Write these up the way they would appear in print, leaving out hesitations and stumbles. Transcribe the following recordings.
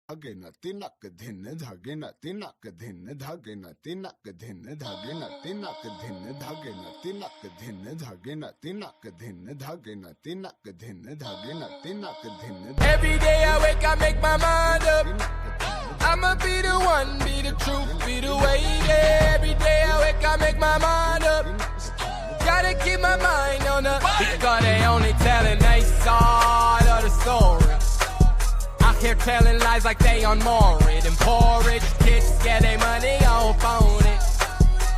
धागे न तिनक धिन धागे न तिनक धिन धागे न तिनक धिन धागे न तिनक धिन धागे न तिनक धिन धागे न तिनक धिन धागे न तिनक धिन धागे न तिनक धिन. Every day I wake, I make my mind up. I'ma be the one, be the truth, be the way. Yeah. Every day I wake, I make my mind up. Gotta keep my mind on the because they only telling their side of the story. Out here telling lies like they on Mongoloid. And poor rich kids get their money on phone it.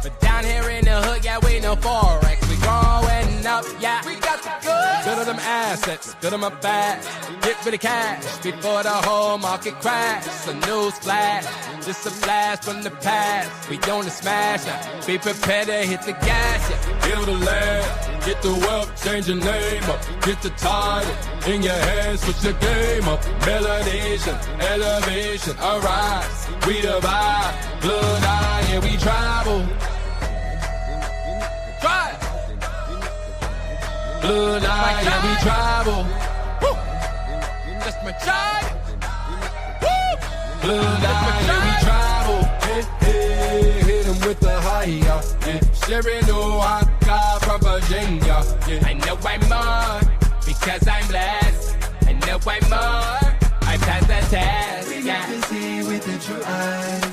But down here in the hood, yeah, we know Forex. We growing up, yeah. We got the good. Good of them assets, good of my bag. Get rid of cash before the whole market crash. A news flash, just a blast from the past. We gonna smash it. Be prepared to hit the gas, yeah. Build the land, get the wealth, change your name up. Get the title in your hands, switch the game up. Melanation, elevation, arise. We divide, blood eye, and we travel. Try. Blood eye, and we travel. Woo. That's my child. Woo. Blood eye, and we travel. Hey, hey, hit him with the higher. Yeah, sharing no haka from Virginia. Yeah. I know I'm more because I'm blessed. I know I'm more. I pass the test. We got to see with the true eyes.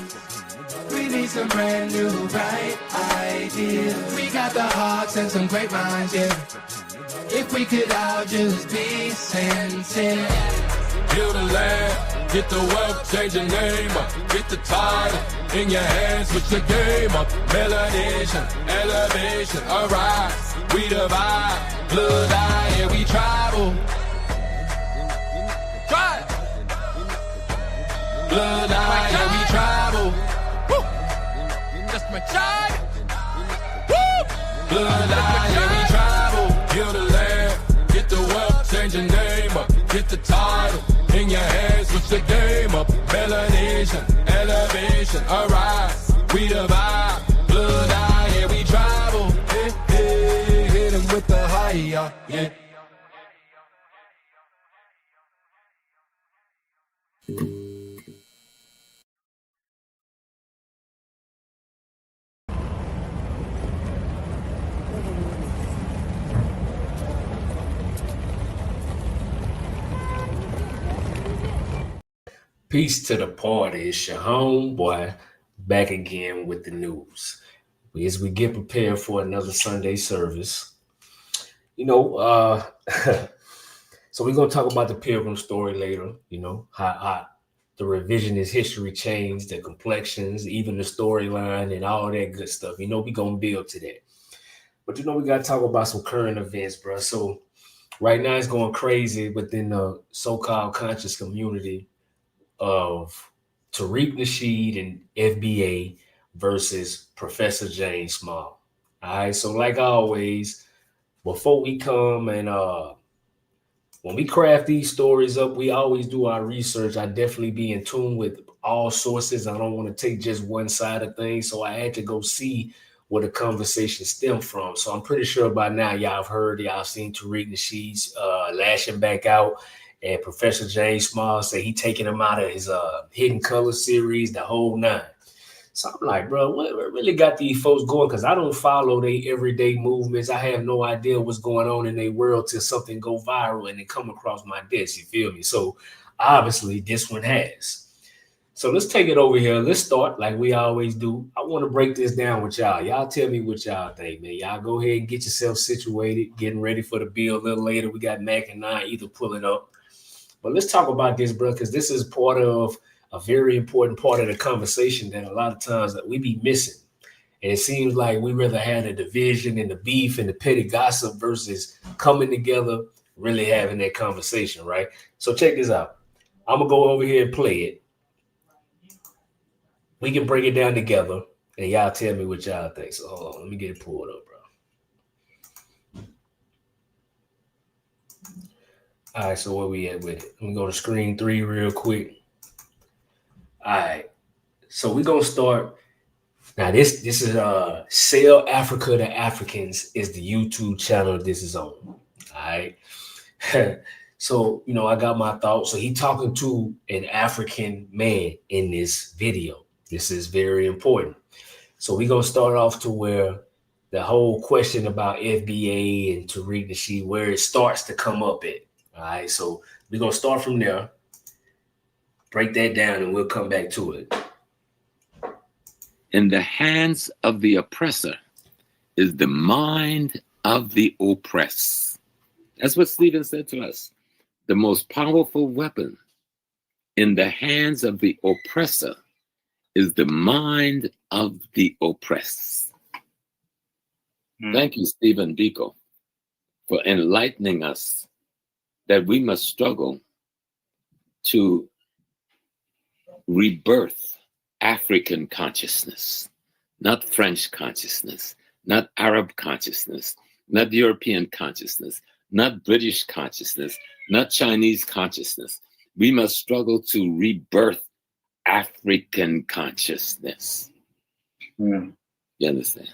We need some brand new bright ideas. We got the hearts and some great minds, yeah. If we could all just be sincere. Build the land, get the wealth, change your name up. Get the title in your hands, switch the game up. Melanation, elevation, arise. We divide, blood eye, and we travel. Try. Blood eye, and we travel. Woo. That's my child. Woo. Blood eye, and we travel. Build the land, get the wealth, change your name up. Get the title in your hands, switch the game up. Melanation, elevation, arise. We divide, blood eye, and we travel. Hey, hey, hit him with the higher, yeah. Peace to the party. It's your homeboy back again with the news. As we get prepared for another Sunday service, so we're going to talk about the Pilgrim story later, how the revisionist history changed, the complexions, even the storyline and all that good stuff. We're going to build to that. But, we got to talk about some current events, bro. So right now it's going crazy within the so-called conscious community of Tariq Nasheed and FBA versus Professor James Small. All right, so like always, before we come and when we craft these stories up, we always do our research. I definitely be in tune with all sources. I don't want to take just one side of things, so I had to go see where the conversation stemmed from. So I'm pretty sure by now y'all have heard, y'all seen Tariq Nasheed lashing back out. And Professor James Small said he taking him out of his Hidden Color series, the whole nine. So I'm like, bro, what really got these folks going? Because I don't follow their everyday movements. I have no idea what's going on in their world till something go viral and it come across my desk. You feel me? So obviously this one has. So let's take it over here. Let's start like we always do. I want to break this down with y'all. Y'all tell me what y'all think, man. Y'all go ahead and get yourself situated, getting ready for the bill a little later. We got Mac and I either pulling up. But let's talk about this, bro, because this is part of a very important part of the conversation that a lot of times that we be missing. And it seems like we rather had a division and the beef and the petty gossip versus coming together, really having that conversation, right? So check this out. I'm going to go over here and play it. We can break it down together, and y'all tell me what y'all think. So hold on, let me get it pulled up, bro. All right, so where we at with it? Let me go to screen 3 real quick. All right, so we're going to start. Now, this is Sell Africa to Africans is the YouTube channel this is on. All right. So, you know, I got my thoughts. So he talking to an African man in this video. This is very important. So we're going to start off to where the whole question about FBA and Tariq Nasheed, where it starts to come up at. All right. So we're going to start from there, break that down, and we'll come back to it. In the hands of the oppressor is the mind of the oppressed. That's what Stephen said to us. The most powerful weapon in the hands of the oppressor is the mind of the oppressed. Thank you, Stephen Biko, for enlightening us that we must struggle to rebirth African consciousness, not French consciousness, not Arab consciousness, not European consciousness, not British consciousness, not Chinese consciousness. We must struggle to rebirth African consciousness. You understand?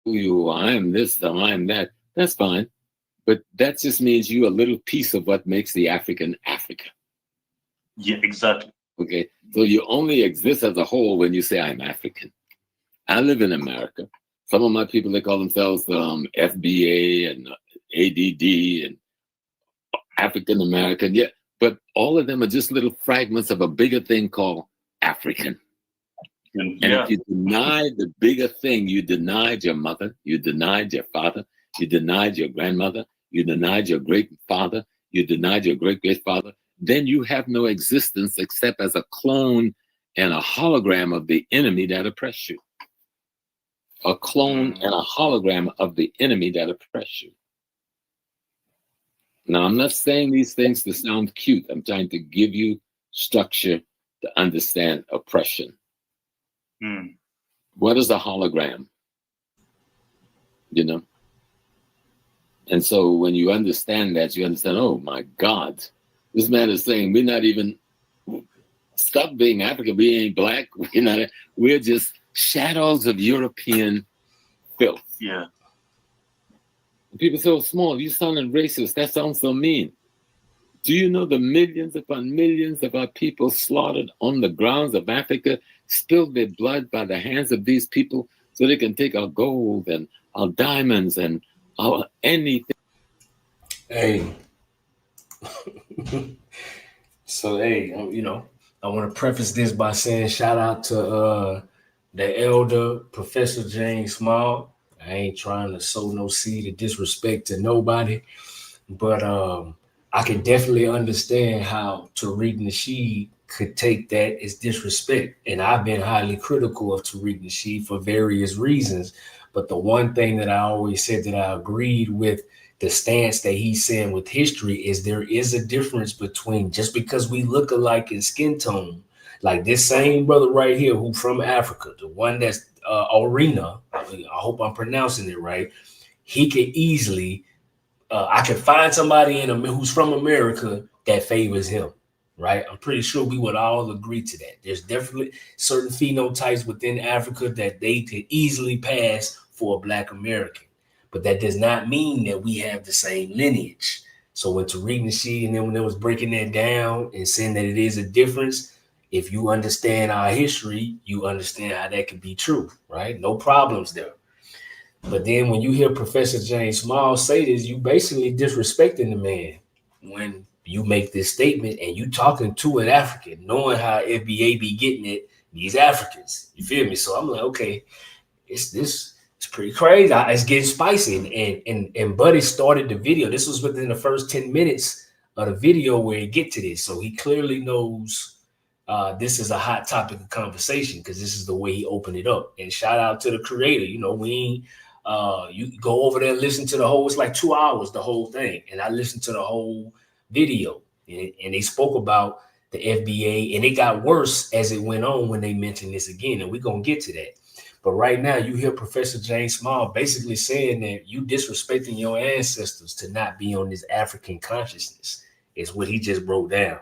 Who you are, I'm this, I'm that. That's fine. But that just means you're a little piece of what makes the African Africa. Yeah, exactly. Okay. So you only exist as a whole when you say I'm African. I live in America. Some of my people, they call themselves FBA and ADD and African American. Yeah. But all of them are just little fragments of a bigger thing called African. And if you deny the bigger thing, you denied your mother, you denied your father, you denied your grandmother, you denied your great-father, you denied your great-great-father, then you have no existence except as a clone and a hologram of the enemy that oppressed you. A clone and a hologram of the enemy that oppressed you. Now, I'm not saying these things to sound cute. I'm trying to give you structure to understand oppression. What is a hologram? You know? And so when you understand that, you understand, oh my God, this man is saying we're not even, stop being African, we ain't black, we're just shadows of European filth. Yeah. People say, oh, small, you sounding racist, that sounds so mean. Do you know the millions upon millions of our people slaughtered on the grounds of Africa, spilled their blood by the hands of these people so they can take our gold and our diamonds and our anything? Hey. So, hey, I want to preface this by saying shout out to the elder, Professor James Small. I ain't trying to sow no seed of disrespect to nobody, but I can definitely understand how Tariq Nasheed could take that as disrespect. And I've been highly critical of Tariq Nasheed for various reasons. But the one thing that I always said that I agreed with the stance that he's saying with history is there is a difference between just because we look alike in skin tone, like this same brother right here who from Africa, the one that's Arena, I hope I'm pronouncing it right, he could easily, I could find somebody who's from America that favors him, right? I'm pretty sure we would all agree to that. There's definitely certain phenotypes within Africa that they could easily pass for a Black American. But that does not mean that we have the same lineage. So when Tariq Nasheed and then when they was breaking that down and saying that it is a difference, if you understand our history, you understand how that could be true, right? No problems there. But then when you hear Professor James Small say this, you basically disrespecting the man when you make this statement and you talking to an African, knowing how FBA be getting it, these Africans. You feel me? So I'm like, okay, it's pretty crazy. It's getting spicy. And Buddy started the video. This was within the first 10 minutes of the video where he get to this. So he clearly knows this is a hot topic of conversation because this is the way he opened it up. And shout out to the creator. You go over there and listen to the whole, it's like 2 hours, the whole thing. And I listened to the whole video and they spoke about the FBA and it got worse as it went on when they mentioned this again. And we're going to get to that. But right now you hear Professor James Small basically saying that you disrespecting your ancestors to not be on this African consciousness is what he just broke down.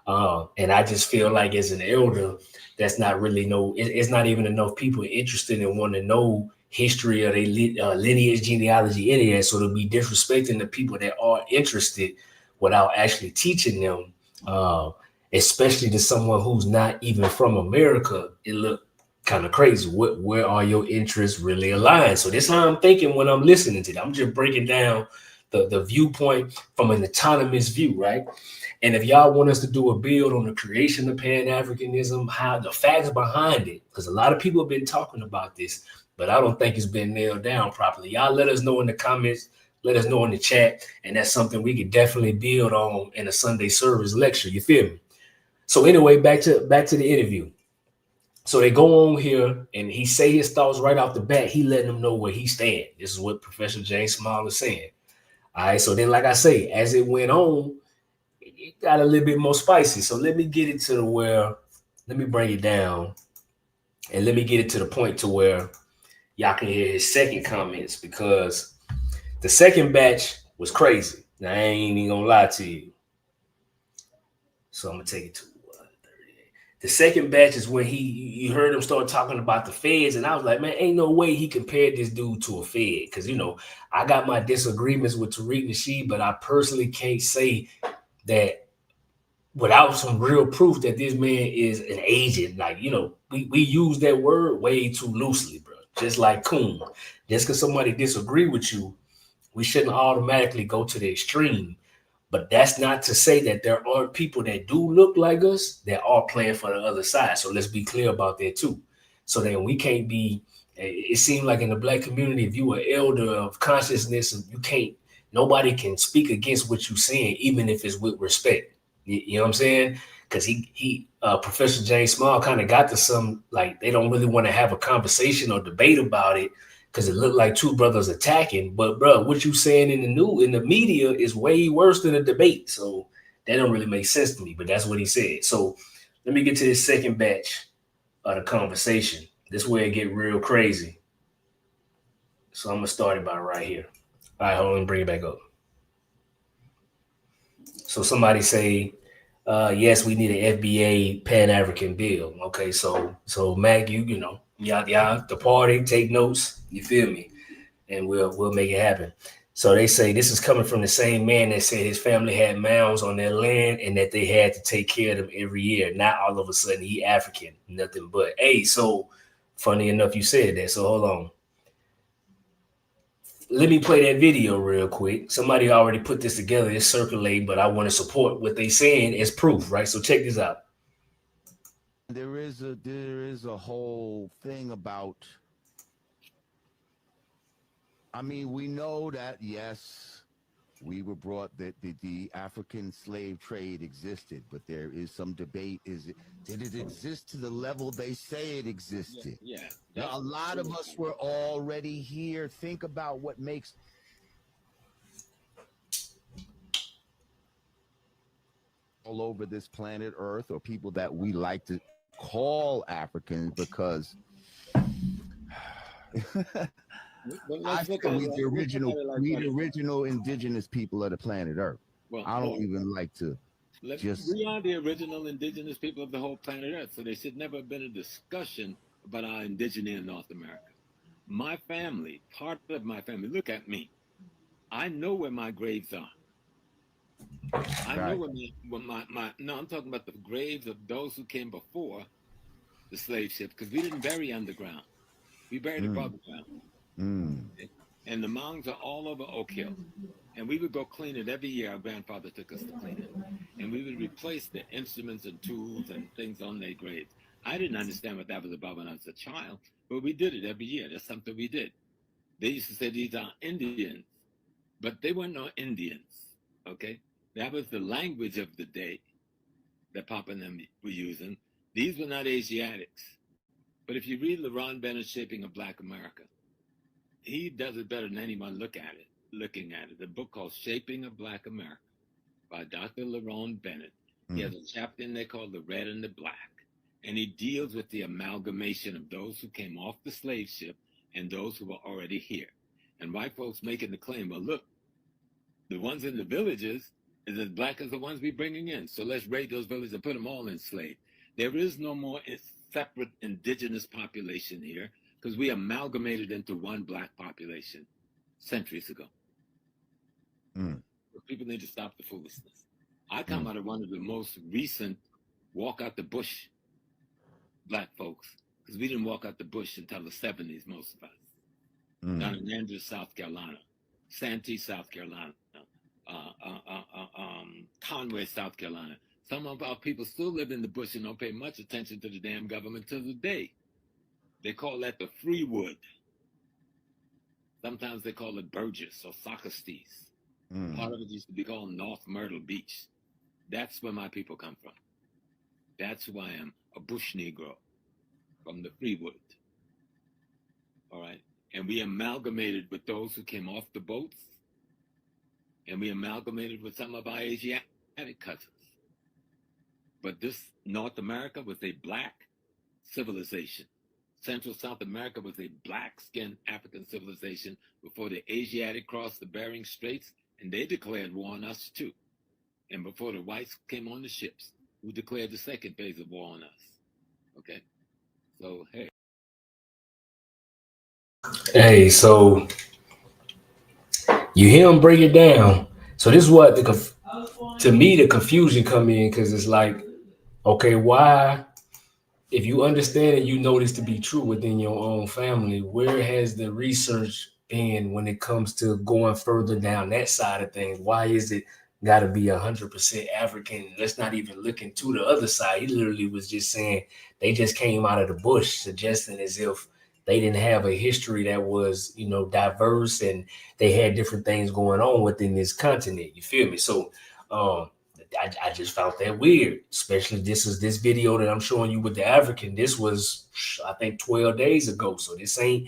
And I just feel like as an elder, that's not really it's not even enough people interested in wanting to know history or their lineage, genealogy, any of that. So to be disrespecting the people that are interested without actually teaching them, especially to someone who's not even from America, it look kind of crazy. Where are your interests really aligned? So that's how I'm thinking when I'm listening to that. I'm just breaking down the viewpoint from an autonomous view, right? And if y'all want us to do a build on the creation of Pan-Africanism, how the facts behind it, because a lot of people have been talking about this, but I don't think it's been nailed down properly. Y'all let us know in the comments, let us know in the chat, and that's something we could definitely build on in a Sunday service lecture. You feel me? So anyway, back to the interview. So they go on here, and he say his thoughts right off the bat. He letting them know where he stand. This is what Professor James Small is saying. All right. So then, like I say, as it went on, it got a little bit more spicy. So let me get it to let me bring it down, and let me get it to the point to where y'all can hear his second comments, because the second batch was crazy. Now, I ain't even gonna lie to you. So I'm gonna take it to 138. The second batch is when you heard him start talking about the feds, and I was like, man, ain't no way he compared this dude to a fed. Because, I got my disagreements with Tariq Nasheed, but I personally can't say that without some real proof that this man is an agent. Like, we use that word way too loosely, bro. Just like coon. Just because somebody disagree with you, we shouldn't automatically go to the extreme. But that's not to say that there aren't people that do look like us that are playing for the other side. So let's be clear about that too. So then we can't be, it seems like in the Black community, if you are elder of consciousness, nobody can speak against what you're saying, even if it's with respect. You know what I'm saying? Because he Professor James Small kind of got to some, like, they don't really want to have a conversation or debate about it, because it looked like two brothers attacking. But bro, what you saying in the media is way worse than a debate. So that don't really make sense to me, but that's what he said. So let me get to this second batch of the conversation. This is where it get real crazy. So I'm gonna start it by right here. All right, hold on, bring it back up. So somebody say, yes, we need an FBA Pan-African bill. Okay, so Mac, y'all, the party, take notes. You feel me? And we'll make it happen. So they say this is coming from the same man that said his family had mounds on their land and that they had to take care of them every year. Not all of a sudden he African, nothing but. Hey, so funny enough you said that. So hold on. Let me play that video real quick. Somebody already put this together. It's circulating, but I want to support what they saying as proof, right? So check this out. There is a whole thing about, I mean, we know that, yes, we were brought that the African slave trade existed, but there is some debate. Did it exist to the level they say it existed? Yeah. Now, a lot of us were already here. Think about what makes all over this planet Earth, or people that we like to call Africans, because I think we the original indigenous people of the planet Earth. Well, I don't even like to we are the original indigenous people of the whole planet Earth, so there should never have been a discussion about our indigeneity in North America. My family, part of my family, look at me. I know where my graves are. I know where I'm talking about the graves of those who came before the slave ship, because we didn't bury underground. We buried above the ground. And the mounds are all over Oak Hill. And we would go clean it every year. Our grandfather took us to clean it. And we would replace the instruments and tools and things on their graves. I didn't understand what that was about when I was a child, but we did it every year. That's something we did. They used to say these are Indians, but they weren't no Indians, okay? That was the language of the day that Papa and them were using. These were not Asiatics. But if you read LaRon Bennett's Shaping of Black America, he does it better than anyone looking at it. The book called Shaping of Black America by Dr. LaRon Bennett. He has a chapter in there called The Red and the Black. And he deals with the amalgamation of those who came off the slave ship and those who were already here. And white folks making the claim, well, look, the ones in the villages is as black as the ones we're bringing in. So let's raid those villages and put them all enslaved. There is no more separate indigenous population here. because we amalgamated into one black population centuries ago. People need to stop the foolishness. I come out of one of the most recent walk out the bush black folks, because we didn't walk out the bush until the 70s, most of us. Down in Andrews, South Carolina, Santee, South Carolina, Conway, South Carolina. Some of our people still live in the bush and don't pay much attention to the damn government to the day. They call that the free wood. Sometimes they call it Burgess or Socrates. Part of it used to be called North Myrtle Beach. That's where my people come from. That's who I am, a bush Negro from the free wood. All right? And we amalgamated with those who came off the boats, and we amalgamated with some of our Asiatic cousins. But this North America was a black civilization. Central South America was a black-skinned African civilization before the Asiatic crossed the Bering Straits, and they declared war on us too. And before the whites came on the ships, who declared the second phase of war on us. Okay? So, hey. Hey, so you hear him break it down. So this is what to me the confusion come in, because it's like, okay, why, if you understand and you know this to be true within your own family, where has the research been when it comes to going further down that side of things? Why is it got to be 100% African? Let's not even look into the other side. He literally was just saying they just came out of the bush, suggesting as if they didn't have a history that was, you know, diverse, and they had different things going on within this continent. You feel me? So I just found that weird, especially this video that I'm showing you with the African. This was, I think, 12 days ago. So this ain't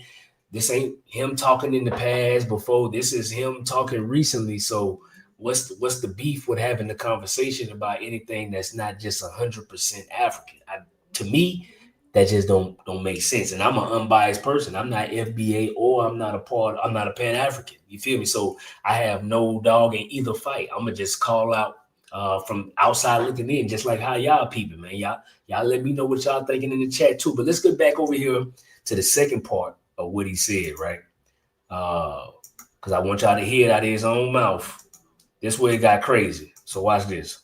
him talking in the past before. This is him talking recently. So what's the beef with having the conversation about anything that's not just 100% African? To me, that just don't make sense. And I'm an unbiased person. I'm not FBA or I'm not a Pan-African. You feel me? So I have no dog in either fight. I'm gonna just call out from outside looking in, just like how y'all peeping, man. Y'all let me know what y'all thinking in the chat too. But let's get back over here to the second part of what he said, right? Because I want y'all to hear it out of his own mouth. This way it got crazy. So watch this.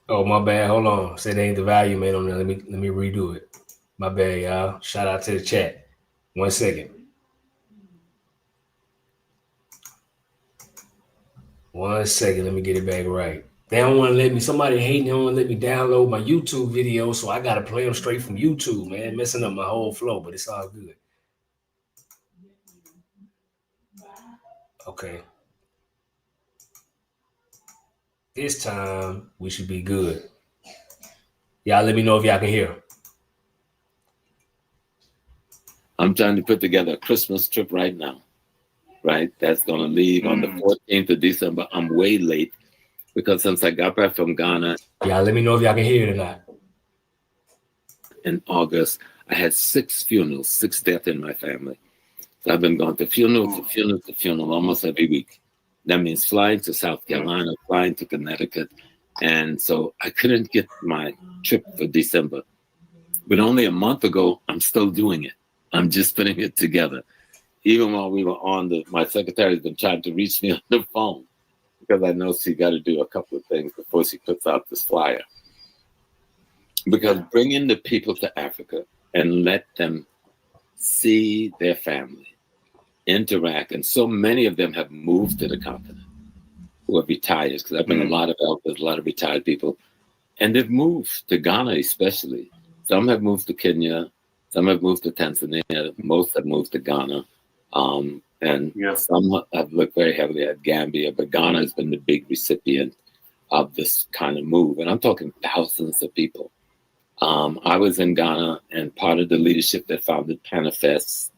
Oh, my bad. Hold on. Said they ain't the value made on there. Let me redo it. My bad, y'all. Shout out to the chat. 1 second. 1 second. Let me get it back right. They don't want to let me, somebody hating, they don't want to let me download my YouTube video, so I got to play them straight from YouTube, man. Messing up my whole flow, but it's all good. Okay. This time, we should be good. Y'all let me know if y'all can hear. I'm trying to put together a Christmas trip right now, right? That's going to leave on the 14th of December. I'm way late because since I got back from Ghana. Y'all let me know if y'all can hear it or not. In August, I had 6 funerals, 6 deaths in my family. So I've been going to funeral to funeral to funeral almost every week. That means flying to South Carolina, flying to Connecticut. And so I couldn't get my trip for December. But only a month ago, I'm still doing it. I'm just putting it together. Even while we were on my secretary's been trying to reach me on the phone because I know she got to do a couple of things before she puts out this flyer. Because bringing the people to Africa and let them see their family, interact, and so many of them have moved to the continent who are retired, because I've been a lot of elders, a lot of retired people, and they've moved to Ghana especially. Some have moved to Kenya, some have moved to Tanzania, most have moved to Ghana. And some have looked very heavily at Gambia, but Ghana has been the big recipient of this kind of move. And I'm talking thousands of people. I was in Ghana and part of the leadership that founded Panifest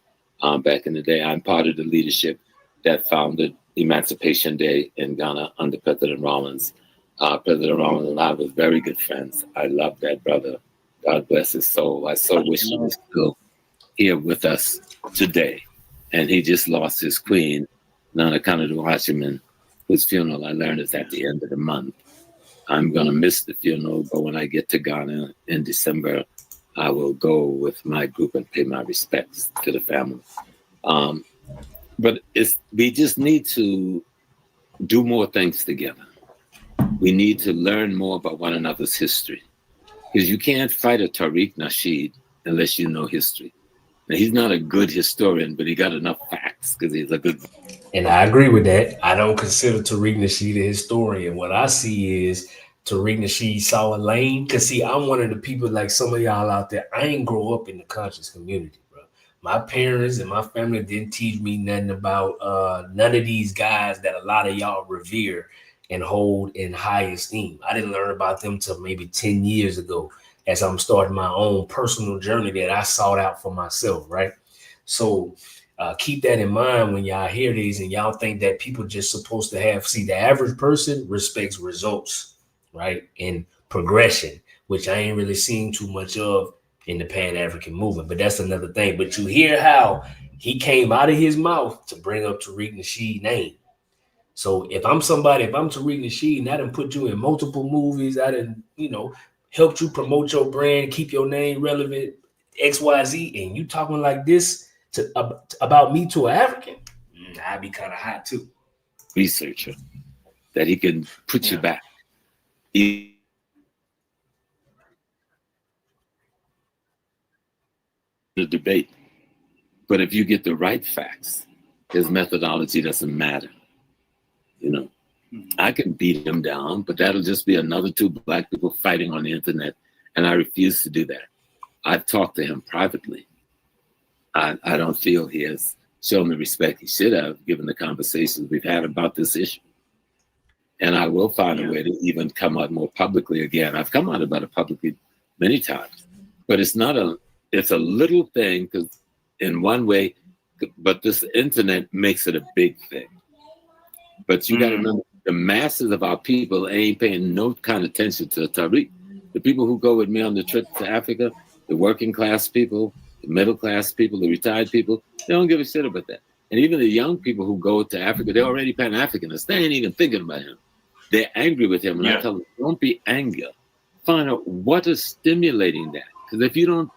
back in the day. I'm part of the leadership that founded Emancipation Day in Ghana under President Rawlings. President Rawlings and I were very good friends. I love that brother. God bless his soul. I so wish he was still here with us today. And he just lost his queen, Nana Kanadu Hashiman, whose funeral I learned is at the end of the month. I'm going to miss the funeral, but when I get to Ghana in December, I will go with my group and pay my respects to the family. But we just need to do more things together. We need to learn more about one another's history. Because you can't fight a Tariq Nasheed unless you know history. Now, he's not a good historian, but he got enough facts because he's a good one. And I agree with that. I don't consider Tariq Nasheed a historian. What I see is Tariq Nasheed saw a lane. Because, see, I'm one of the people like some of y'all out there. I ain't grow up in the conscious community, bro. My parents and my family didn't teach me nothing about none of these guys that a lot of y'all revere and hold in high esteem. I didn't learn about them till maybe 10 years ago as I'm starting my own personal journey that I sought out for myself, right? So keep that in mind when y'all hear these and y'all think that people just supposed to have, see, the average person respects results, right? And progression, which I ain't really seen too much of in the Pan-African movement, but that's another thing. But you hear how he came out of his mouth to bring up Tariq Nasheed's name. So if I'm Tariq Nasheed and I done put you in multiple movies, I done, helped you promote your brand, keep your name relevant, XYZ, and you talking like this about me to an African, I'd be kind of hot too. Researcher, that he can put you back. The debate. But if you get the right facts, his methodology doesn't matter. I can beat him down, but that'll just be another two black people fighting on the internet. And I refuse to do that. I've talked to him privately. I don't feel he has shown the respect he should have, given the conversations we've had about this issue. And I will find a way to even come out more publicly again. I've come out about it publicly many times, but it's a little thing because in one way, but this internet makes it a big thing. But you got to remember, the masses of our people ain't paying no kind of attention to Tariq. The people who go with me on the trip to Africa, the working class people, the middle class people, the retired people, they don't give a shit about that. And even the young people who go to Africa, they're already Pan-Africanists. They ain't even thinking about him. They're angry with him. And I tell them, don't be angry. Find out what is stimulating that. Because if you don't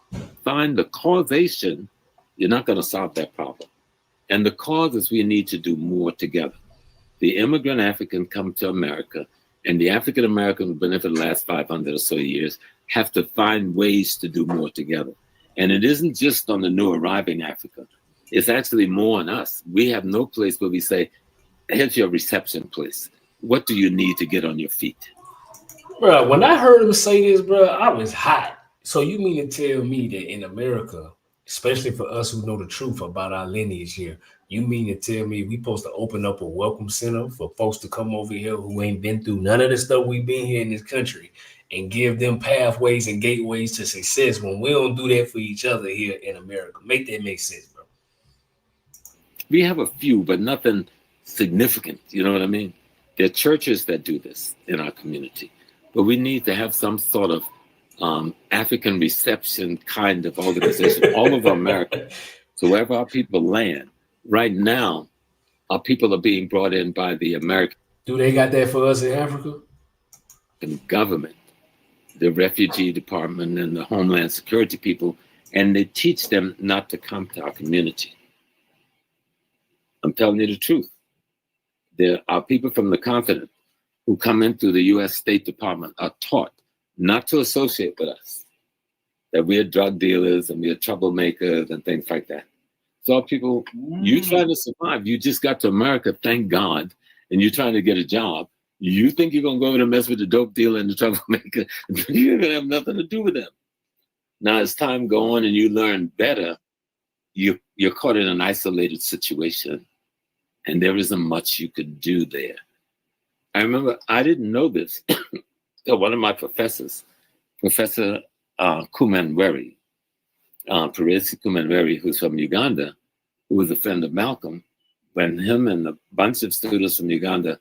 find the causation, you're not going to solve that problem. And the cause is we need to do more together. The immigrant African come to America, and the African American who've been there for the last 500 or so years have to find ways to do more together. And it isn't just on the new arriving Africa. It's actually more on us. We have no place where we say, here's your reception place. What do you need to get on your feet? Bro, when I heard him say this, bro, I was hot. So you mean to tell me that in America, especially for us who know the truth about our lineage here, you mean to tell me we supposed to open up a welcome center for folks to come over here who ain't been through none of the stuff we've been here in this country and give them pathways and gateways to success when we don't do that for each other here in America? Make that make sense, bro. We have a few, but nothing significant. You know what I mean? There are churches that do this in our community, but we need to have some sort of African reception kind of organization all over America. So wherever our people land, right now, our people are being brought in by the American. Do they got that for us in Africa? Government, the refugee department and the Homeland Security people, and they teach them not to come to our community. I'm telling you the truth. There are people from the continent who come in through the U.S. State Department are taught not to associate with us, that we're drug dealers and we're troublemakers and things like that. So people, you trying to survive. You just got to America, thank God, and you're trying to get a job. You think you're going to go over to mess with the dope dealer and the troublemaker. You're going to have nothing to do with them. Now, as time goes on and you learn better, you're caught in an isolated situation, and there isn't much you could do there. I remember I didn't know this. So one of my professors, Professor Kumanweri, Peresi Kumanweri, who's from Uganda, who was a friend of Malcolm, when him and a bunch of students from Uganda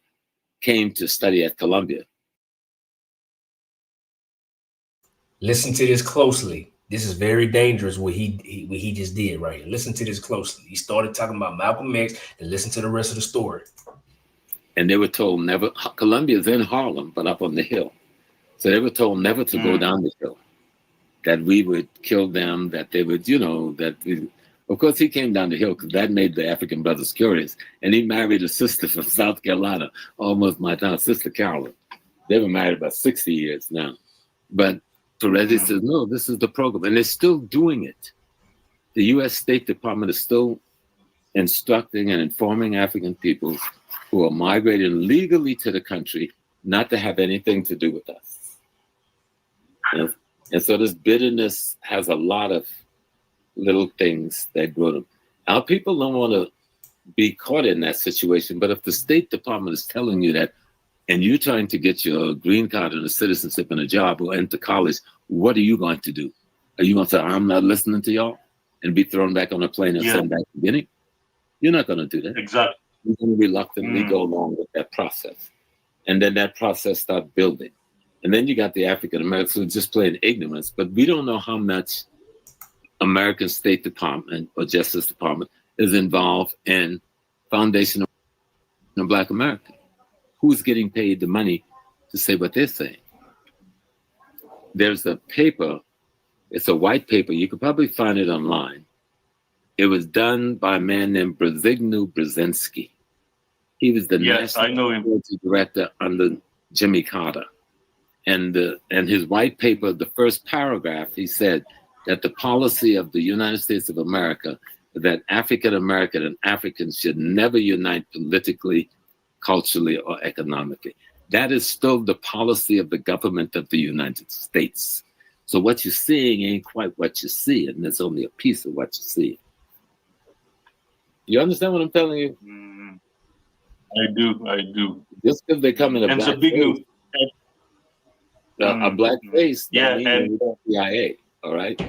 came to study at Columbia. Listen to this closely. This is very dangerous what he just did right here. Listen to this closely. He started talking about Malcolm X, and listen to the rest of the story. And they were told never, Columbia is in Harlem, but up on the hill. So they were told never to go down the hill, that we would kill them, that they would, of course he came down the hill because that made the African brothers curious. And he married a sister from South Carolina, almost my town, Sister Carolyn. They were married about 60 years now. But Perez says, no, this is the program. And they're still doing it. The U.S. State Department is still instructing and informing African people who are migrating legally to the country not to have anything to do with us. And so this bitterness has a lot of little things that grow them. Our people don't want to be caught in that situation, but if the State Department is telling you that, and you're trying to get your green card and a citizenship and a job or enter college, what are you going to do? Are you going to say, I'm not listening to y'all, and be thrown back on a plane and sent back to Guinea? You're not going to do that. Exactly. You're going to reluctantly go along with that process. And then that process starts building. And then you got the African Americans who are just playing ignorance, but we don't know how much American State Department or Justice Department is involved in foundation of Black America. Who's getting paid the money to say what they're saying? There's a paper, it's a white paper, you could probably find it online. It was done by a man named Brzezinu Brzezinski. He was the national security director under Jimmy Carter. And his white paper, the first paragraph, he said that the policy of the United States of America, that African American and Africans should never unite politically, culturally, or economically. That is still the policy of the government of the United States. So what you're seeing ain't quite what you see, and there's only a piece of what you see. You understand what I'm telling you? I do. Just because they come in a black face, a black face, and CIA, all right?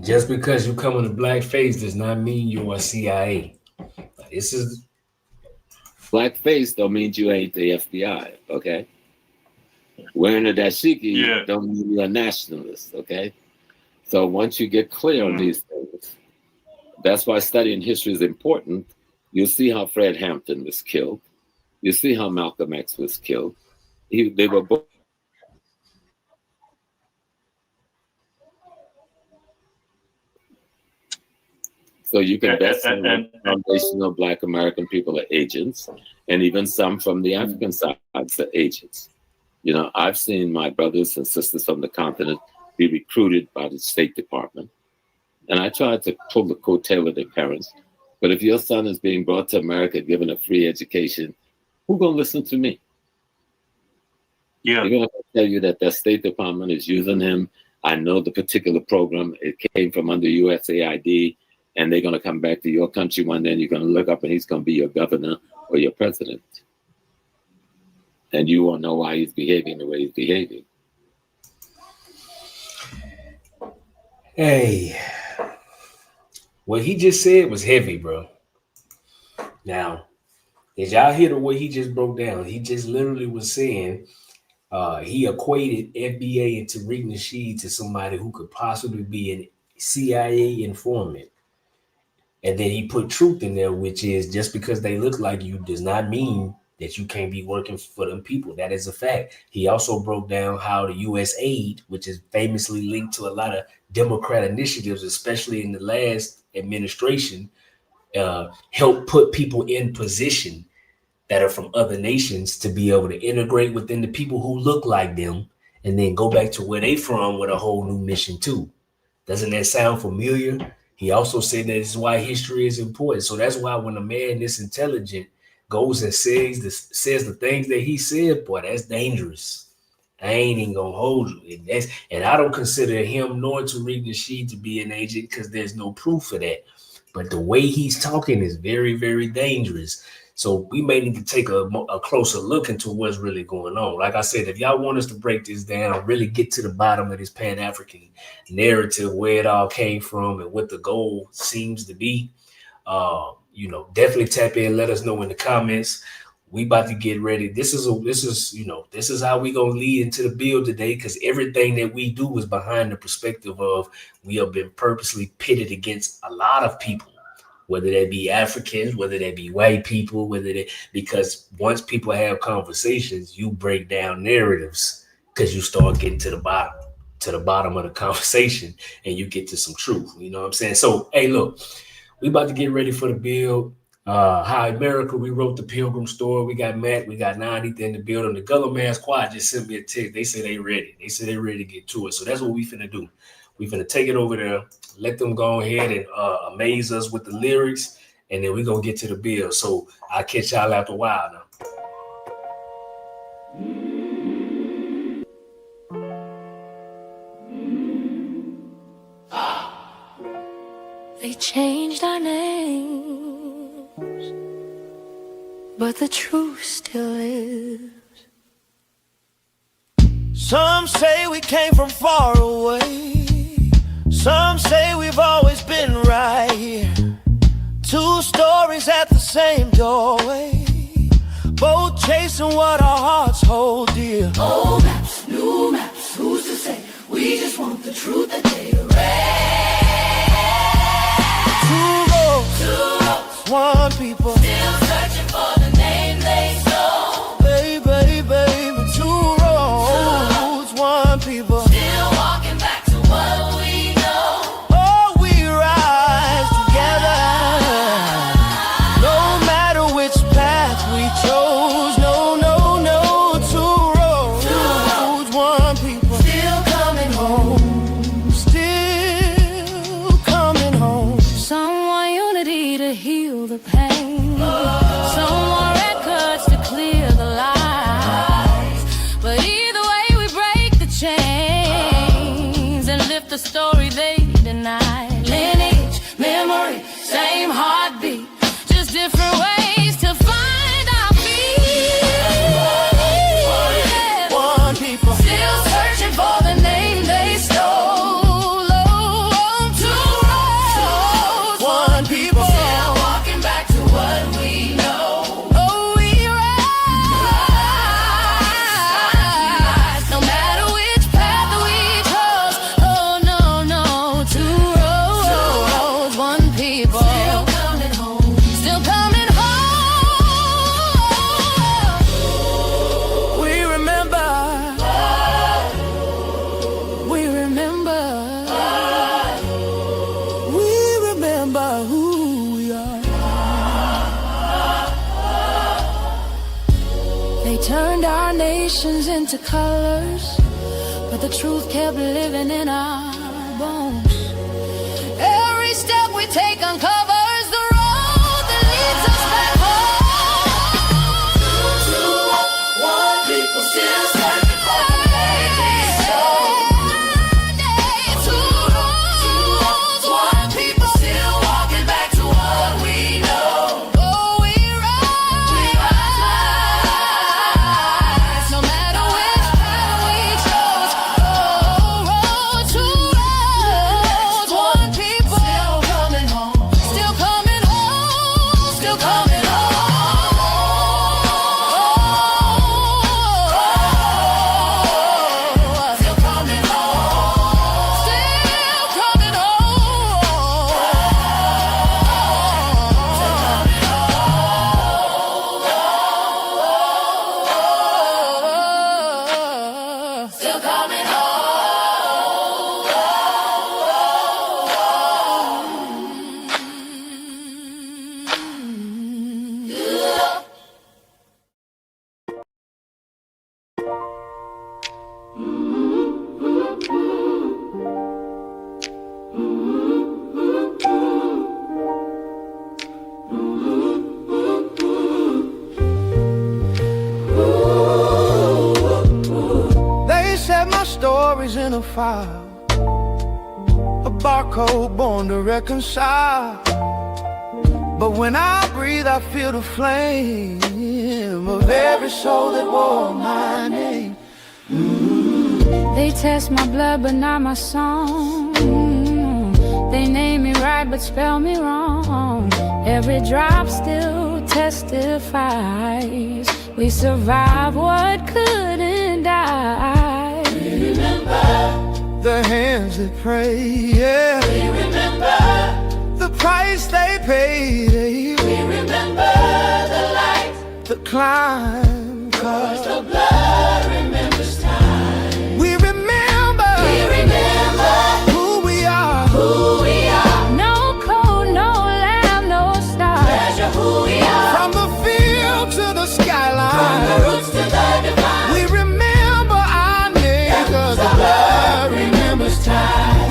Just because you come in a black face does not mean you're a CIA. This is black face don't mean you ain't the FBI, okay? Wearing a dashiki don't mean you're a nationalist, okay? So once you get clear on these things, that's why studying history is important. You'll see how Fred Hampton was killed. You see how Malcolm X was killed. They were both. So you can bet some foundational Black American people are agents, and even some from the African side are agents. You know, I've seen my brothers and sisters from the continent be recruited by the State Department. And I tried to pull the coattail of their parents. But if your son is being brought to America, given a free education, who's going to listen to me? Yeah. They're going to tell you that the State Department is using him. I know the particular program. It came from under USAID. And they're going to come back to your country one day, and you're going to look up, and he's going to be your governor or your president. And you won't know why he's behaving the way he's behaving. Hey, what he just said was heavy, bro. Now, did y'all hear the way he just broke down? He just literally was saying he equated FBA and Tariq Nasheed to somebody who could possibly be an CIA informant. And then he put truth in there, which is just because they look like you does not mean that you can't be working for them people. That is a fact. He also broke down how the U.S. aid, which is famously linked to a lot of Democrat initiatives, especially in the last administration, helped put people in position that are from other nations to be able to integrate within the people who look like them and then go back to where they from with a whole new mission too. Doesn't that sound familiar? He also said that this is why history is important. So that's why when a man this intelligent goes and says the things that he said, boy, that's dangerous. I ain't even gonna hold you. And I don't consider him nor Tariq Nasheed to be an agent because there's no proof of that. But the way he's talking is very, very dangerous. So we may need to take a closer look into what's really going on. Like I said, if y'all want us to break this down, really get to the bottom of this Pan-African narrative, where it all came from and what the goal seems to be, definitely tap in. Let us know in the comments. We about to get ready. This is how we gonna lead into the build today, because everything that we do is behind the perspective of we have been purposely pitted against a lot of people, whether that be Africans, whether that be white people, because once people have conversations, you break down narratives because you start getting to the bottom of the conversation and you get to some truth. You know what I'm saying? So, hey, look, we about to get ready for the build. Hi America, we wrote the Pilgrim story. We got Matt, we got 90 in the building. The Gullah Man Squad just sent me a text. They said they ready. They said they ready to get to it. So that's what we finna do. We finna take it over there, let them go ahead and amaze us with the lyrics, and then we gonna get to the build. So I'll catch y'all after a while now. They changed our names, but the truth still lives. Some say we came from far away. Some say we've always been right here. Two stories at the same doorway, both chasing what our hearts hold dear. Old maps, new maps, who's to say? We just want the truth that they erase. Two roads, one people, still searching for the name they stole. Baby, two roads, one people, still walking back to what we know. Oh, we rise together, no matter which path we chose. No, two roads, one people, still coming home, still coming home. Some want unity to heal the pain. Some want records to clear the lies. But either way, we break the chains and lift the story they deny. lineage, memory, same heartbeat, Just different ways to find our feet. One people, still searching for the name they stole. Two roads, one people, Still walking back to what we know. oh, we rise. No matter which path we chose. Oh, no, two roads, one people. Still coming home. Still coming home. we remember. We remember. We remember who we are. They turned our nations into colors, but the truth kept living in our bones. Every step we take uncovers the road that leads us back home. One people still searching for the name they stole. Two roads, One people still walking back to what we know. oh, we rise. No matter which path we chose. Oh, two roads, one people. Still coming home. stories in a file, a barcode born to reconcile. But when I breathe, I feel the flame of every soul that wore my name. They test my blood but not my song. They name me right but spell me wrong. Every drop still testifies we survived what couldn't die. We remember the hands that pray, yeah. We remember the price they paid. We remember the light, the climb, 'cause the blood remembers time. We remember who we are. No code, no lamb, no star. Measure who we are. From the field to the skyline, from the roots to the divine. We remember our name, 'cause the blood remembers time.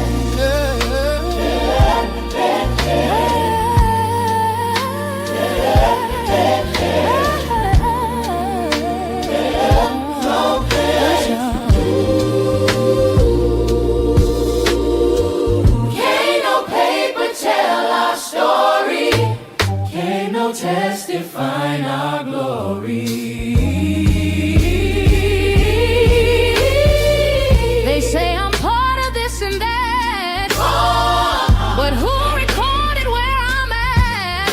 Testifying our glory. They say I'm part of this and that, but who recorded where I'm at?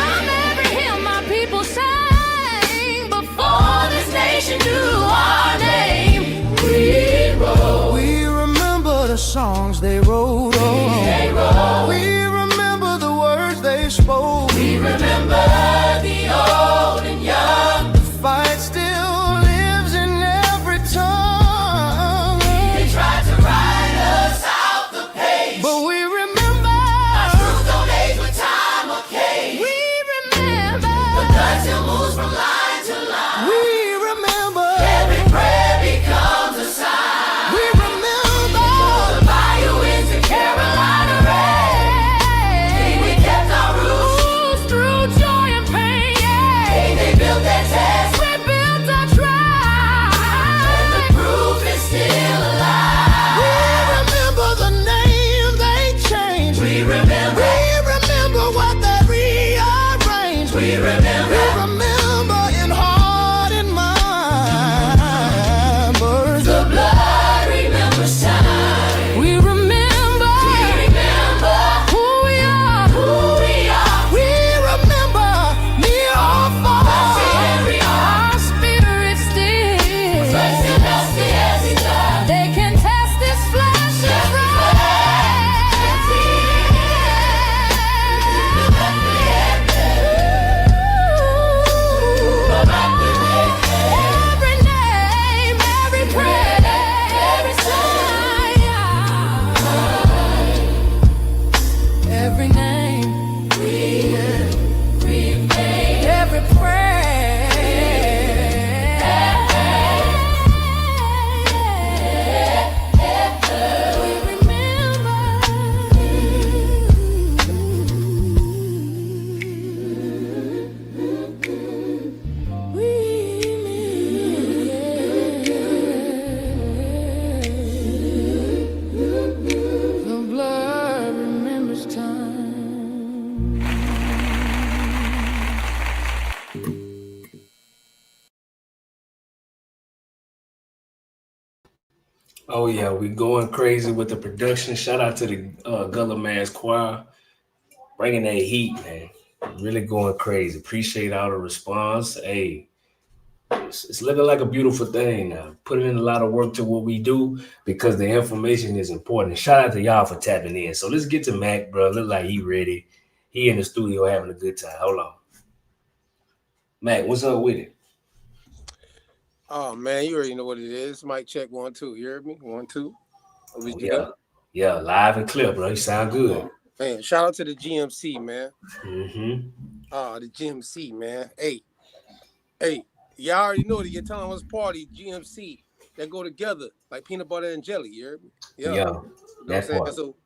I'm every hymn my people sang before this nation knew our name. Rewrote. We remember the songs they wrote. We remember the words they spoke. We remember the old and young. The fight still lives in every tongue. They tried to write us out the page, but we remember our truth don't age with time or cage. We remember the blood still moves from line to line. We remember every prayer becomes a sign. We remember the bayou winds of Carolina rain. We kept our roots through joy and pain, yeah. They built their test, we built our tribe, and the proof is still alive. We remember the name they changed. We remember what they rearranged. We remember in heart and mind. Birds the blood remembers time. We remember who we are. We remember near or far. our spirit still. They can test this flesh and every name, every prayer, every sign, every name, every the blood remembers time. Oh yeah, we going crazy with the production. Shout out to the Gullah Man's Choir, bringing that heat, man. Really going crazy. Appreciate all the response. Hey, it's looking like a beautiful thing now. Putting in a lot of work to what we do because the information is important. Shout out to y'all for tapping in. So let's get to Mac, bro. Look like he ready. He in the studio having a good time. Hold on. Mac, what's up with it? Oh man, you already know what it is. Mic check 1 2. You heard me? 1 2. Yeah, live and clear, bro. You sound good. Man, shout out to the GMC, man. The GMC, man. Hey, y'all already know the Autonomous Party, GMC, that go together like peanut butter and jelly. You heard me? Yeah, that's what. So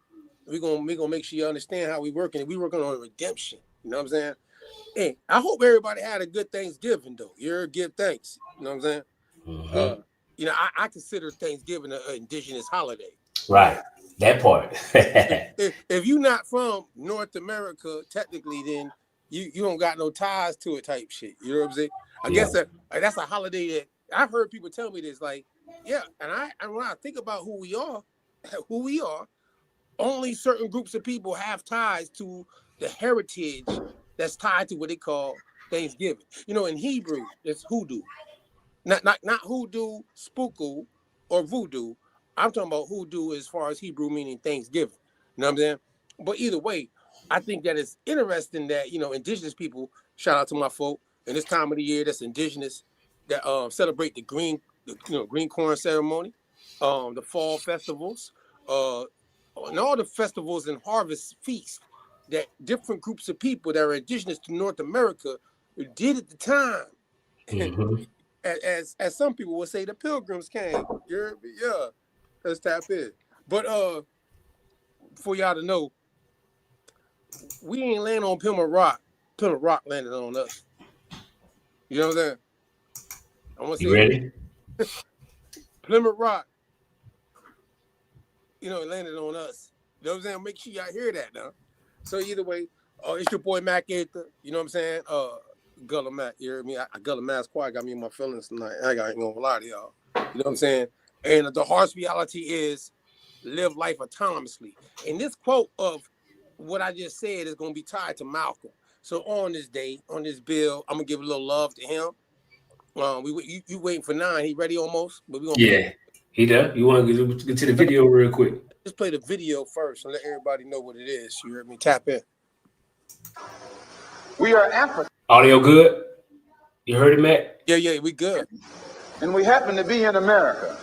we gonna make sure you understand how we working. We working on redemption. You know what I'm saying? Hey, I hope everybody had a good Thanksgiving though. You heard, give thanks. You know what I'm saying? You know, I consider Thanksgiving an indigenous holiday. Right. That part. if you're not from North America, technically, then you don't got no ties to it type shit. You know what I'm saying? I guess that's a holiday that I've heard people tell me this, like, yeah, and when I think about who we are, only certain groups of people have ties to the heritage that's tied to what they call Thanksgiving. You know, in Hebrew, it's hoodoo. Not hoodoo, spookoo, or voodoo. I'm talking about hoodoo as far as Hebrew meaning Thanksgiving. You know what I'm saying? But either way, I think that it's interesting that, you know, indigenous people, shout out to my folk, in this time of the year that's indigenous, that celebrate the green corn ceremony, the fall festivals, and all the festivals and harvest feasts that different groups of people that are indigenous to North America did at the time. Mm-hmm. As some people would say, the Pilgrims came. Yeah, let's tap in. But for y'all to know, we ain't land on Plymouth Rock. Plymouth Rock landed on us. You know what I'm saying? I'm gonna say, you ready? Plymouth Rock, you know, it landed on us. You know what I'm saying? Make sure y'all hear that now. So either way, it's your boy Mac Ether. You know what I'm saying? Gullah Mac, you hear me? I Gullah Mac Squad got me in my feelings tonight. I ain't gonna lie to y'all. You know what I'm saying? And the harsh reality is live life autonomously. And this quote of what I just said is gonna be tied to Malcolm. So on this day, on this bill, I'm gonna give a little love to him. You waiting for 9? He ready almost? But we gonna he does. You want to get to the video real quick? Just play the video first and let everybody know what it is. You heard me? Tap in. We are African. Audio good? You heard it, Matt? Yeah, we good. And we happen to be in America.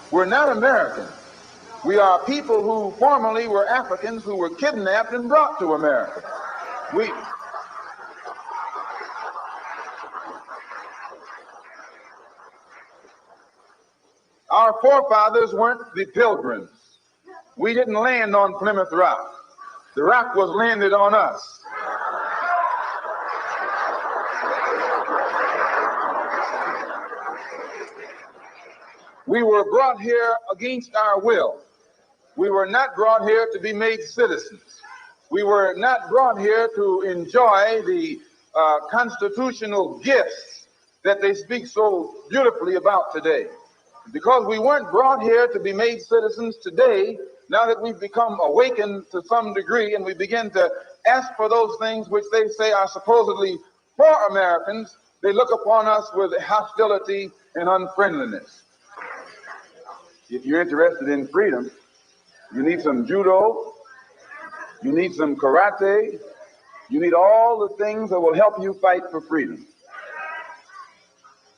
We're not American. We are people who formerly were Africans who were kidnapped and brought to America. Our forefathers weren't the Pilgrims. We didn't land on Plymouth Rock. The rock was landed on us. We were brought here against our will. We were not brought here to be made citizens. We were not brought here to enjoy the constitutional gifts that they speak so beautifully about today. Because we weren't brought here to be made citizens today, now that we've become awakened to some degree and we begin to ask for those things which they say are supposedly for Americans, they look upon us with hostility and unfriendliness. If you're interested in freedom, you need some judo, you need some karate, you need all the things that will help you fight for freedom.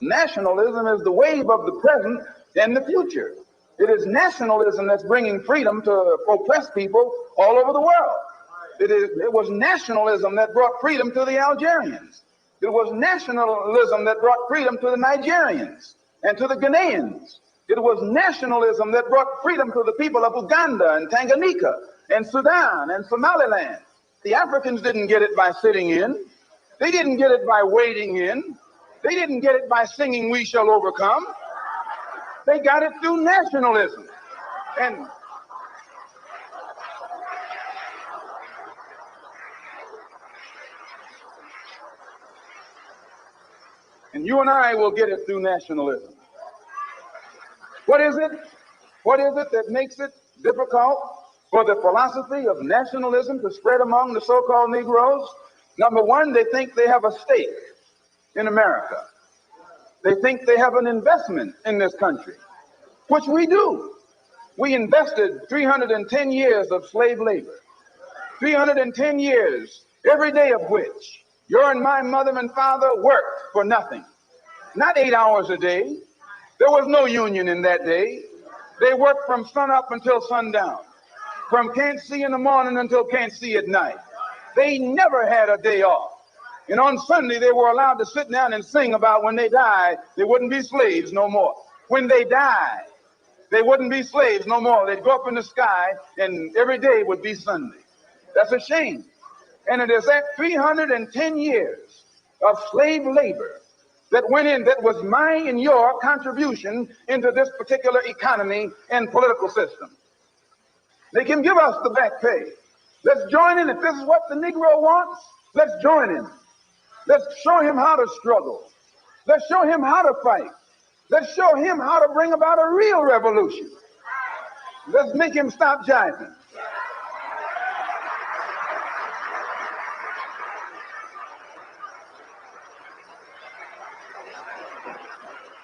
Nationalism is the wave of the present and the future. It is nationalism that's bringing freedom to oppressed people all over the world. It was nationalism that brought freedom to the Algerians. It was nationalism that brought freedom to the Nigerians and to the Ghanaians. It was nationalism that brought freedom to the people of Uganda and Tanganyika and Sudan and Somaliland. The Africans didn't get it by sitting in. They didn't get it by waiting in. They didn't get it by singing "We Shall Overcome." They got it through nationalism. And you and I will get it through nationalism. What is it? What is it that makes it difficult for the philosophy of nationalism to spread among the so-called Negroes? Number one, they think they have a stake in America. They think they have an investment in this country, which we do. We invested 310 years of slave labor, 310 years, every day of which your and my mother and father worked for nothing. Not 8 hours a day. There was no union in that day. They worked from sun up until sundown, from can't see in the morning until can't see at night. They never had a day off. And on Sunday, they were allowed to sit down and sing about when they died, they wouldn't be slaves no more. When they died, they wouldn't be slaves no more. They'd go up in the sky, and every day would be Sunday. That's a shame. And it is that 310 years of slave labor that went in, that was mine and your contribution into this particular economy and political system. They can give us the back pay. Let's join in. If this is what the Negro wants, let's join in. Let's show him how to struggle. Let's show him how to fight. Let's show him how to bring about a real revolution. Let's make him stop jiving.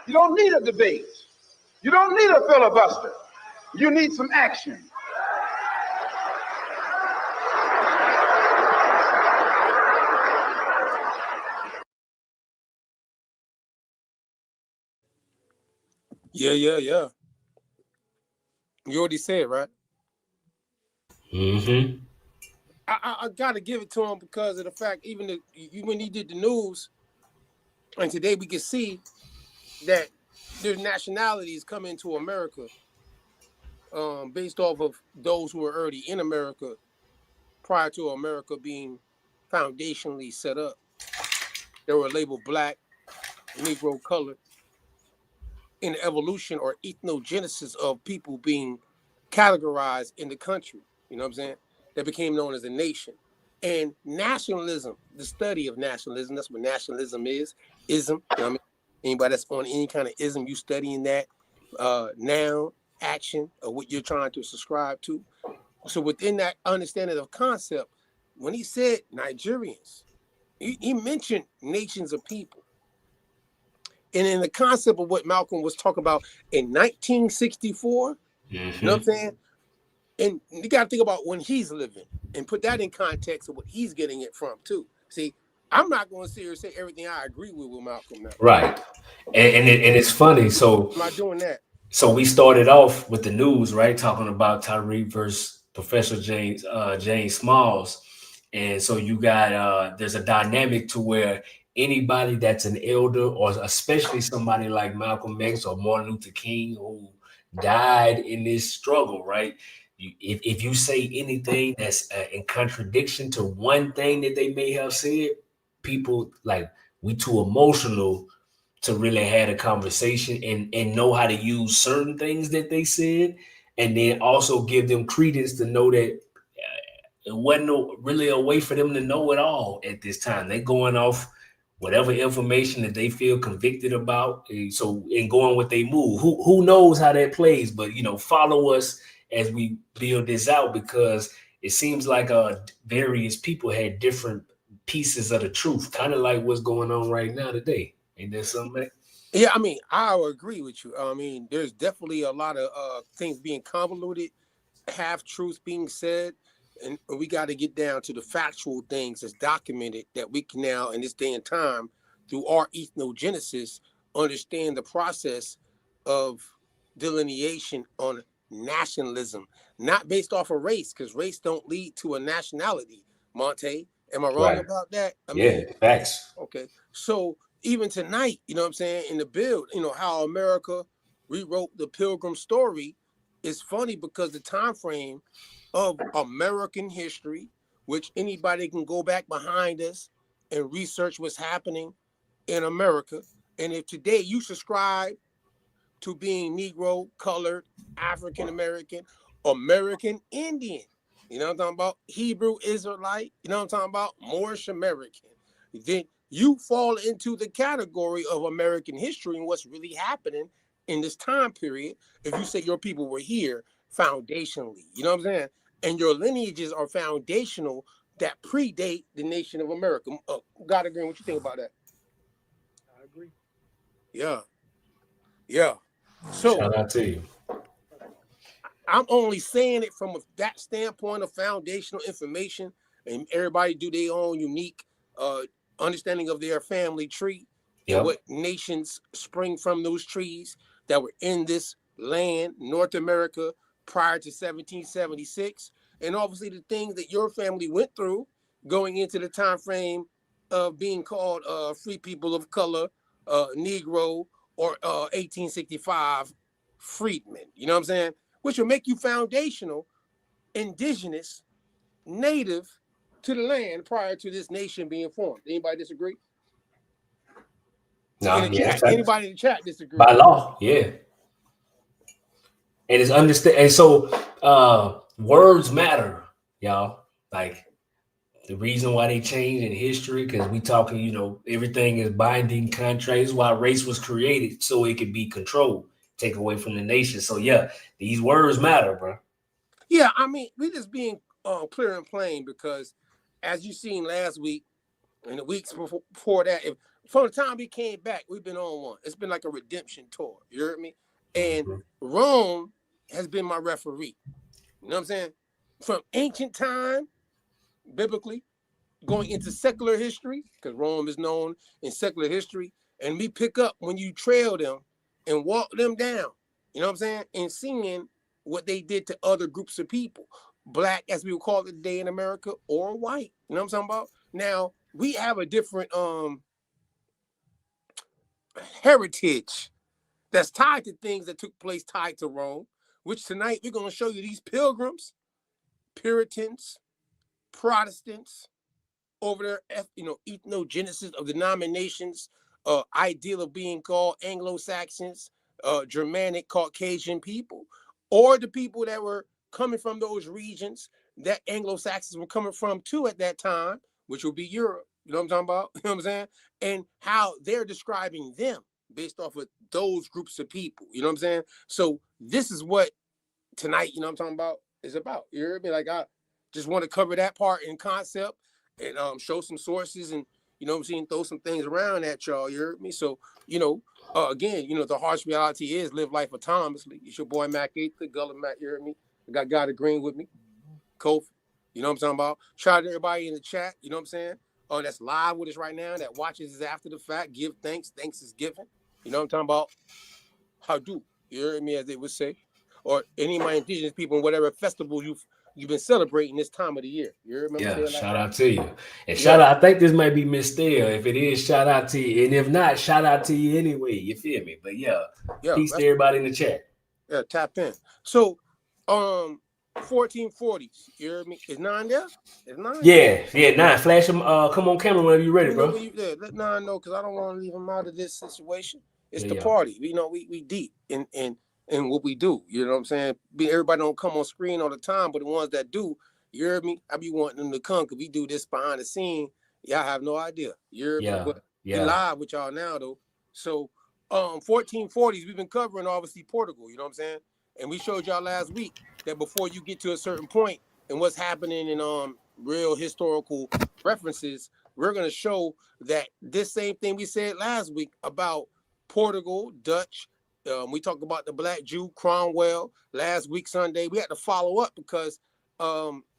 You don't need a debate. You don't need a filibuster. You need some action. Yeah. You already said, right? Mm-hmm. I got to give it to him because of the fact, even when he did the news, and today we can see that there's nationalities coming to America based off of those who were already in America prior to America being foundationally set up. They were labeled black, Negro, colored, in the evolution or ethnogenesis of people being categorized in the country. You know what I'm saying? That became known as a nation. And nationalism, the study of nationalism, that's what nationalism is. Ism, you know what I mean? Anybody that's on any kind of ism, you studying that noun, action, or what you're trying to subscribe to. So within that understanding of concept, when he said Nigerians, he mentioned nations of people. And in the concept of what Malcolm was talking about in 1964, you know what I'm saying? And you got to think about when he's living and put that in context of what he's getting it from too. See, I'm not going to sit here and say everything I agree with Malcolm now. Right. And it's funny. So I'm not doing that. So we started off with the news, right? Talking about Tyreek versus Professor James Smalls. And so you got there's a dynamic to where anybody that's an elder, or especially somebody like Malcolm X or Martin Luther King who died in this struggle, right? If you say anything that's in contradiction to one thing that they may have said, people like, we too emotional to really have a conversation and know how to use certain things that they said, and then also give them credence to know that it wasn't really a way for them to know it all at this time. They're going off whatever information that they feel convicted about. So in going with they move, who knows how that plays, but follow us as we build this out, because it seems like various people had different pieces of the truth, kind of like what's going on right now today. Ain't there something? Yeah, I mean, I agree with you. I mean, there's definitely a lot of things being convoluted, half truths being said, and we got to get down to the factual things that's documented that we can now, in this day and time, through our ethnogenesis, understand the process of delineation on nationalism, not based off of race, because race don't lead to a nationality. Monte, am I wrong about that? I mean, facts. Okay, so even tonight, you know what I'm saying, in the build, how America rewrote the Pilgrim story is funny because the time frame of American history, which anybody can go back behind us and research what's happening in America. And if today you subscribe to being Negro, colored, African American, American Indian, you know what I'm talking about, Hebrew Israelite, you know what I'm talking about, Moorish American, then you fall into the category of American history and what's really happening in this time period. If you say your people were here foundationally, you know what I'm saying? And your lineages are foundational that predate the nation of America. God agree, what you think about that? I agree. Yeah. So shout out to you. I'm only saying it from that standpoint of foundational information, and everybody do their own unique understanding of their family tree and what nations spring from those trees that were in this land, North America, prior to 1776, and obviously the things that your family went through going into the time frame of being called free people of color, Negro, or 1865 freedmen. You know what I'm saying? Which will make you foundational, indigenous, native to the land prior to this nation being formed. Anybody disagree? No, in the chat. Anybody in the chat disagree? By law, yeah. And it's understand. And so words matter, y'all. Like the reason why they changed in history, because we talking, you know, everything is binding contracts. Why race was created so it could be controlled, take away from the nation. So yeah, these words matter, bro. Yeah, I mean, we just being clear and plain, because as you seen last week and the weeks before that, from the time we came back, we've been on one. It's been like a redemption tour. You heard me? And Rome has been my referee. You know what I'm saying? From ancient time, biblically, going into secular history, because Rome is known in secular history, and we pick up when you trail them and walk them down. You know what I'm saying? And seeing what they did to other groups of people, black, as we would call it today in America, or white. You know what I'm talking about? Now, we have a different heritage that's tied to things that took place tied to Rome, which tonight we're going to show you these pilgrims, Puritans, Protestants, over there, you know, ethnogenesis of denominations, ideal of being called Anglo-Saxons, Germanic, Caucasian people, or the people that were coming from those regions that Anglo-Saxons were coming from too at that time, which would be Europe. You know what I'm talking about? You know what I'm saying? And how they're describing them based off of those groups of people. You know what I'm saying? So this is what tonight, you know what I'm talking about, is about. You hear me? Like, I just want to cover that part in concept and show some sources and, you know what I'm saying, throw some things around at y'all. You heard me? So, you know, again, you know, the harsh reality is live life autonomously. It's your boy Mac 8, the Gullah Mac. You heard me? I got God Green with me, Kofi. You know what I'm talking about? Shout out to everybody in the chat. You know what I'm saying? That's live with us right now. That watches us after the fact. Give thanks. Thanks is given. You know what I'm talking about? How do you hear me, as they would say? Or any of my indigenous people in whatever festival you've been celebrating this time of the year. You remember? Yeah, shout out to you. And shout out, I think this might be Miss Stale. If it is, shout out to you. And if not, shout out to you anyway. You feel me? But yeah, peace to everybody in the chat. Yeah, tap in. So 1440s. You heard me? Is 9 there? Is 9? Yeah, 9. Flash him. Come on camera whenever you're ready, bro. Let 9 know, because I don't want to leave him out of this situation. It's the party. We know we deep in what we do. You know what I'm saying? Everybody don't come on screen all the time, but the ones that do, you heard me? I be wanting them to come, because we do this behind the scene. Y'all have no idea. You heard me? But we live with y'all now, though. So 1440s, we've been covering, obviously, Portugal. You know what I'm saying? And we showed y'all last week that before you get to a certain point and what's happening in real historical references, we're going to show that this same thing we said last week about Portugal, Dutch. We talked about the Black Jew, Cromwell, last week Sunday. We had to follow up because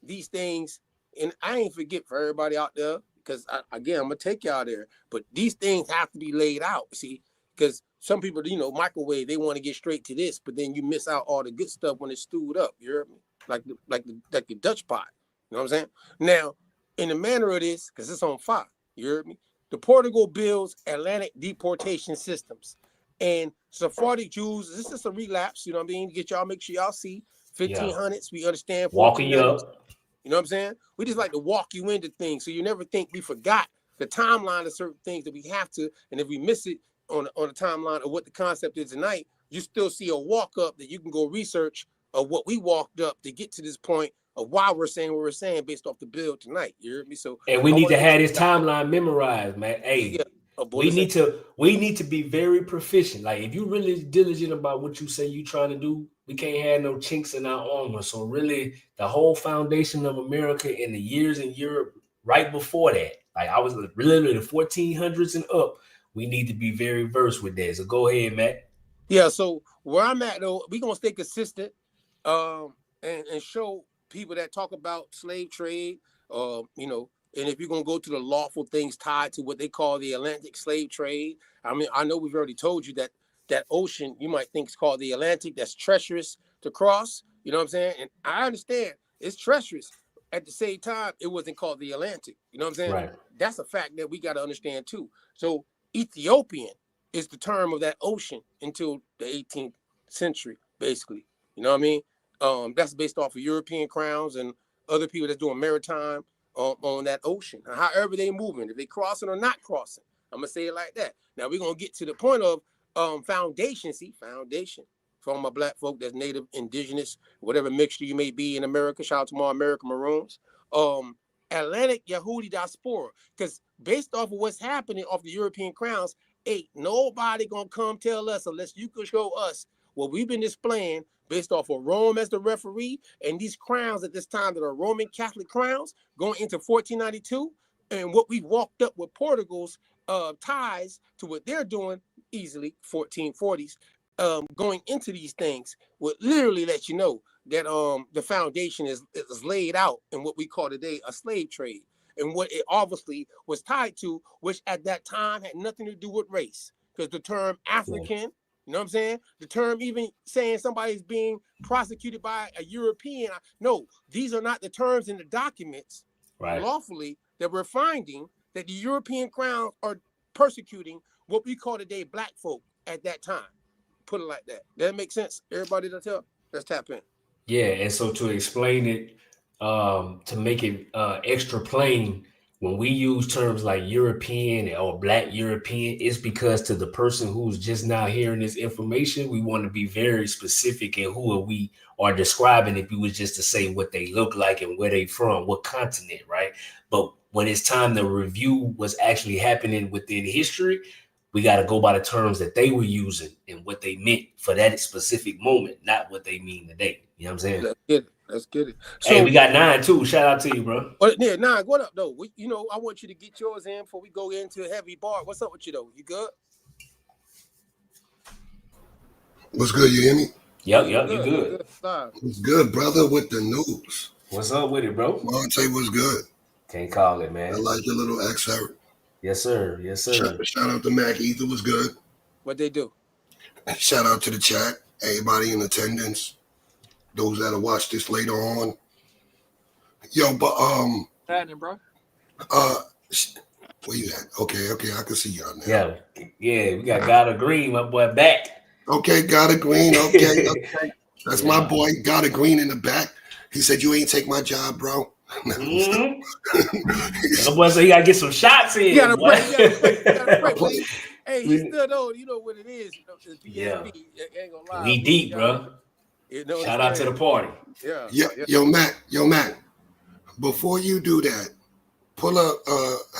these things, and I ain't forget for everybody out there, because again, I'm going to take y'all there, but these things have to be laid out, see, because some people, you know, microwave, they want to get straight to this, but then you miss out all the good stuff when it's stewed up. You heard me? Like the Dutch pot. You know what I'm saying? Now, in the manner of this, because it's on fire, you heard me? The Portugal builds Atlantic deportation systems. And Sephardic Jews, this is a relapse, you know what I mean? Get y'all, make sure y'all see 1500s, we understand. Walking you up. You know what I'm saying? We just like to walk you into things, so you never think we forgot the timeline of certain things that we have to, and if we miss it on the timeline of what the concept is tonight, you still see a walk up that you can go research of what we walked up to get to this point of why we're saying what we're saying based off the build tonight. You heard me? So, and we need to have this timeline memorized, man. Hey, we need to be very proficient. Like, if you really diligent about what you say you trying to do, we can't have no chinks in our armor. So really, the whole foundation of America in the years in Europe, right before that, like I was literally the 1400s and up, we need to be very versed with that. So go ahead, Matt. Yeah, so where I'm at, though, we're going to stay consistent and show people that talk about slave trade, you know, and if you're going to go to the lawful things tied to what they call the Atlantic slave trade. I mean, I know we've already told you that that ocean you might think is called the Atlantic. That's treacherous to cross. You know what I'm saying? And I understand it's treacherous. At the same time, it wasn't called the Atlantic. You know what I'm saying? Right. That's a fact that we got to understand, too. So Ethiopian is the term of that ocean until the 18th century, basically. You know what I mean? That's based off of European crowns and other people that's doing maritime on that ocean. And however they moving, if they crossing or not crossing. I'm gonna say it like that. Now we're gonna get to the point of foundation. See, foundation for all my black folk that's native, indigenous, whatever mixture you may be in America. Shout out to my American Maroons. Atlantic Yahudi diaspora, because based off of what's happening off the European crowns, ain't nobody gonna come tell us unless you can show us what we've been displaying based off of Rome as the referee and these crowns at this time that are Roman Catholic crowns going into 1492, and what we walked up with Portugal's ties to what they're doing easily 1440s, going into these things would literally let you know that the foundation is laid out in what we call today a slave trade, and what it obviously was tied to, which at that time had nothing to do with race, because the term African, you know what I'm saying? The term even saying somebody's being prosecuted by a European, no, these are not the terms in the documents lawfully that we're finding that the European crown are persecuting what we call today black folk at that time. Put it like that. Does that make sense? Everybody to tell? Let's tap in. Yeah, and so to explain it, to make it extra plain, when we use terms like European or Black European, it's because to the person who's just now hearing this information, we want to be very specific in who we are describing. If we was just to say what they look like and where they from, what continent, right? But when it's time to review what's actually happening within history, we got to go by the terms that they were using and what they meant for that specific moment, not what they mean today. You know what I'm saying? Let's get it. So, hey, we got 9 too. Shout out to you, bro. Yeah, 9. What up, though? I want you to get yours in before we go into a heavy bar. What's up with you, though? You good? What's good? You hear me? Yep, you good. What's good, brother, with the news? What's up with it, bro? Monte, what's good? Can't call it, man. I like your little excerpt. Yes, sir. Yes, sir. Shout out to Mac Ether, was good. What they do? Shout out to the chat, everybody in attendance, those that'll watch this later on. Yo, but happening, bro? Where you at? Okay, I can see y'all now. Yeah, we got God of Green, my boy, back. Okay, God of Green. Okay. That's my boy, God of Green in the back. He said, "You ain't take my job, bro." My boy said he gotta get some shots in. You gotta break. Hey, he still though, you know what it is. Yeah. Ain't gonna lie. We deep, bro. Shout out to the party. Yeah. Yo, Matt. Before you do that, pull up,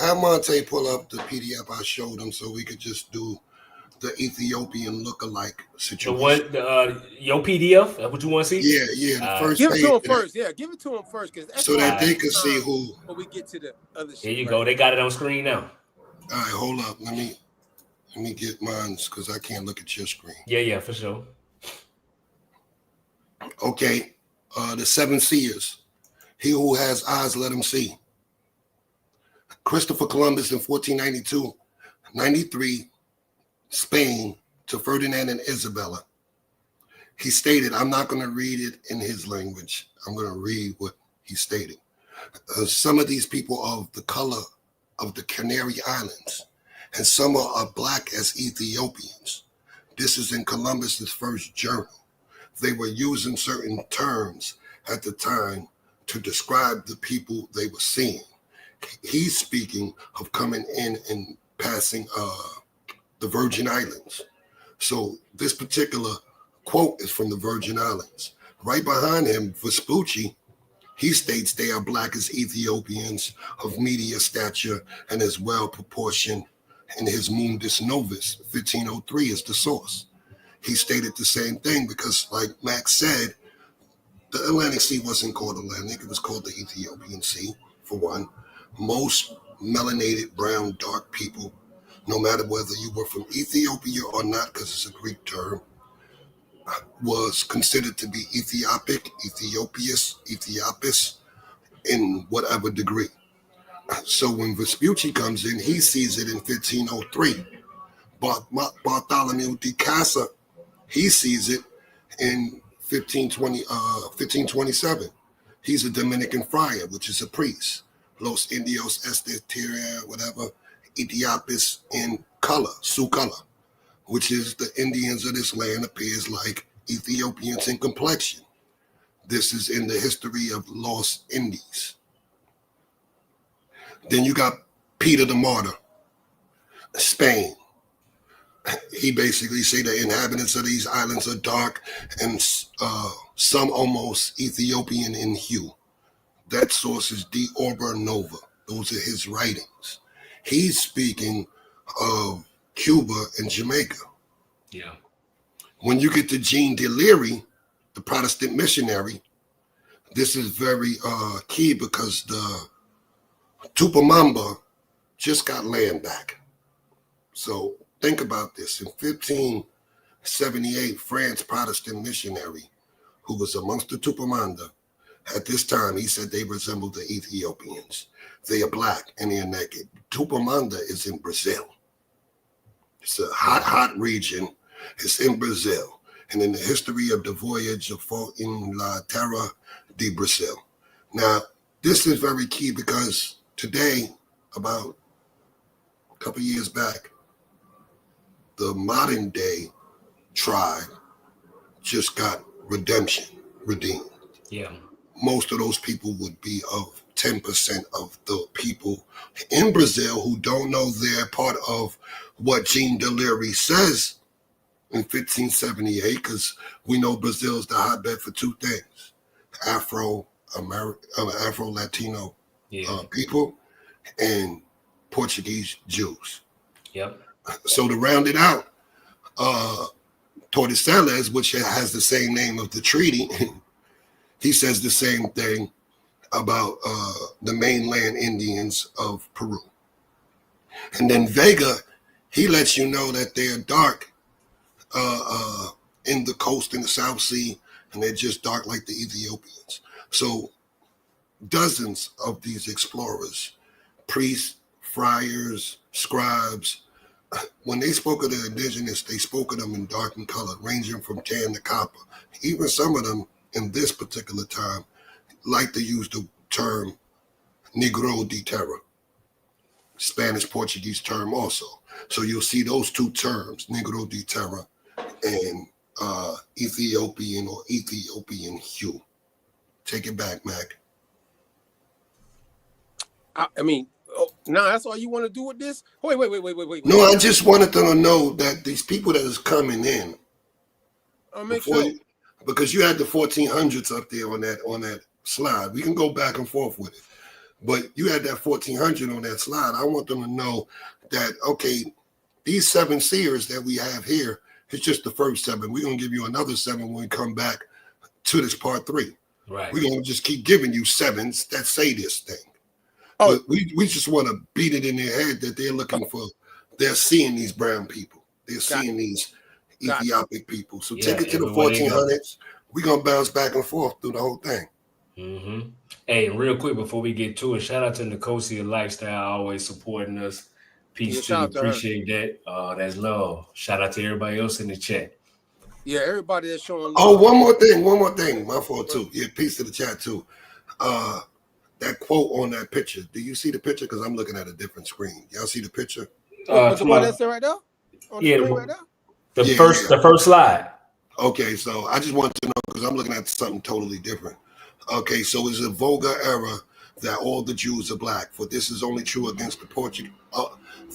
have Monte pull up the PDF I showed him so we could just do the Ethiopian look-alike situation. Your PDF? That's what you want to see? Yeah. The first give it to him first. Yeah, give it to him first, so that they can see who. When we get to the other shit. Here you go. They got it on screen now. All right, hold up. Let me get mine because I can't look at your screen. Yeah, for sure. Okay, the 7 seers. He who has eyes, let him see. Christopher Columbus in 1492, 93, Spain, to Ferdinand and Isabella. He stated, I'm not going to read it in his language. I'm going to read what he stated. Some of these people are of the color of the Canary Islands, and some are black as Ethiopians. This is in Columbus's first journal. They were using certain terms at the time to describe the people they were seeing. He's speaking of coming in and passing the Virgin Islands. So this particular quote is from the Virgin Islands. Right behind him, Vespucci, he states they are black as Ethiopians of medium stature and as well proportioned. In his Mundus Novus, 1503 is the source. He stated the same thing because, like Max said, the Atlantic Sea wasn't called Atlantic. It was called the Ethiopian Sea, for one. Most melanated, brown, dark people, no matter whether you were from Ethiopia or not, because it's a Greek term, was considered to be Ethiopic, Ethiopis, in whatever degree. So when Vespucci comes in, he sees it in 1503. Bartholomew de Casa, he sees it in 1527. He's a Dominican friar, which is a priest. Los Indios Esteteria, whatever, Ethiopis in color, su color, which is the Indians of this land appears like Ethiopians in complexion. This is in the history of Lost Indies. Then you got Peter the Martyr. Spain. He basically say the inhabitants of these islands are dark and some almost Ethiopian in hue. That source is D. Orber Nova. Those are his writings. He's speaking of Cuba and Jamaica. Yeah. When you get to Jean Delary, the Protestant missionary, this is very key because the Tupamamba just got land back. So think about this. In 1578, France Protestant missionary, who was amongst the Tupamanda, at this time, he said they resemble the Ethiopians. They are black and they are naked. Tupamanda is in Brazil. It's a hot region. It's in Brazil. And in the history of the voyage of in La Terra de Brazil. Now, this is very key because today, about a couple years back, the modern day tribe just got redeemed. Yeah. Most of those people would be of 10% of the people in Brazil who don't know they're part of what Jean Delary says in 1578, because we know Brazil's the hotbed for two things: Afro-Latino people and Portuguese Jews. Yep. So to round it out, Tordesillas, which has the same name of the treaty, he says the same thing about the mainland Indians of Peru. And then Vega, he lets you know that they're dark in the coast in the South Sea, and they're just dark like the Ethiopians. So dozens of these explorers, priests, friars, scribes, when they spoke of the indigenous, they spoke of them in dark and color, ranging from tan to copper. Even some of them in this particular time like to use the term Negro de Terra, Spanish Portuguese term also. So you'll see those two terms, Negro de Terra and Ethiopian or Ethiopian hue. Take it back, Mac. I mean, now that's all you want to do with this? Wait. No, I just wanted them to know that these people that is coming in, because you had the 1400s up there on that slide. We can go back and forth with it, but you had that 1400 on that slide. I want them to know that, okay, these 7 seers that we have here, it's just the first 7. We're going to give you another 7 when we come back to this part 3. Right. We're going to just keep giving you 7s that say this thing. Oh, but we just want to beat it in their head that they're looking for, they're seeing these brown people. They're seeing these Ethiopic people. So take it to the 1400s. We're going to bounce back and forth through the whole thing. Mm-hmm. Hey, real quick before we get to it, shout out to Nicosia Lifestyle, always supporting us. Peace to you. Appreciate that. That's love. Shout out to everybody else in the chat. Yeah, everybody that's showing love. Oh, one more thing. My fault too. Yeah, peace to the chat too. That quote on that picture. Do you see the picture? Because I'm looking at a different screen. Y'all see the picture? The one that's right there? On the screen right there? The first slide. Okay, so I just want to know because I'm looking at something totally different. Okay, so it's a vulgar error that all the Jews are black, for this is only true against the Portuguese.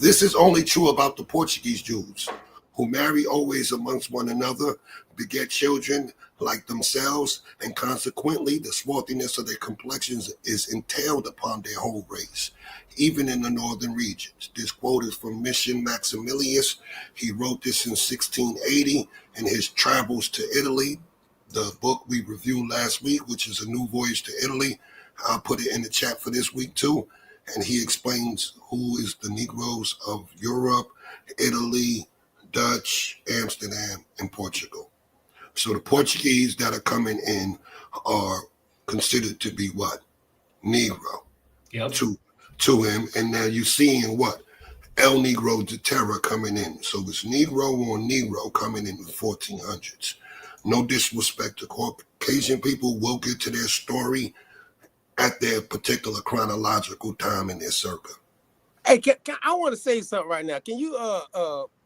This is only true about the Portuguese Jews, who marry always amongst one another, beget children like themselves, and consequently the swarthiness of their complexions is entailed upon their whole race, even in the northern regions. This quote is from Mission Maximilius. He wrote this in 1680 in his Travels to Italy, the book we reviewed last week, which is A New Voyage to Italy. I'll put it in the chat for this week too. And he explains who is the Negroes of Europe, Italy, Dutch, Amsterdam, and Portugal. So the Portuguese that are coming in are considered to be what? Negro. Yep. To him. And now you're seeing what? El Negro de Terra coming in. So it's Negro on Negro coming in the 1400s. No disrespect to Caucasian people. Will get to their story at their particular chronological time in their circle. Hey, I want to say something right now. Can you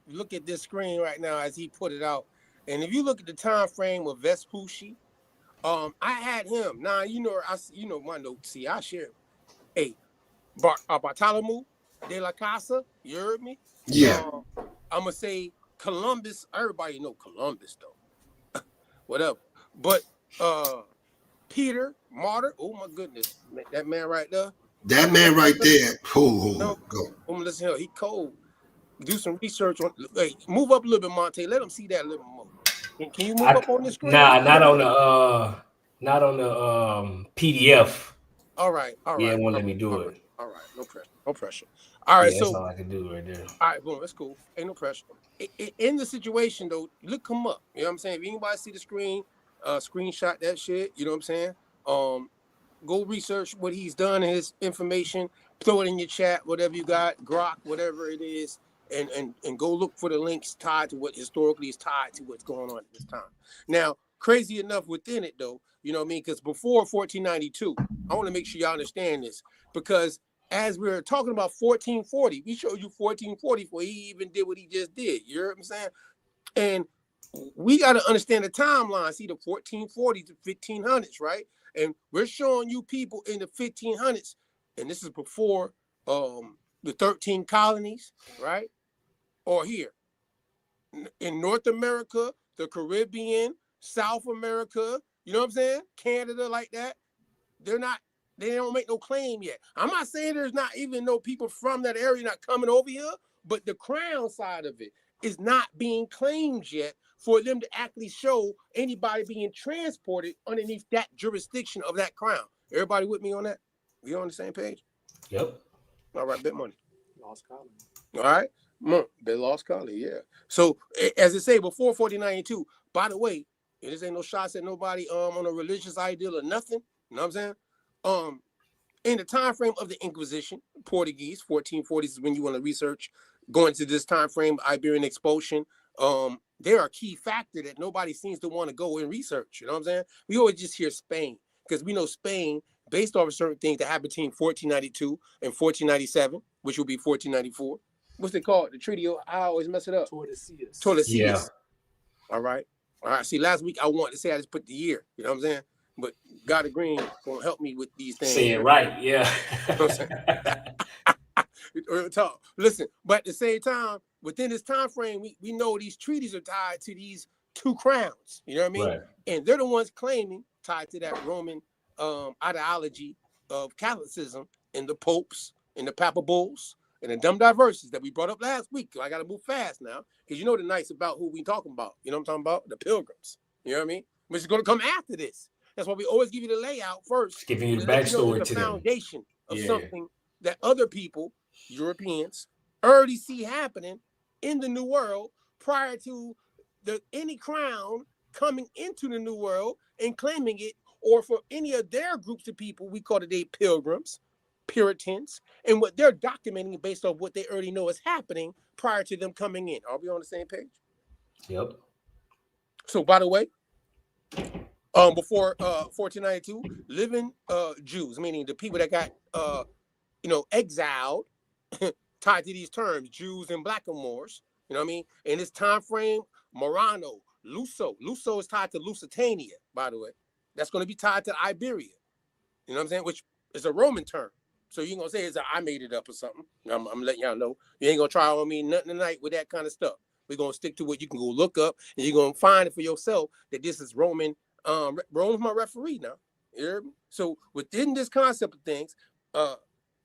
look at this screen right now as he put it out? And if you look at the time frame of Vespucci, I had him. Now you know my notes. See, I share. Hey, Bartholomew, de la Casa. You heard me? Yeah. I'm gonna say Columbus. Everybody know Columbus though. Whatever. But Peter Martyr. Oh my goodness, that man right there. That man right there. No, go. Listen here. He cold. Do some research on. Hey, move up a little bit, Monte. Let them see that a little more. Can you move up on the screen? Nah, not on the PDF. All right. Yeah, it won't let me do it. All right, no pressure. No pressure. All right, yeah, so that's all I can do right there. All right, boom, that's cool. Ain't no pressure. In the situation though, look him up. You know what I'm saying? If anybody see the screen, screenshot that shit. You know what I'm saying? Go research what he's done, his information. Throw it in your chat, whatever you got, Grok, whatever it is, and go look for the links tied to what historically is tied to what's going on at this time. Now, crazy enough within it though, you know what I mean? Because before 1492, I want to make sure y'all understand this, because as we were talking about 1440, we showed you 1440 before he even did what he just did. You heard what I'm saying? And we got to understand the timeline. See, the 1440s to 1500s, right? And we're showing you people in the 1500s, and this is before the 13 colonies, right? Or here in North America, the Caribbean, South America, you know what I'm saying? Canada, like that. They don't make no claim yet. I'm not saying there's not even no people from that area not coming over here, but the crown side of it is not being claimed yet for them to actually show anybody being transported underneath that jurisdiction of that crown. Everybody with me on that? We on the same page? Yep. All right, bet money. Lost colony. All right. They lost colony, yeah. So as I say, before 1492, by the way, this ain't no shots at nobody on a religious ideal or nothing. You know what I'm saying? In the time frame of the Inquisition, Portuguese, 1440s is when you want to research going to this time frame, Iberian expulsion. They're a key factor that nobody seems to want to go and research. You know what I'm saying? We always just hear Spain because we know Spain, based off of certain things that happened between 1492 and 1497, which will be 1494. What's it called? The treaty. I always mess it up. Tordesillas. Yeah. All right. See, last week I wanted to say I just put the year. You know what I'm saying? But God of Green gonna help me with these things. Say it right, yeah. You know what I'm saying? Listen, but at the same time, within this time frame, we know these treaties are tied to these two crowns. You know what I mean? Right. And they're the ones claiming tied to that Roman ideology of Catholicism and the popes and the papal bulls and the dumb diverses that we brought up last week. I gotta move fast now because you know the nice about who we talking about. You know what I'm talking about? The Pilgrims. You know what I mean? Which is gonna come after this. That's why we always give you the layout first. Just giving you the backstory to the foundation of yeah. something that other people, Europeans, already see happening in the New World prior to any crown coming into the New World and claiming it, or for any of their groups of people, we call today Pilgrims, Puritans, and what they're documenting based on what they already know is happening prior to them coming in. Are we on the same page? Yep. So, by the way, before 1492, living Jews, meaning the people that got exiled, tied to these terms, Jews and Blackamoors, you know what I mean? In this time frame, Marano, Luso is tied to Lusitania, by the way. That's going to be tied to Iberia, you know what I'm saying? Which is a Roman term. So you're going to say I made it up or something. I'm letting y'all know. You ain't going to try on me nothing tonight with that kind of stuff. We're going to stick to what you can go look up, and you're going to find it for yourself that this is Roman. Rome's my referee now. You hear me? So within this concept of things,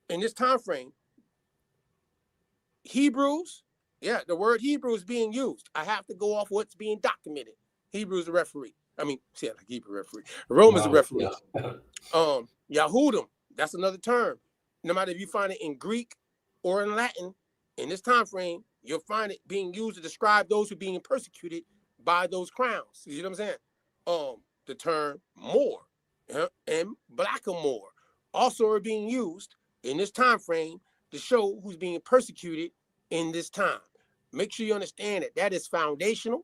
in this time frame, Hebrews, the word Hebrew is being used. I have to go off what's being documented. Hebrew is the referee. I mean, like Hebrew referee. Rome is a referee. Yeah. Yahudim, that's another term. No matter if you find it in Greek or in Latin, in this time frame, you'll find it being used to describe those who are being persecuted by those crowns. You know what I'm saying? The term Moor and Blackamoor also are being used in this time frame to show who's being persecuted in this time. Make sure you understand that is foundational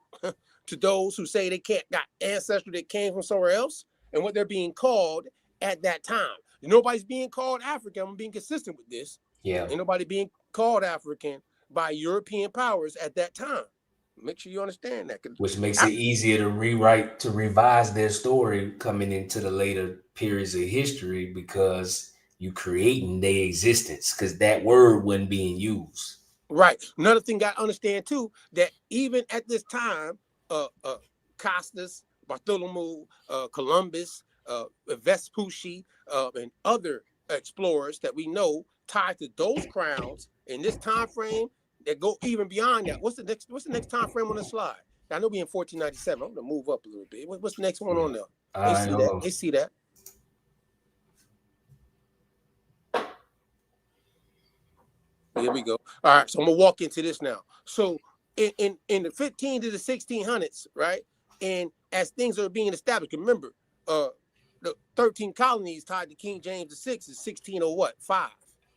to those who say they got ancestry that came from somewhere else and what they're being called at that time. Nobody's being called African. I'm being consistent with this. Yeah. Ain't nobody being called African by European powers at that time. Make sure you understand that. Which makes it easier to revise their story coming into the later periods of history, because you creating their existence because that word wasn't being used. Right. Another thing I understand too, that even at this time, Costas, Bartholomew, Columbus, Vespucci, and other explorers that we know tied to those crowns in this time frame that go even beyond that. What's the next time frame on the slide? I know we in 1497. I'm gonna move up a little bit. What's the next one on there? They see that. They see that. Here we go. All right, so I'm gonna walk into this now. So in the 15 to the 1600s, right? And as things are being established, remember, the 13 colonies tied to King James VI is 1605.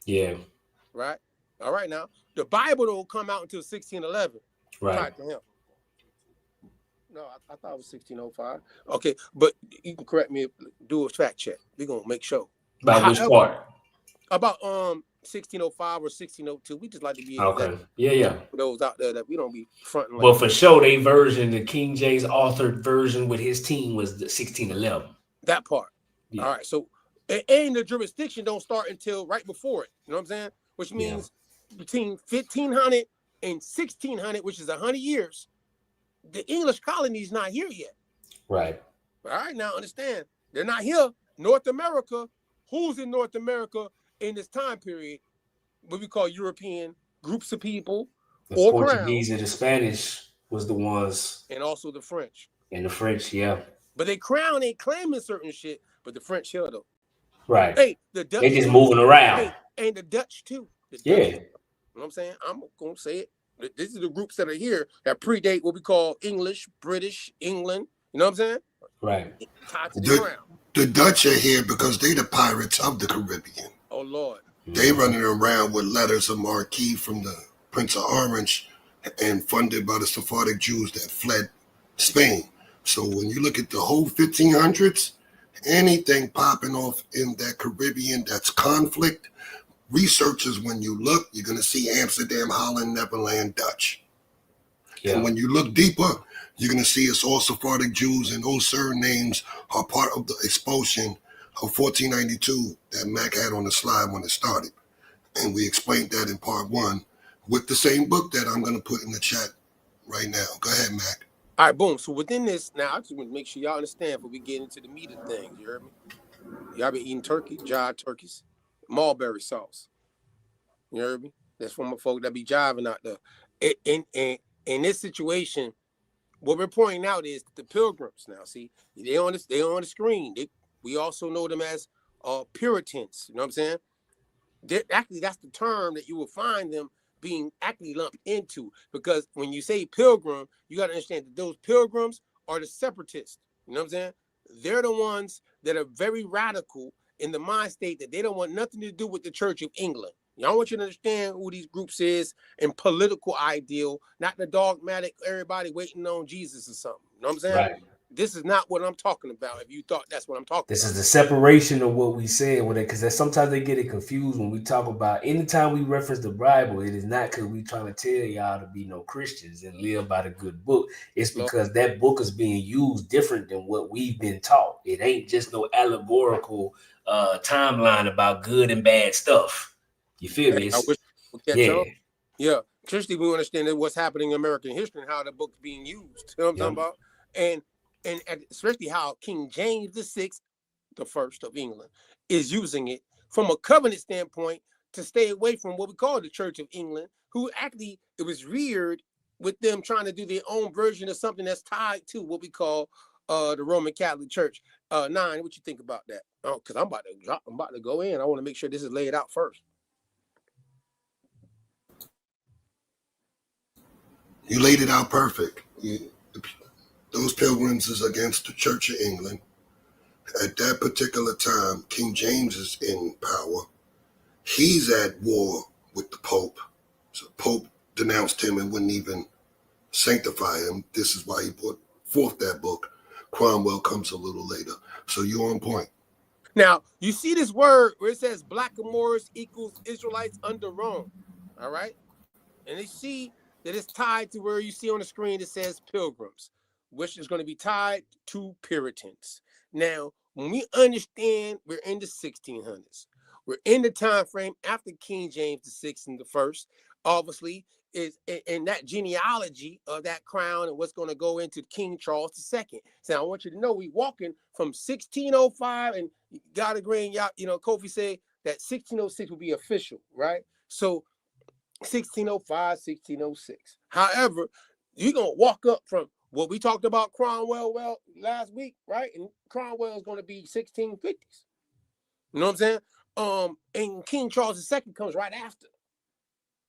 Yeah. Right. All right. Now the Bible don't come out until 1611. Right. Tied to him. No, I thought it was 1605. Okay, but you can correct me. Do a fact check. We're gonna make sure. About which part? About 1605 or 1602. We just like to be okay. Yeah. For those out there that we don't be fronting. Well, for sure, they version, the King James authored version with his team was the 1611. That part. Yeah. All right. So, and the jurisdiction don't start until right before it. You know what I'm saying? Which means between 1500 and 1600, which is 100 years, the English colony is not here yet. Right. All right. Now understand, they're not here. North America. Who's in North America in this time period? What we call European groups of people. The or Portuguese crowns, and the Spanish was the ones. and also the French. And the French, yeah. But they crown ain't claiming certain shit, but the French here though. Right. Hey, the Dutch. They just moving around. Hey, and the Dutch too. The Dutch, yeah. You know what I'm saying? I'm gonna say it. These are the groups that are here that predate what we call English, British, England. You know what I'm saying? Right. Tied to the crown. The Dutch are here because they the pirates of the Caribbean. Oh Lord. They running around with letters of marque from the Prince of Orange and funded by the Sephardic Jews that fled Spain. So when you look at the whole 1500s, anything popping off in that Caribbean that's conflict, researchers, when you look, you're going to see Amsterdam, Holland, Netherlands, Dutch. Yeah. And when you look deeper, you're going to see it's all Sephardic Jews, and those surnames are part of the expulsion of 1492 that Mac had on the slide when it started. And we explained that in part 1 with the same book that I'm going to put in the chat right now. Go ahead, Mac. All right, boom. So within this, now I just want to make sure y'all understand before we get into the meat of things. You heard me? Y'all been eating turkey, jive turkeys, mulberry sauce. You heard me? That's from my folk that be jiving out there. In this situation, what we're pointing out is the Pilgrims. Now, see, they on the screen. We also know them as Puritans. You know what I'm saying? Actually, that's the term that you will find them being actually lumped into, because when you say pilgrim, you got to understand that those pilgrims are the separatists. You know what I'm saying? They're the ones that are very radical in the mind state that they don't want nothing to do with the Church of England. Y'all want you to understand who these groups is and political ideal, not the dogmatic, everybody waiting on Jesus or something. You know what I'm saying? Right. This is not what I'm talking about. If you thought that's what I'm talking about. This is the separation of what we said with it, because sometimes they get it confused when we talk about, anytime we reference the Bible, it is not because we trying to tell y'all to be no Christians and live by the good book. It's because that book is being used different than what we've been taught. It ain't just no allegorical timeline about good and bad stuff. You feel me? I wish we could catch on. Yeah. Especially we understand what's happening in American history and how the book's being used. You know what I'm talking about? And especially how King James VI, the first of England, is using it from a covenant standpoint to stay away from what we call the Church of England, who actually, it was reared with them trying to do their own version of something that's tied to what we call the Roman Catholic Church. Nine, what you think about that? Oh, because I'm about to go in. I want to make sure this is laid out first. You laid it out perfect. Those pilgrims is against the Church of England. At that particular time, King James is in power. He's at war with the Pope. So Pope denounced him and wouldn't even sanctify him. This is why he put forth that book. Cromwell comes a little later. So you're on point. Now, you see this word where it says Blackamoors equals Israelites under Rome. All right? And they see that it's tied to where you see on the screen it says Pilgrims, which is going to be tied to Puritans. Now, when we understand we're in the 1600s, We're in the time frame after King James VI and the first, obviously, is in that genealogy of that crown and what's going to go into King Charles II. So I want you to know we walking from 1605, and you got agree, Kofi said that 1606 will be official, right? So 1605, 1606. However, you're going to walk up from what we talked about Cromwell last week, right? And Cromwell is going to be 1650s. You know what I'm saying? And King Charles II comes right after.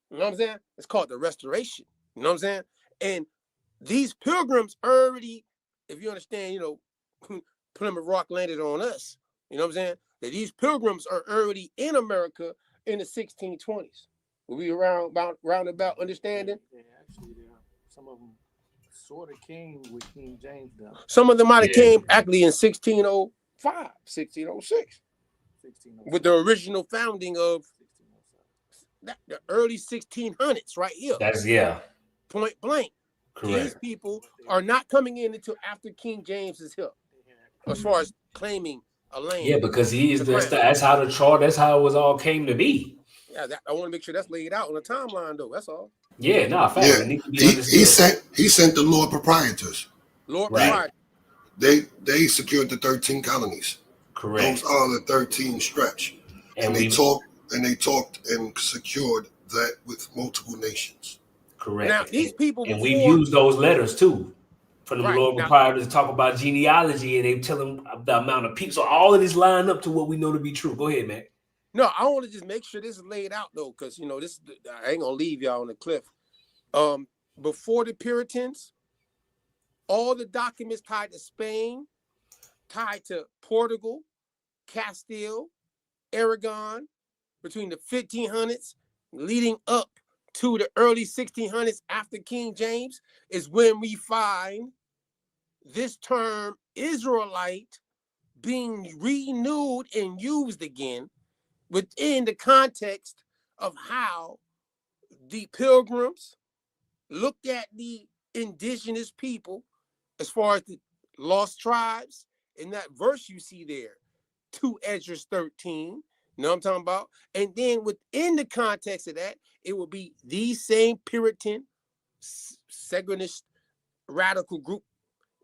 You know what I'm saying? It's called the Restoration. You know what I'm saying? And these pilgrims already, if you understand, Plymouth Rock landed on us. You know what I'm saying? That these pilgrims are already in America in the 1620s. Will be roundabout understanding? Yeah, actually, some of them sort of came with King James now. Some of them might have came actually in 1605, 1606. With the original founding of the early 1600s right here. That's point blank. Correct. These people are not coming in until after King James is here, as far as claiming a land. Yeah, because that's how the chart, that's how it was all came to be. Yeah, I want to make sure that's laid out on the timeline, though. That's all. Yeah, no, fact. Yeah. He sent the Lord proprietors. Lord proprietors. They secured the 13 colonies. Correct. Those are the 13 stretch, and they talked and secured that with multiple nations. Correct. Now these people, and we've used those letters too for the Lord proprietors to talk about genealogy, and they tell them the amount of people. So all of this line up to what we know to be true. Go ahead, man. No, I want to just make sure this is laid out though, because this I ain't gonna leave y'all on the cliff. Before the Puritans, all the documents tied to Spain, tied to Portugal, Castile, Aragon, between the 1500s leading up to the early 1600s after King James, is when we find this term Israelite being renewed and used again within the context of how the Pilgrims looked at the indigenous people as far as the lost tribes. In that verse you see there, 2 Esdras 13, you know what I'm talking about? And then within the context of that, it will be these same Puritan, segregist, radical group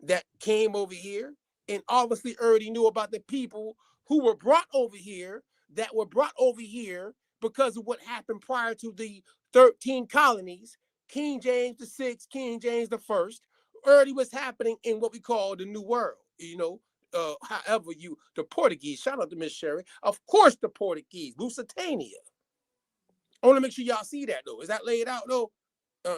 that came over here and obviously already knew about the people who were brought over here, that were brought over here because of what happened prior to the 13 colonies. King James VI, King James I, already was happening in what we call the New World, however the Portuguese, shout out to Miss Sherry, of course the Portuguese, Lusitania. I want to make sure y'all see that though. Is that laid out though?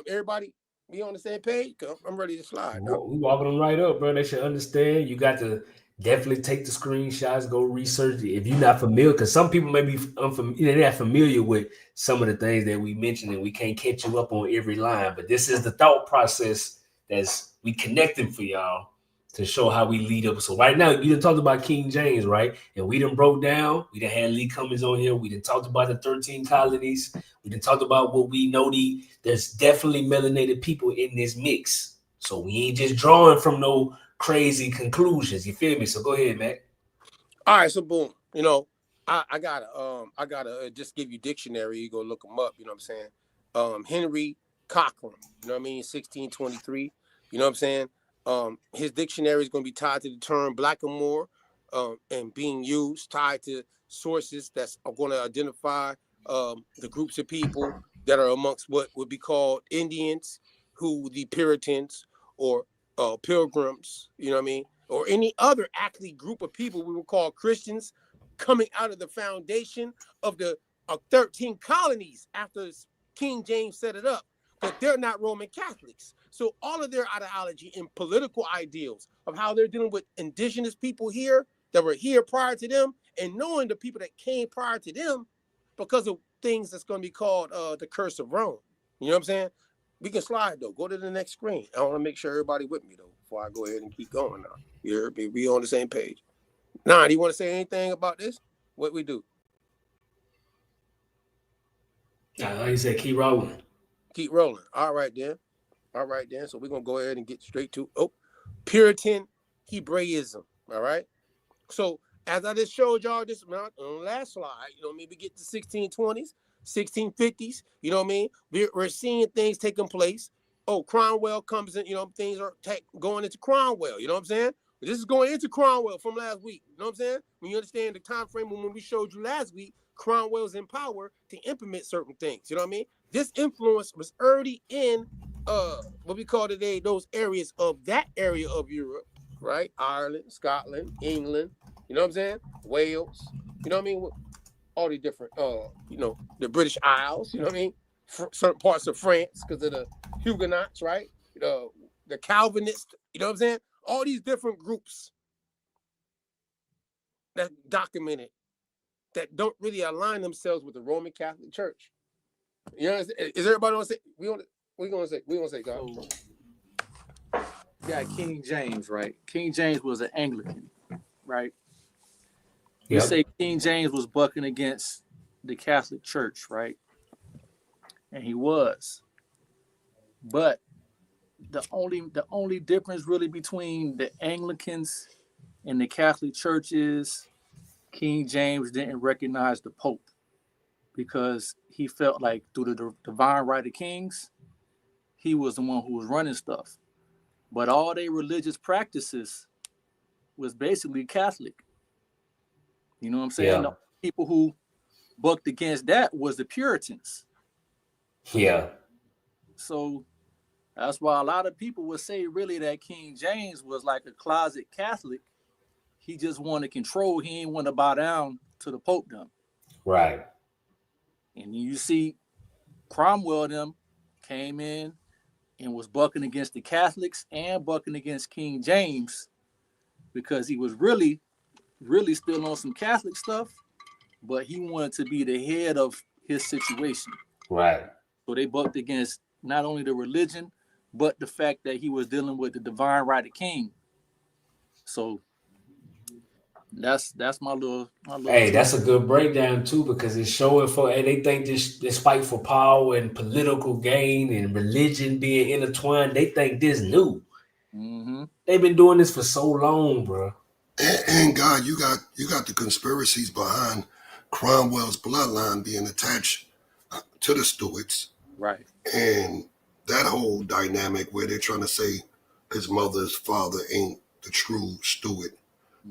Everybody be on the same page? I'm ready to slide. We walking them right up, bro. They should understand. You got to definitely take the screenshots, go research it. If you're not familiar, because some people may be unfamiliar, they're not familiar with some of the things that we mentioned, and we can't catch you up on every line. But this is the thought process that's we connecting for y'all to show how we lead up. So right now, you done talked about King James, right? And we done broke down. We done had Lee Cummings on here. We done talked about the 13 colonies. We done talked about what we know. There's definitely melanated people in this mix. So we ain't just drawing from no crazy conclusions. You feel me? So go ahead, Mac. All right, so boom. I gotta just give you dictionary. You go look them up. You know what I'm saying? Henry Cochrane. You know what I mean? 1623. You know what I'm saying? His dictionary is going to be tied to the term Blackamoor, and being used, tied to sources that's going to identify the groups of people that are amongst what would be called Indians, who the Puritans or Pilgrims, you know what I mean, or any other actually group of people we would call Christians, coming out of the foundation of the 13 colonies after King James set it up, but they're not Roman Catholics. So all of their ideology and political ideals of how they're dealing with indigenous people here that were here prior to them, and knowing the people that came prior to them because of things that's going to be called the curse of Rome. You know what I'm saying? We can slide though. Go to the next screen. I want to make sure everybody with me though before I go ahead and keep going now. You heard me? We on the same page. Nah, do you want to say anything about this? What we do? Like you said, keep rolling. Keep rolling. All right then. So we're gonna go ahead and get straight to Puritan Hebraism. All right. So as I just showed y'all this on the last slide, you know what I mean? We get to 1620s, 1650s, you know what I mean? We're seeing things taking place. Oh, Cromwell comes in, you know, things are going into Cromwell, you know what I'm saying? This is going into Cromwell from last week, you know what I'm saying? When you understand the time frame when we showed you last week, Cromwell's in power to implement certain things, you know what I mean? This influence was already in what we call today those areas of that area of Europe, right? Ireland, Scotland, England, you know what I'm saying? Wales, you know what I mean? All the different, you know, the British Isles, you know what I mean? Certain parts of France because of the Huguenots, right? The Calvinists, you know what I'm saying? All these different groups that documented that don't really align themselves with the Roman Catholic Church. You know, is everybody want to say? We gonna say, God. Yeah, King James, right? King James was an Anglican, right? Yep. We say King James was bucking against the Catholic Church, right? And he was. But the only difference really between the Anglicans and the Catholic Church is King James didn't recognize the Pope because he felt like through the divine right of kings, he was the one who was running stuff. But all their religious practices was basically Catholic. You know what I'm saying? Yeah. The people who bucked against that was the Puritans. Yeah. So that's why a lot of people would say really that King James was like a closet Catholic. He just wanted control. He didn't want to bow down to the Popedom. Right. And you see Cromwell them came in and was bucking against the Catholics and bucking against King James because he was really still on some Catholic stuff, but he wanted to be the head of his situation. Right. So they bucked against not only the religion, but the fact that he was dealing with the divine right of king. So that's my little Hey, that's a good breakdown too, because it's showing for, and they think this fight for power and political gain and religion being intertwined, they think this new. Mm-hmm. They've been doing this for so long, bro. And God, you got the conspiracies behind Cromwell's bloodline being attached to the Stuarts, right? And that whole dynamic where they're trying to say his mother's father ain't the true Stuart,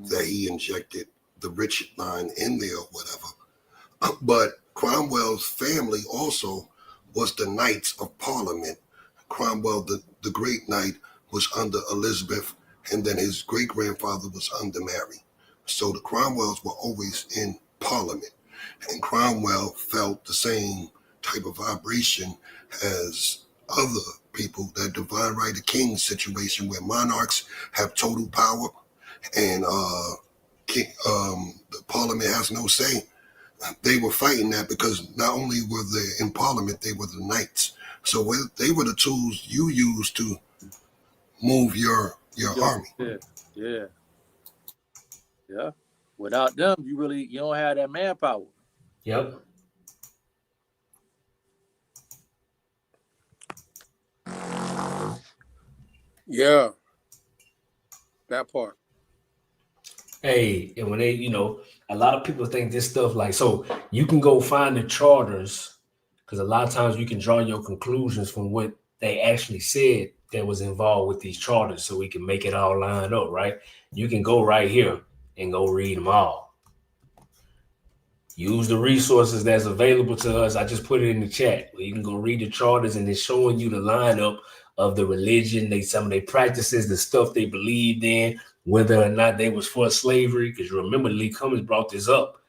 that he injected the Richard line in there or whatever. But Cromwell's family also was the Knights of Parliament. Cromwell, the great knight, was under Elizabeth, and then his great-grandfather was under Mary. So the Cromwells were always in Parliament. And Cromwell felt the same type of vibration as other people, that divine right of king situation where monarchs have total power and the Parliament has no say. They were fighting that because not only were they in Parliament, they were the knights. So they were the tools you used to move your army. Yeah. Without them, you don't have that manpower. Yep. Yeah. That part. Hey, and when they, a lot of people think this stuff like, so you can go find the charters, because a lot of times you can draw your conclusions from what they actually said that was involved with these charters, so we can make it all line up, right? You can go right here and go read them all. Use the resources that's available to us. I just put it in the chat. You can go read the charters, and it's showing you the lineup of the religion, some of their practices, the stuff they believed in, whether or not they was for slavery. Because you remember Lee Cummings brought this up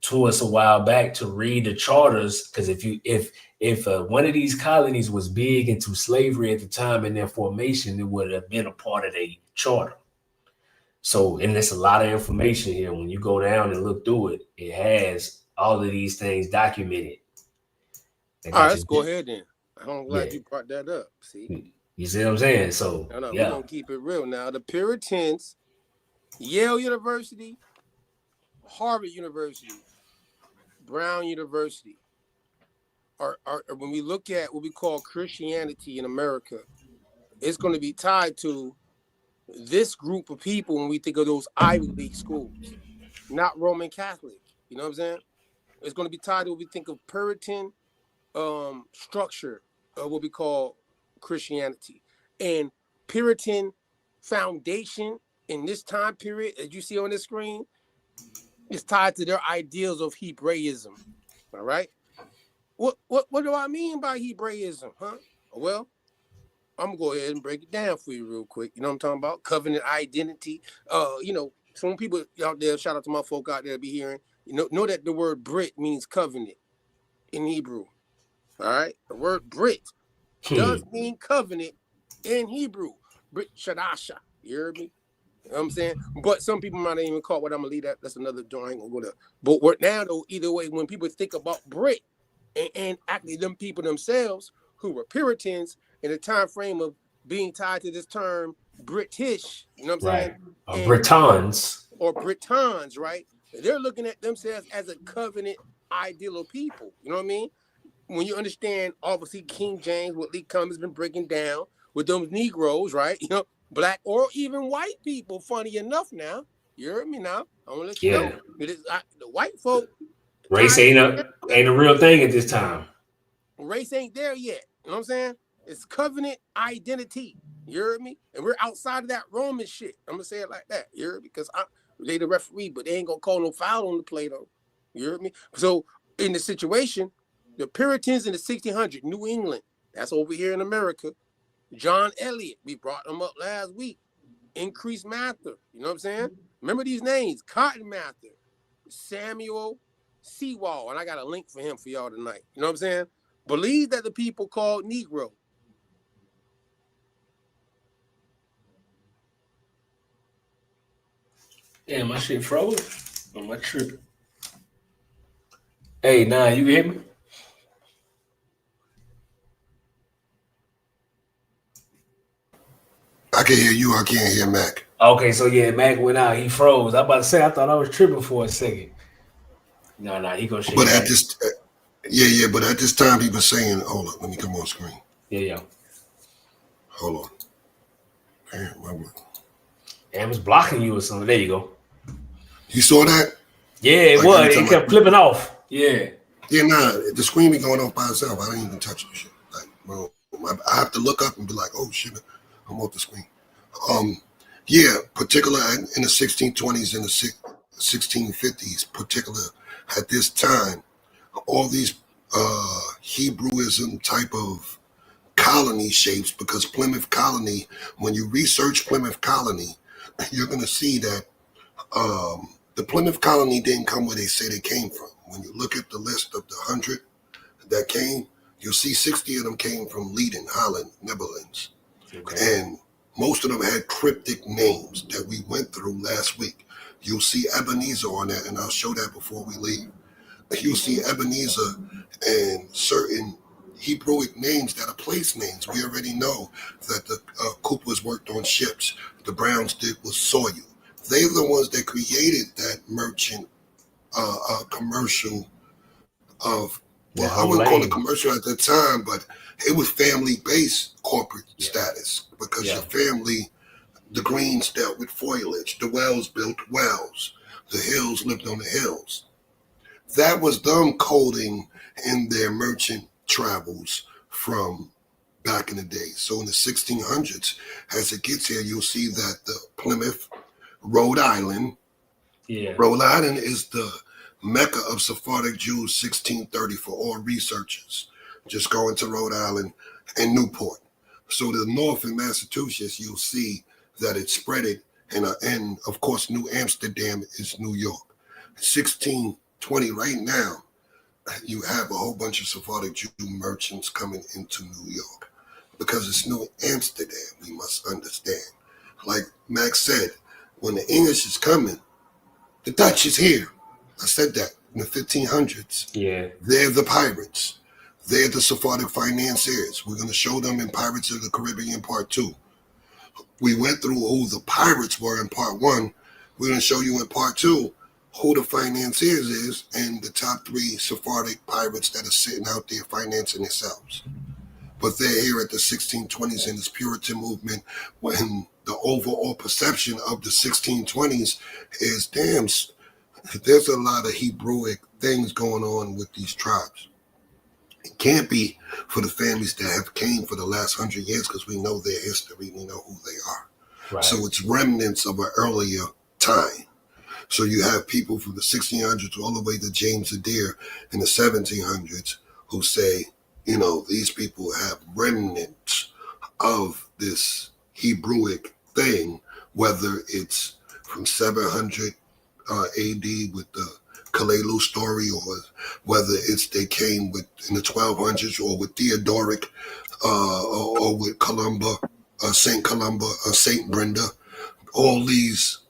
to us a while back to read the charters. Because if one of these colonies was big into slavery at the time in their formation, it would have been a part of their charter. So, and there's a lot of information here. When you go down and look through it, it has all of these things documented. All right, let's go ahead then. I'm glad you brought that up. See? You see what I'm saying? So, we're going to keep it real now. The Puritans, Yale University, Harvard University, Brown University, are when we look at what we call Christianity in America, it's going to be tied to this group of people when we think of those Ivy League schools. not Roman Catholic. You know what I'm saying? It's going to be tied to what we think of Puritan structure of what we call Christianity. And Puritan foundation in this time period, as you see on this screen, is tied to their ideals of Hebraism. All right? What do I mean by Hebraism, huh? Well, I'm gonna go ahead and break it down for you real quick. You know what I'm talking about? Covenant identity. You know, some people out there, shout out to my folk out there be hearing, know that the word Brit means covenant in Hebrew. All right? The word Brit does mean covenant in Hebrew. Brit Shadasha. You heard me? You know what I'm saying? But some people might not even call what I'm gonna leave that. That's another drawing. I ain't gonna go there. But what now though, either way, when people think about Brit and actually them people themselves who were Puritans in the time frame of being tied to this term British, you know what I'm saying? Britons. Or Britons, right? They're looking at themselves as a covenant ideal of people. You know what I mean? When you understand, obviously, King James, what Lee Cummings has been breaking down with those Negroes, right? You know, black or even white people, funny enough now. You heard me now? I want to let you know. The white folk. Race ain't a real thing at this time. Race ain't there yet. You know what I'm saying? It's covenant identity. You heard me? And we're outside of that Roman shit. I'm going to say it like that. You heard me? Because they the referee, but they ain't going to call no foul on the play, though. You heard me? So in the situation, the Puritans in the 1600s, New England, that's over here in America. John Eliot, we brought them up last week. Increased Mather, you know what I'm saying? Remember these names, Cotton Mather, Samuel Sewall, and I got a link for him for y'all tonight. You know what I'm saying? Believe that the people called Negro. Damn, my shit froze on my trip. Hey, nah, you hear me? I can hear you. I can't hear Mac. Okay, so yeah, Mac went out. He froze. I about to say, I thought I was tripping for a second. No, he gonna shake. But at this, but at this time, he was saying, "Hold on, let me come on screen." Yeah. Hold on. Damn, it was blocking you or something. There you go. You saw that? Yeah, it was. It kept flipping off. Yeah. Yeah, the screen be going off by itself. I didn't even touch the shit. Like, bro, I have to look up and be like, "Oh shit, I'm off the screen." Particular in the 1620s and the 1650s, particular at this time, all these Hebrewism type of colony shapes, because Plymouth Colony, when you research Plymouth Colony, you're going to see that the Plymouth Colony didn't come where they say they came from. When you look at the list of the 100 that came, you'll see 60 of them came from Leiden, Holland, Netherlands. Okay. And most of them had cryptic names that we went through last week. You'll see Ebenezer on that, and I'll show that before we leave. You'll see Ebenezer and certain Hebraic names that are place names. We already know that the Coopers worked on ships. The Browns did with soil. They're the ones that created that merchant commercial of, well, I wouldn't call it commercial at the time, but it was family-based corporate status, because your family, the Greens dealt with foliage, the Wells built wells, the Hills lived on the hills. That was them coding in their merchant travels from back in the day. So in the 1600s, as it gets here, you'll see that the Plymouth, Rhode Island, Rhode Island is the Mecca of Sephardic Jews, 1630 for all researchers. Just go into Rhode Island and Newport. So the north in Massachusetts, you'll see that it spread it, and of course, New Amsterdam is New York. 1620 right now, you have a whole bunch of Sephardic Jew merchants coming into New York, because it's New Amsterdam, we must understand. Like Max said, when the English is coming, the Dutch is here. I said that in the 1500s. Yeah. They're the pirates. They're the Sephardic financiers. We're going to show them in Pirates of the Caribbean Part 2. We went through who the pirates were in Part 1. We're going to show you in Part 2 who the financiers is, and the top 3 Sephardic pirates that are sitting out there financing themselves. But they're here at the 1620s in this Puritan movement, when the overall perception of the 1620s is, damn, there's a lot of Hebraic things going on with these tribes. It can't be for the families that have came for the last 100 years because we know their history, we know who they are. Right. So it's remnants of an earlier time. So you have people from the 1600s all the way to James Adair in the 1700s who say, you know, these people have remnants of this Hebraic thing, whether it's from 700 AD with the Colonial story, or whether it's they came with in the 1200s, or with Theodoric, or with Columba, Saint Columba, Saint Brenda. All these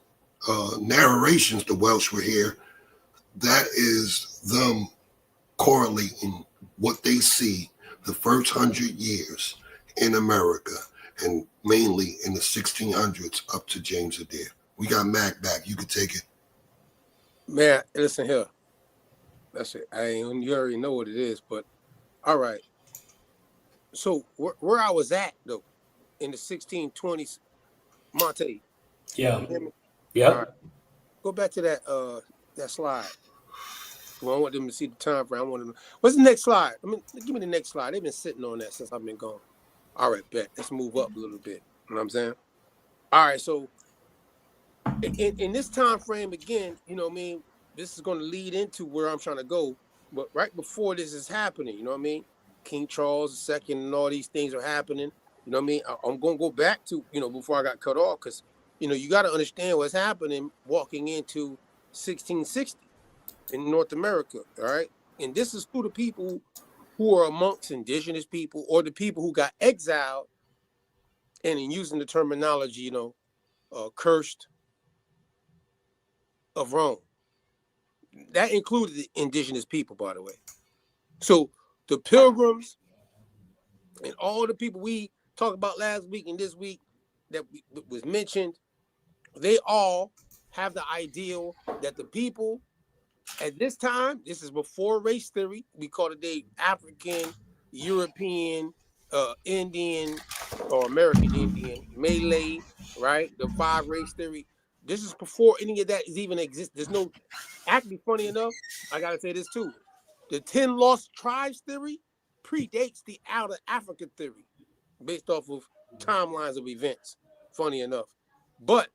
narrations, the Welsh were here. That is them correlating what they see the first 100 years in America, and mainly in the 1600s up to James Adair. We got Mac back. You could take it. Man, listen here. That's it. You already know what it is, but all right. So where I was at though, in the 1620s, Monte. Yeah. You hear me? Yeah. Right. Go back to that slide. Well, I want them to see the time frame. I want them. What's the next slide? I mean, give me the next slide. They've been sitting on that since I've been gone. All right, bet. Let's move up a little bit. You know what I'm saying? All right, so in this time frame again, you know what I mean? This is going to lead into where I'm trying to go. But right before this is happening, you know what I mean? King Charles II and all these things are happening. You know what I mean? I'm going to go back to, you know, before I got cut off, because, you know, you got to understand what's happening walking into 1660 in North America, all right? And this is through the people who are amongst indigenous people, or the people who got exiled, and in using the terminology, you know, cursed of Rome. That included the indigenous people, by the way. So the Pilgrims and all the people we talked about last week and this week that was mentioned, they all have the ideal that the people at this time, this is before race theory, we call it the African, European, Indian, or American Indian, Malay, right? The 5 race theory. This is before any of that is even exist. There's no, actually, funny enough, I gotta say this too. The 10 lost tribes theory predates the outer Africa theory, based off of timelines of events, funny enough. But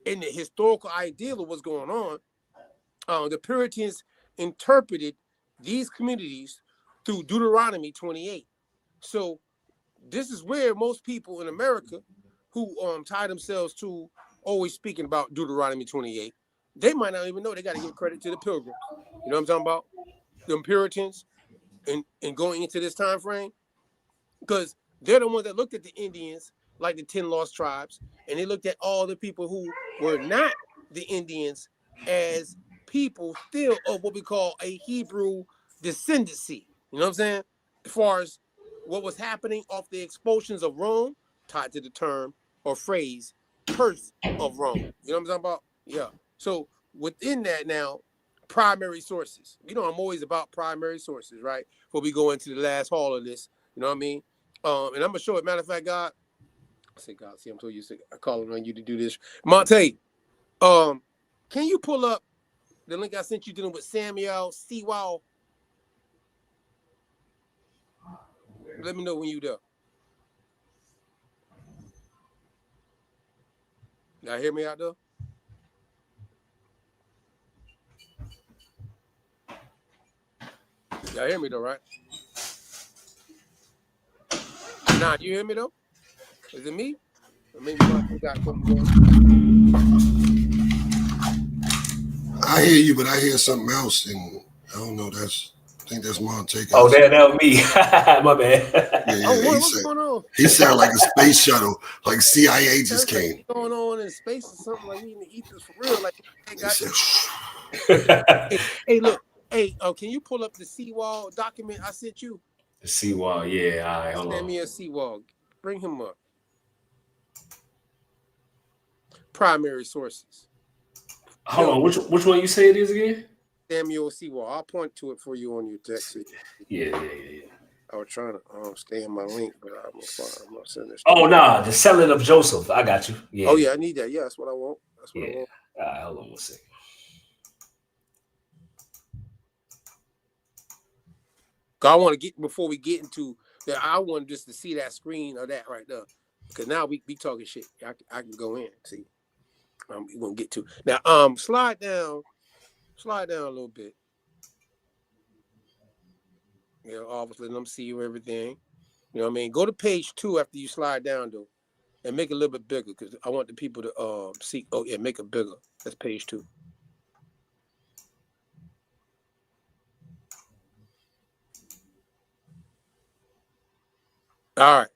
in the historical ideal of what's going on, the Puritans interpreted these communities through Deuteronomy 28. So this is where most people in America who tie themselves to always speaking about Deuteronomy 28, they might not even know. They got to give credit to the Pilgrims. You know what I'm talking about? The Puritans and going into this time frame, because they're the ones that looked at the Indians like the 10 lost tribes, and they looked at all the people who were not the Indians as people still of what we call a Hebrew descendancy. You know what I'm saying? As far as what was happening off the expulsions of Rome, tied to the term or phrase curse of Rome. You know what I'm talking about? Yeah. So within that now, primary sources. You know, I'm always about primary sources, right? Before we go into the last hall of this, you know what I mean? And I'm gonna show it. Matter of fact, God, I say God, see, I'm telling you, I'm calling on you to do this. Monte, can you pull up the link I sent you dealing with Samuel Sewall? Let me know when you there. Y'all hear me out there? Y'all hear me though, right? Nah, you hear me though? Is it me? Or maybe I got something going on. I hear you, but I hear something else, and I don't know. I think that's Monte. Oh, that was me. My bad. Yeah, what's going on? He sounded like a space shuttle, like CIA just came. What's going on in space or something, like we in the ethers for real? Like, hey, look. Hey, can you pull up the Sewall document I sent you? The Sewall, yeah. All right, hold on. Send me a Sewall. Bring him up. Primary sources. Hold on, which one you say it is again? Samuel Sewall. I'll point to it for you on your text. Yeah. I was trying to stay in my link, but I'm not sending this. Oh, nah, the selling of Joseph. I got you. Yeah. Oh, yeah, I need that. Yeah, that's what I want. I want. All right, hold on one second. Cause I want to get, before we get into that, I want just to see that screen or that right there. Because now we talking shit. I can go in. See. We're gonna get to. Now, slide down a little bit. You know, obviously let them see you everything. You know what I mean? Go to page 2 after you slide down though. And make it a little bit bigger because I want the people to see. Oh yeah, make it bigger. That's page 2. All right.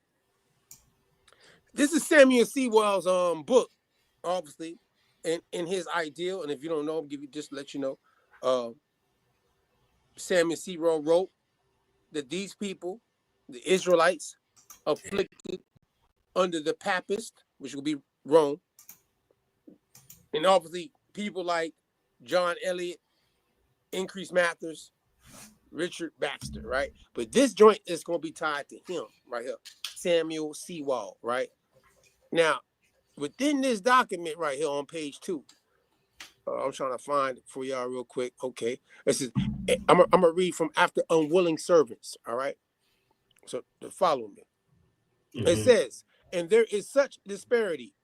This is Samuel Sewell's book, obviously, in his ideal. And if you don't know, I'll give you just let you know. Samuel Sewell wrote that these people, the Israelites, afflicted under the Papist, which will be Rome, and obviously people like John Eliot, Increase Mathers, Richard Baxter, right? But this joint is going to be tied to him right here, Samuel Sewell, right? Now, within this document right here on page 2, I'm trying to find it for y'all real quick. Okay, this is I'm gonna read from After Unwilling Servants. All right, so to follow me, it says, and there is such disparity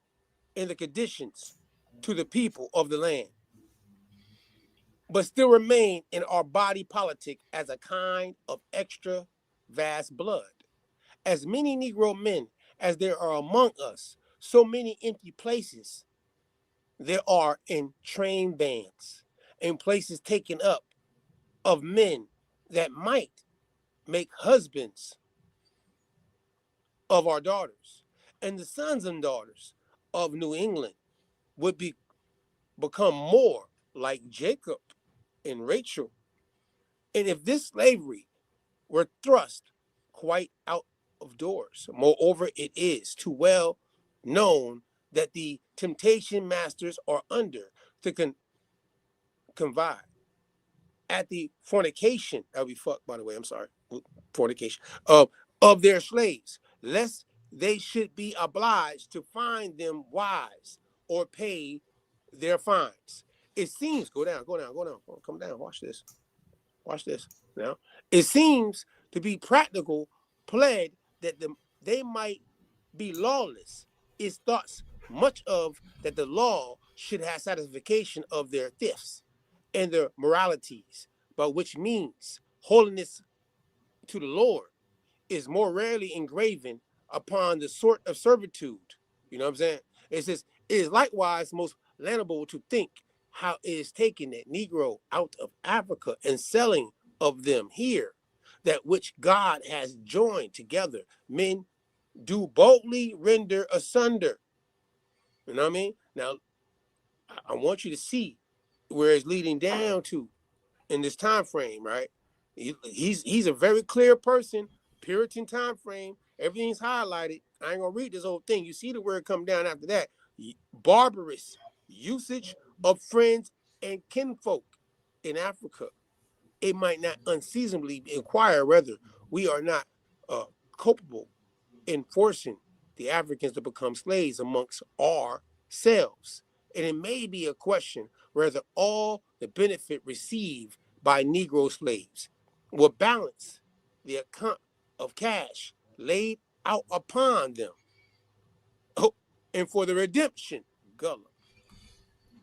in the conditions to the people of the land, but still remain in our body politic as a kind of extra vast blood. As many Negro men as there are among us, so many empty places there are in train bands, in places taken up of men that might make husbands of our daughters, and the sons and daughters of New England would become more like Jacob and Rachel. And if this slavery were thrust quite out of doors, moreover, it is too well known that the temptation masters are under to convive at the fornication, fornication of their slaves, lest they should be obliged to find them wives or pay their fines. It seems, go down, come down, watch this now. It seems to be practical pled that they might be lawless. It thoughts much of that the law should have satisfaction of their thefts and their moralities, by which means holiness to the Lord is more rarely engraven upon the sort of servitude. You know what I'm saying? It says, it is likewise most lamentable to think how it is taking that Negro out of Africa and selling of them here, that which God has joined together, men do boldly render asunder. You know what I mean? Now, I want you to see where it's leading down to in this time frame, right? He's a very clear person, Puritan time frame. Everything's highlighted. I ain't gonna read this whole thing. You see the word come down after that. Barbarous usage of friends and kinfolk in Africa. It might not unseasonably inquire whether we are not culpable in forcing the Africans to become slaves amongst ourselves. And it may be a question whether all the benefit received by Negro slaves will balance the account of cash laid out upon them. Oh, and for the redemption, Gullah,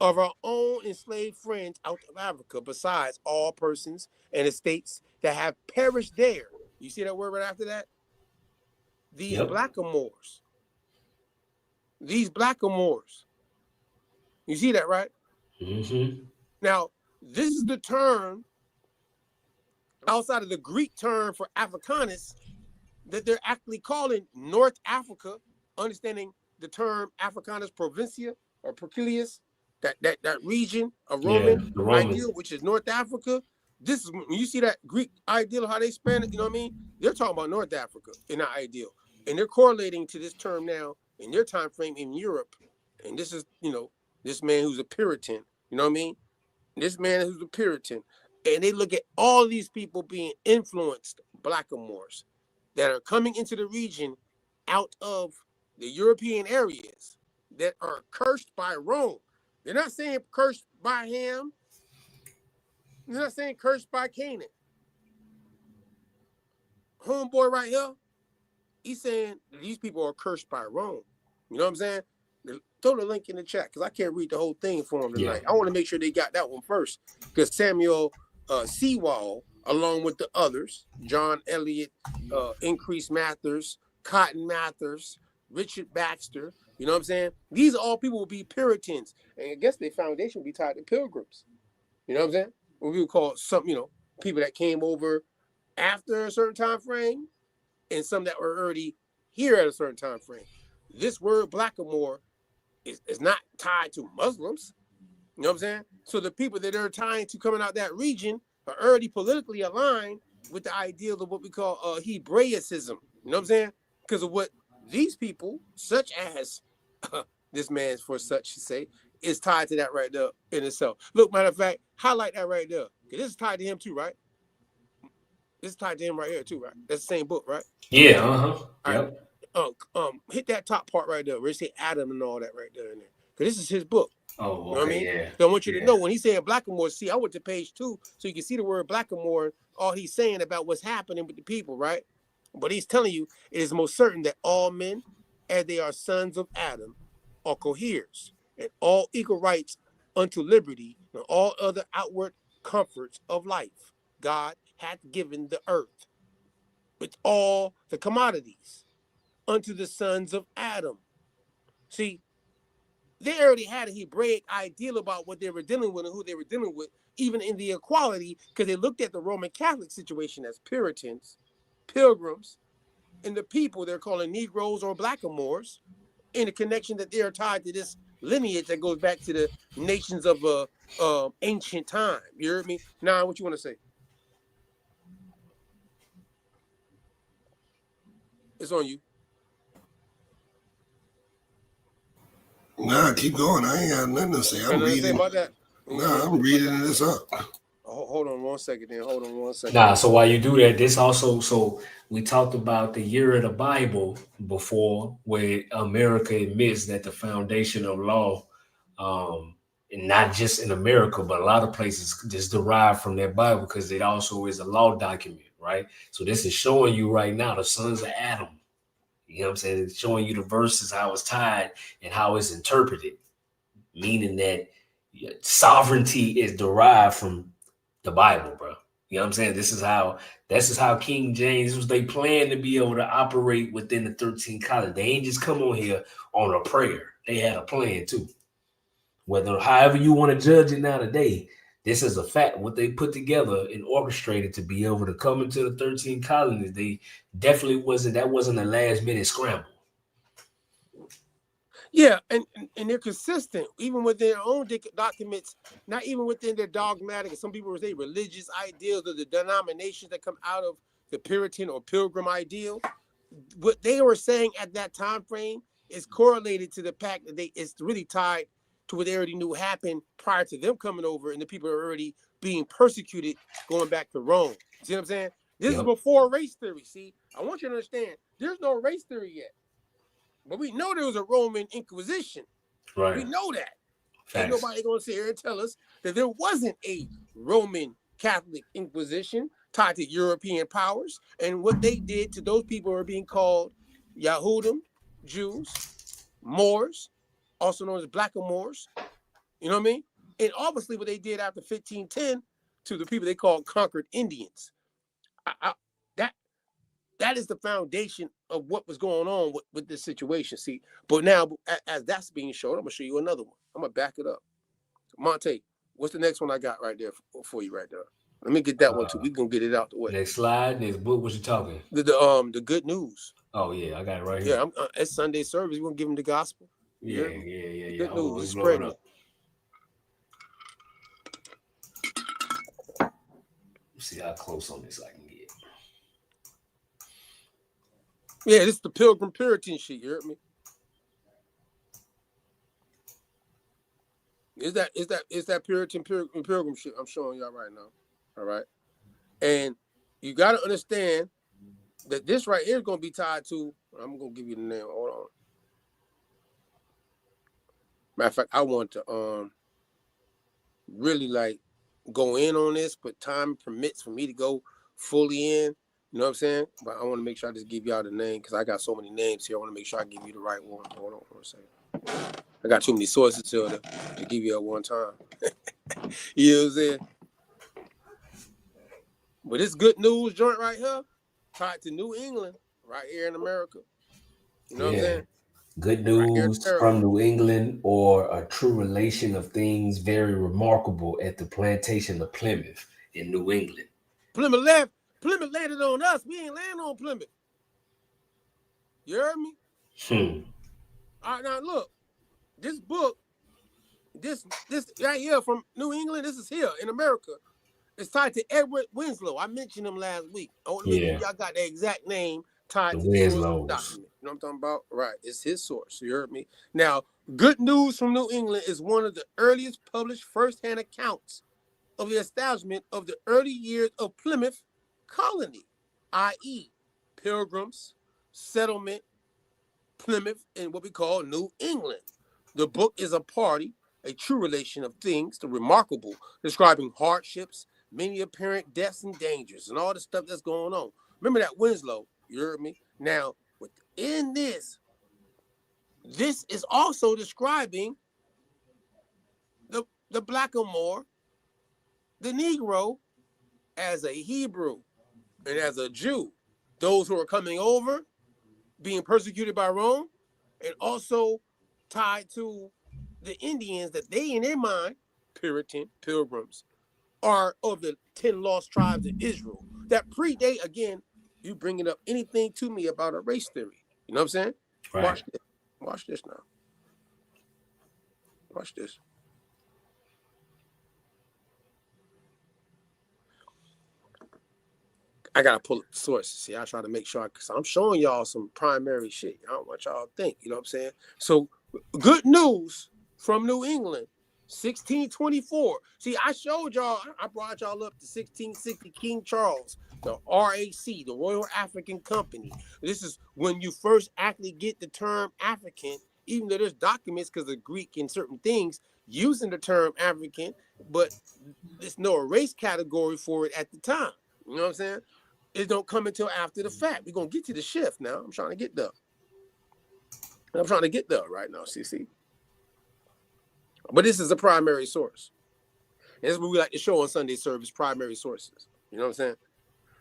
of our own enslaved friends out of Africa, besides all persons and estates that have perished there. You see that word right after that? These Blackamoors. These Blackamoors. You see that, right? Mm-hmm. Now, this is the term outside of the Greek term for Africanus that they're actually calling North Africa, understanding the term Africanus Provincia or Procilius, that region of Roman ideal, which is North Africa. This is when you see that Greek ideal, how they span it, you know what I mean? They're talking about North Africa in that ideal. And they're correlating to this term now in their time frame in Europe. And this is, you know, this man who's a Puritan, you know what I mean? This man who's a Puritan. And they look at all these people being influenced, Blackamoors, that are coming into the region out of the European areas that are cursed by Rome. They're not saying cursed by Ham. They're not saying cursed by Canaan. homeboy right here, he's saying these people are cursed by Rome. You know what I'm saying? Throw the link in the chat because I can't read the whole thing for them tonight. I want to make sure they got that one first because Samuel Sewall, along with the others, John Eliot, Increase Mathers, Cotton Mathers, Richard Baxter, you know what I'm saying? These all people will be Puritans. And I guess their foundation will be tied to Pilgrims. You know what I'm saying? What we would call some, people that came over after a certain time frame and some that were already here at a certain time frame. This word Blackamoor is not tied to Muslims. You know what I'm saying? So the people that are tying to coming out that region are already politically aligned with the ideal of what we call Hebraicism. You know what I'm saying? Because of what these people, such as this man's for such to say, is tied to that right there in itself. Look, matter of fact, highlight that right there. This is tied to him too, right? This is tied to him right here too, right? That's the same book, right? Yeah, uh-huh. Yep. Right. Hit that top part right there where it say Adam and all that right there in there. Because this is his book. Oh, okay, you know what I mean? Yeah. So I want you to know when he's saying Blackamoor, see, I went to page 2 so you can see the word Blackamoor, all he's saying about what's happening with the people, right? But he's telling you it is most certain that all men, as they are sons of Adam, are coheres, and all equal rights unto liberty and all other outward comforts of life. God hath given the earth with all the commodities unto the sons of Adam. See, they already had a Hebraic ideal about what they were dealing with and who they were dealing with, even in the equality, because they looked at the Roman Catholic situation as Puritans, Pilgrims, and the people they're calling Negroes or Blackamoors, in the connection that they are tied to this lineage that goes back to the nations of ancient time. You heard me? Now, what you want to say? It's on you. Nah, keep going. I ain't got nothing to say. I'm reading. About that? Nah, I'm reading this up. Hold on 1 second then. Hold on 1 second. Nah, so while you do that, this also, so we talked about the year of the Bible before, where America admits that the foundation of law, and not just in America, but a lot of places just derived from that Bible because it also is a law document, right? So this is showing you right now the sons of Adam. You know what I'm saying? It's showing you the verses, how it's tied and how it's interpreted, meaning that sovereignty is derived from the Bible, bro. You know what I'm saying? This is how King James was. They planned to be able to operate within the 13 colonies. They ain't just come on here on a prayer. They had a plan too. However you want to judge it now today, this is a fact. What they put together and orchestrated to be able to come into the 13 colonies, they definitely wasn't a last minute scramble. Yeah, and they're consistent, even with their own documents, not even within their dogmatic, some people would say religious ideals or the denominations that come out of the Puritan or Pilgrim ideal. What they were saying at that time frame is correlated to the fact that it's really tied to what they already knew happened prior to them coming over, and the people are already being persecuted going back to Rome. See what I'm saying? This is before race theory. See, I want you to understand, there's no race theory yet. But we know there was a Roman Inquisition. Right. We know that. Ain't nobody going to sit here and tell us that there wasn't a Roman Catholic Inquisition tied to European powers. And what they did to those people are being called Yahudim, Jews, Moors, also known as Blackamoors. You know what I mean? And obviously what they did after 1510 to the people they called conquered Indians. That is the foundation of what was going on with this situation. See, but now as that's being shown, I'm gonna show you another one. I'm gonna back it up. Monte, what's the next one I got right there for you right there? Let me get that one too. We gonna get it out the way. Next slide, next book. What you talking? The good news. Oh yeah, I got it right here. Yeah, it's Sunday service. We're gonna give them the gospel. Yeah. Good news. We're spreading it. Let's see how close on this I can get. Yeah, this is the Pilgrim Puritan shit. You heard me? Is that Puritan Pilgrim shit I'm showing y'all right now? All right, and you got to understand that this right here is going to be tied to. I'm going to give you the name. Hold on. Matter of fact, I want to really like go in on this, but time permits for me to go fully in. You know what I'm saying? But I want to make sure I just give y'all the name because I got so many names here. I want to make sure I give you the right one. Hold on for a second. I got too many sources here to give you at one time. You know what I'm saying? But this good news joint right here, tied to New England, right here in America. You know what I'm saying? Good news from New England, or a true relation of things very remarkable at the plantation of Plymouth in New England. Plymouth landed on us. We ain't landing on Plymouth. You heard me? All right, now look, this book, this right here from New England, this is here in America. It's tied to Edward Winslow. I mentioned him last week. I want to make sure y'all got the exact name tied to the source document. You know what I'm talking about? Right. It's his source. You heard me? Now, Good News from New England is one of the earliest published first-hand accounts of the establishment of the early years of Plymouth colony, i.e., Pilgrims, settlement, Plymouth, and what we call New England. The book is a true relation of things, the remarkable, describing hardships, many apparent deaths and dangers, and all the stuff that's going on. Remember that Winslow, you heard me? Now, within this is also describing the Blackamoor, the Negro, as a Hebrew and as a Jew, those who are coming over, being persecuted by Rome, and also tied to the Indians that they, in their mind, Puritan, Pilgrims, are of the 10 lost tribes of Israel that predate, again, you bringing up anything to me about a race theory. You know what I'm saying? Right. Watch this. Watch this now. Watch this. I gotta pull up the sources. See, I try to make sure, because I'm showing y'all some primary shit. I don't want y'all to think, you know what I'm saying? So, Good News from New England, 1624. See, I showed y'all, I brought y'all up to 1660 King Charles, the RAC, the Royal African Company. This is when you first actually get the term African, even though there's documents because of Greek and certain things using the term African, but there's no race category for it at the time. You know what I'm saying? It don't come until after the fact. We're going to get to the shift now. I'm trying to get there. I'm trying to get there right now, CC. But this is a primary source. And this is what we like to show on Sunday service, primary sources. You know what I'm saying?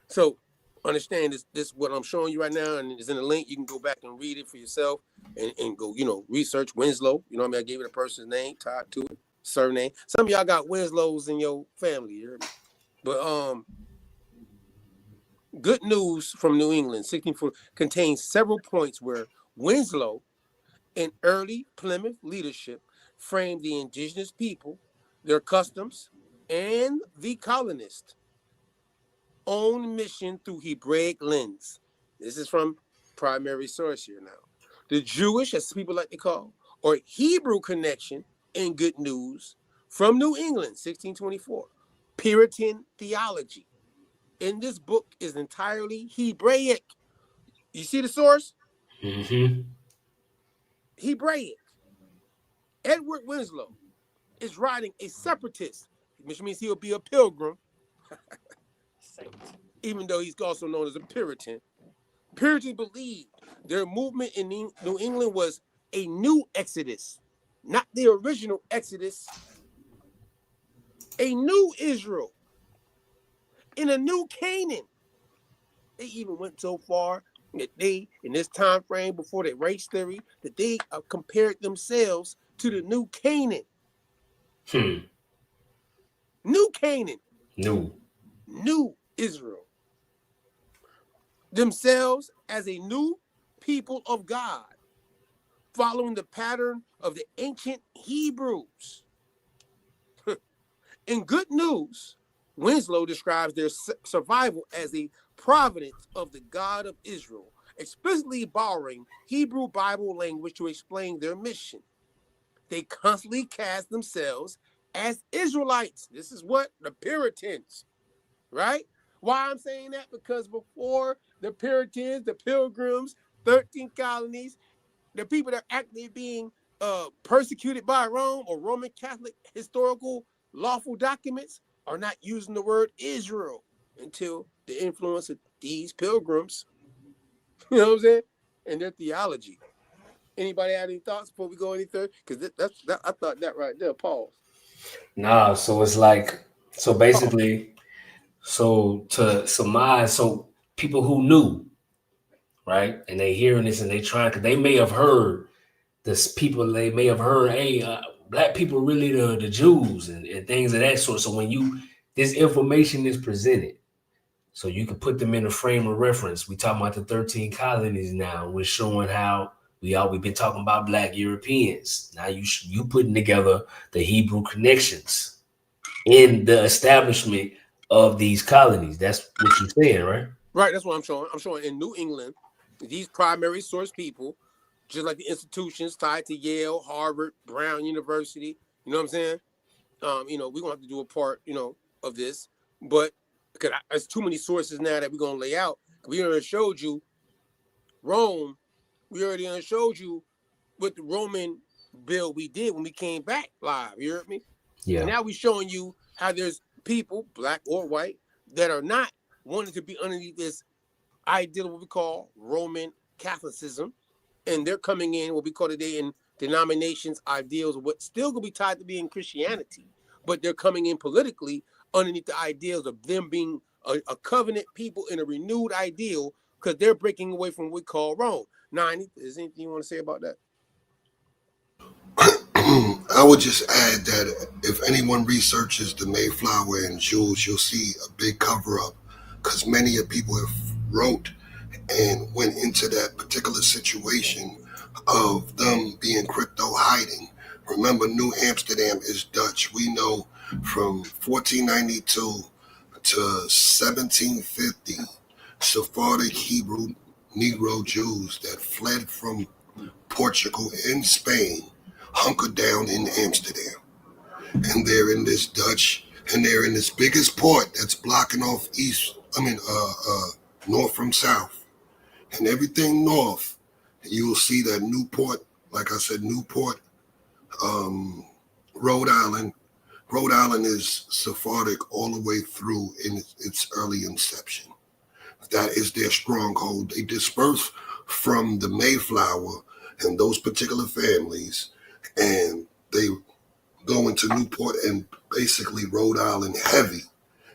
So understand this what I'm showing you right now, and it's in the link. You can go back and read it for yourself and go, research Winslow. You know what I mean? I gave it a person's name, tied to it, surname. Some of y'all got Winslows in your family, you heard me? But Good News from New England, 1640, contains several points where Winslow and early Plymouth leadership framed the indigenous people, their customs, and the colonists' own mission through Hebraic lens. This is from primary source here now. The Jewish, as people like to call, or Hebrew connection in Good News from New England, 1624. Puritan theology in this book is entirely Hebraic. You see the source? Mm-hmm. Hebraic. Edward Winslow is writing a separatist, which means he'll be a pilgrim, even though he's also known as a Puritan. Puritans believed their movement in New England was a new Exodus, not the original Exodus, a new Israel, in a new Canaan. They even went so far that they, in this time frame before the race theory, that they compared themselves to the new Canaan. New Canaan. New Israel. Themselves as a new people of God, following the pattern of the ancient Hebrews. In Good News, Winslow describes their survival as a providence of the God of Israel, explicitly borrowing Hebrew Bible language to explain their mission. They constantly cast themselves as Israelites. This is what? The Puritans, right? Why I'm saying that? Because before the Puritans, the Pilgrims, 13 colonies, the people that are actually being persecuted by Rome or Roman Catholic historical lawful documents are not using the word Israel until the influence of these pilgrims, you know what I'm saying, and their theology. Anybody have any thoughts before we go any further? Because I thought that right there. Pause. Nah, so it's like, so basically, so to surmise, so people who knew, right, and they hearing this and they trying, because they may have heard this, people, they may have heard, hey, black people really the Jews and things of that sort. So when this information is presented, so you can put them in a frame of reference. We talking about the 13 colonies now. We're showing how we've been talking about black Europeans. Now you putting together the Hebrew connections in the establishment of these colonies. That's what you're saying, right? Right. That's what I'm showing. I'm showing in New England, these primary source people, just like the institutions tied to Yale, Harvard, Brown University. You know what I'm saying? We're gonna have to do a part, of this, but because there's too many sources now that we're gonna lay out. We already showed you Rome. We already showed you what the Roman bill we did when we came back live. You heard me? Yeah. And now we're showing you how there's people, black or white, that are not wanting to be underneath this ideal of what we call Roman Catholicism, and they're coming in what we call today in denominations, ideals of what still gonna be tied to being Christianity, but they're coming in politically underneath the ideals of them being a covenant people in a renewed ideal, because they're breaking away from what we call Rome. Now, is there anything you want to say about that? I would just add that if anyone researches the Mayflower and Jews, you'll see a big cover up, because many of people have wrote and went into that particular situation of them being crypto hiding. Remember, New Amsterdam is Dutch. We know from 1492 to 1750, Sephardic Hebrew Negro Jews that fled from Portugal and Spain hunkered down in Amsterdam. And they're in this Dutch, and they're in this biggest port that's blocking off north from south. And everything north, you will see that Newport, like I said, Newport, Rhode Island. Rhode Island is Sephardic all the way through in its early inception. That is their stronghold. They disperse from the Mayflower and those particular families, and they go into Newport and basically Rhode Island heavy.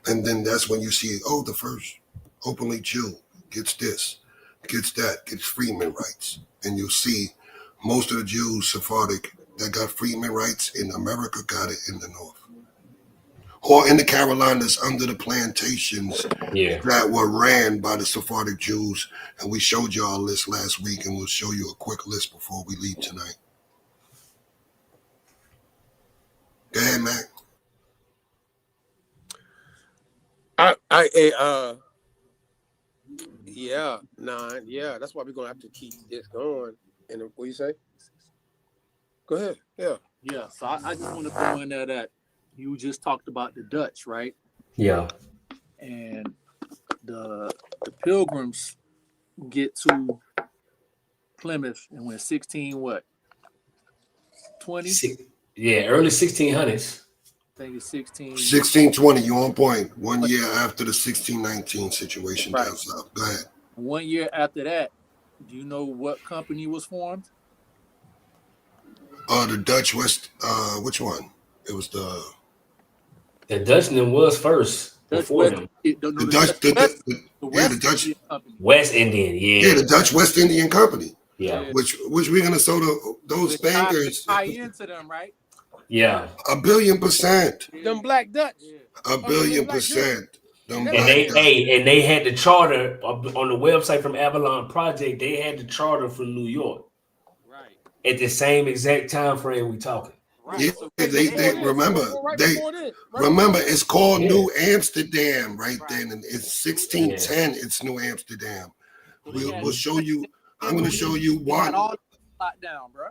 And then that's when you see, the first openly Jew gets this, gets that, gets freedmen rights. And you'll see most of the Jews, Sephardic, that got freedmen rights in America got it in the North. Or in the Carolinas under the plantations that were ran by the Sephardic Jews. And we showed you all a list last week, and we'll show you a quick list before we leave tonight. Go ahead, Mac. That's why we're gonna have to keep this going. And what do you say? Go ahead. Yeah. So I just want to throw in there that you just talked about the Dutch, right? Yeah. And the Pilgrims get to Plymouth and when 16 what? 20? Early 1600s. I think it's 1620, you on point. 1 year after the 1619 situation down south. Go ahead. 1 year after that, do you know what company was formed? The Dutch West, which one? It was the Dutchman was first. Before them. The Dutch West Indian, the Dutch West Indian Company. Yeah. Which we're gonna show those bankers tie into them, right? Yeah. 1,000,000,000%. Them black Dutch. 1,000,000,000%. And they had the charter on the website from Avalon Project. They had the charter from New York. Right. At the same exact time frame we talking. Right. Yeah, they remember it's called New Amsterdam right then, and it's 1610. It's New Amsterdam. We'll show you. I'm going to show you one. All locked down, bro.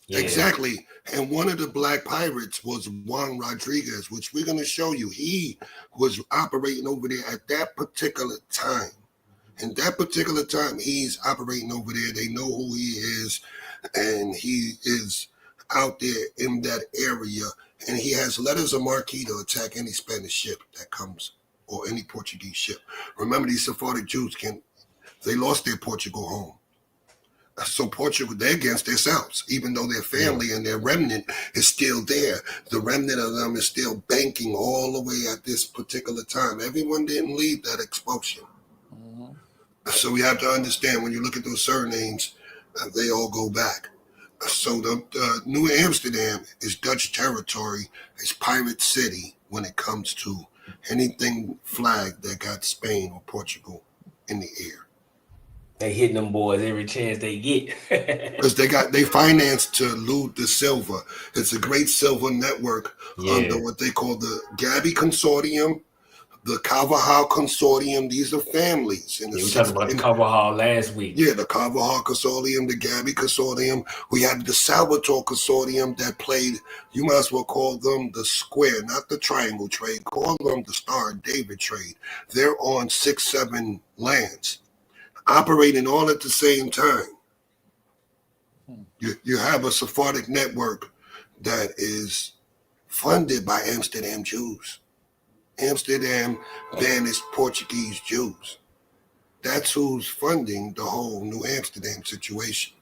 Yeah. Exactly. And one of the black pirates was Juan Rodriguez, which we're going to show you. He was operating over there at that particular time. And that particular time, he's operating over there. They know who he is, and he is out there in that area. And he has letters of marque to attack any Spanish ship that comes or any Portuguese ship. Remember, these Sephardic Jews they lost their Portugal home. So Portugal, they're against themselves, even though their family and their remnant is still there. The remnant of them is still banking all the way at this particular time. Everyone didn't leave that expulsion. So we have to understand, when you look at those surnames, they all go back. So the New Amsterdam is Dutch territory. It's pirate city when it comes to anything flagged that got Spain or Portugal in the air. They hitting them boys every chance they get. Because they financed to loot the silver. It's a great silver network under what they call the Gabi Consortium, the Carvajal Consortium. These are families. We talked about the Carvajal last week. Yeah, the Carvajal Consortium, the Gabi Consortium. We had the Salvatore Consortium that played, you might as well call them the square, not the triangle trade. Call them the Star of David trade. They're on 6-7 lands, operating all at the same time. You have a Sephardic network that is funded by Amsterdam Jews. Amsterdam banished Portuguese Jews. That's who's funding the whole New Amsterdam situation.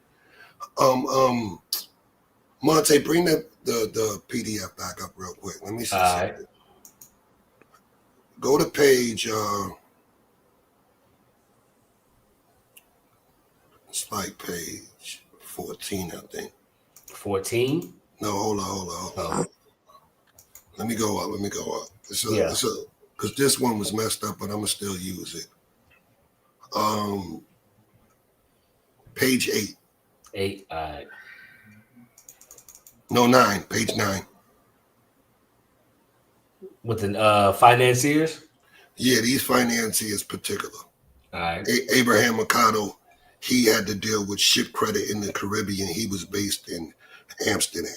Monte, bring the PDF back up real quick. Let me see something. Right. Go to page it's like page 14, I think. 14? No, hold on. Let me go up. Because this one was messed up, but I'm going to still use it. Page 8. 8, all right. No, 9. Page 9. With the financiers? Yeah, these financiers particular. All right. Abraham Mercado, he had to deal with ship credit in the Caribbean. He was based in Amsterdam.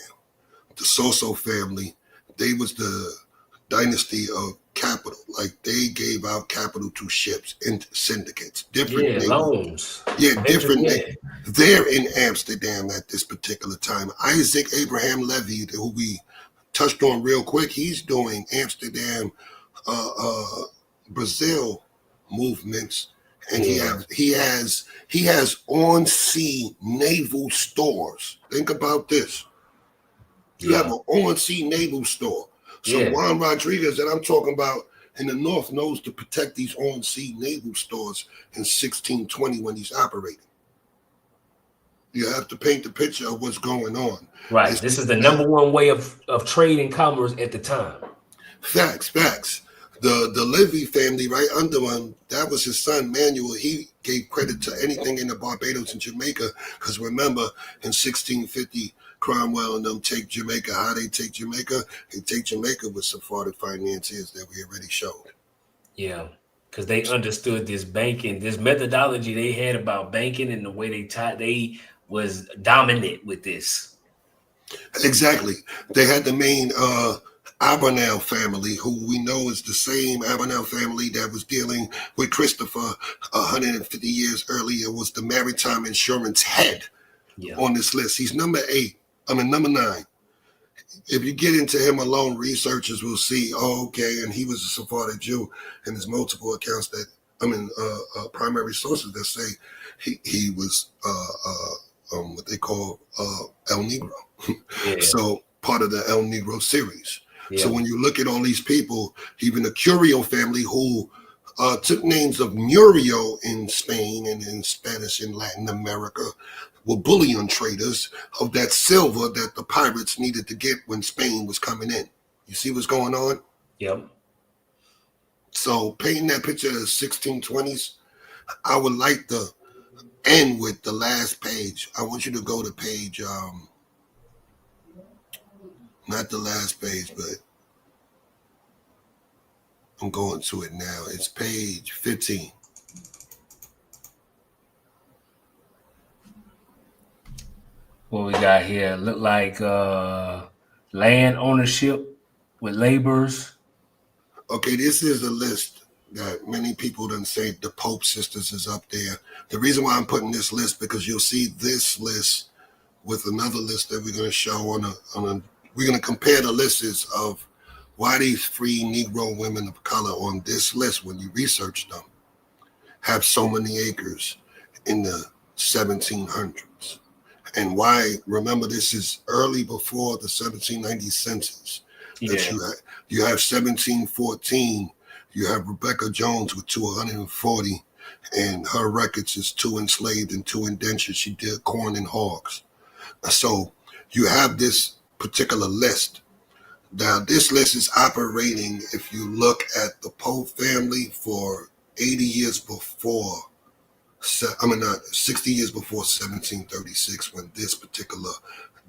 The Soso family, they was the dynasty of capital. Like, they gave out capital to ships and syndicates. Different loans. Yeah, different. They're in Amsterdam at this particular time. Isaac Abraham Levy, who we touched on real quick, he's doing Amsterdam, Brazil movements, and he has on-sea naval stores. Think about this. You have an on-sea naval store. So Juan Rodriguez that I'm talking about in the North knows to protect these on-sea naval stores in 1620 when he's operating. You have to paint the picture of what's going on. Right. This is the number one way of trade and commerce at the time. Facts. The Levy family, right under him, that was his son, Manuel. He gave credit to anything in the Barbados and Jamaica. Because remember, in 1650, Cromwell and them take Jamaica. How they take Jamaica? They take Jamaica with Sephardic financiers that we already showed. Yeah, because they understood this banking, this methodology they had about banking and the way they was dominant with this. Exactly. They had the main Abarnell family, who we know is the same Abarnell family that was dealing with Christopher 150 years earlier, was the maritime insurance head on this list. He's number 9. If you get into him alone, researchers will see, and he was a Sephardic Jew, and there's multiple accounts that, primary sources that say he was what they call El Negro. So part of the El Negro series. So when you look at all these people, even the Curio family, who took names of Murillo in Spain and in Spanish in Latin America, were bullion traders of that silver that the pirates needed to get when Spain was coming in. You see what's going on? Yep. So painting that picture of the 1620s, I would like to end with the last page. I want you to go to page, not the last page, but I'm going to it now. It's page 15. What we got here look like land ownership with laborers. Okay, this is a list that many people done say the Pope sisters is up there. The reason why I'm putting this list, because you'll see this list with another list that we're going to show we're going to compare the lists of why these free Negro women of color on this list, when you research them, have so many acres in the 1700s. And why, remember, this is early before the 1790 census. That you have 1714, you have Rebecca Jones with 240, and her records is 2 enslaved and 2 indentured. She did corn and hogs. So you have this particular list. Now, this list is operating, if you look at the Pope family, for 80 years before, 60 years before 1736, when this particular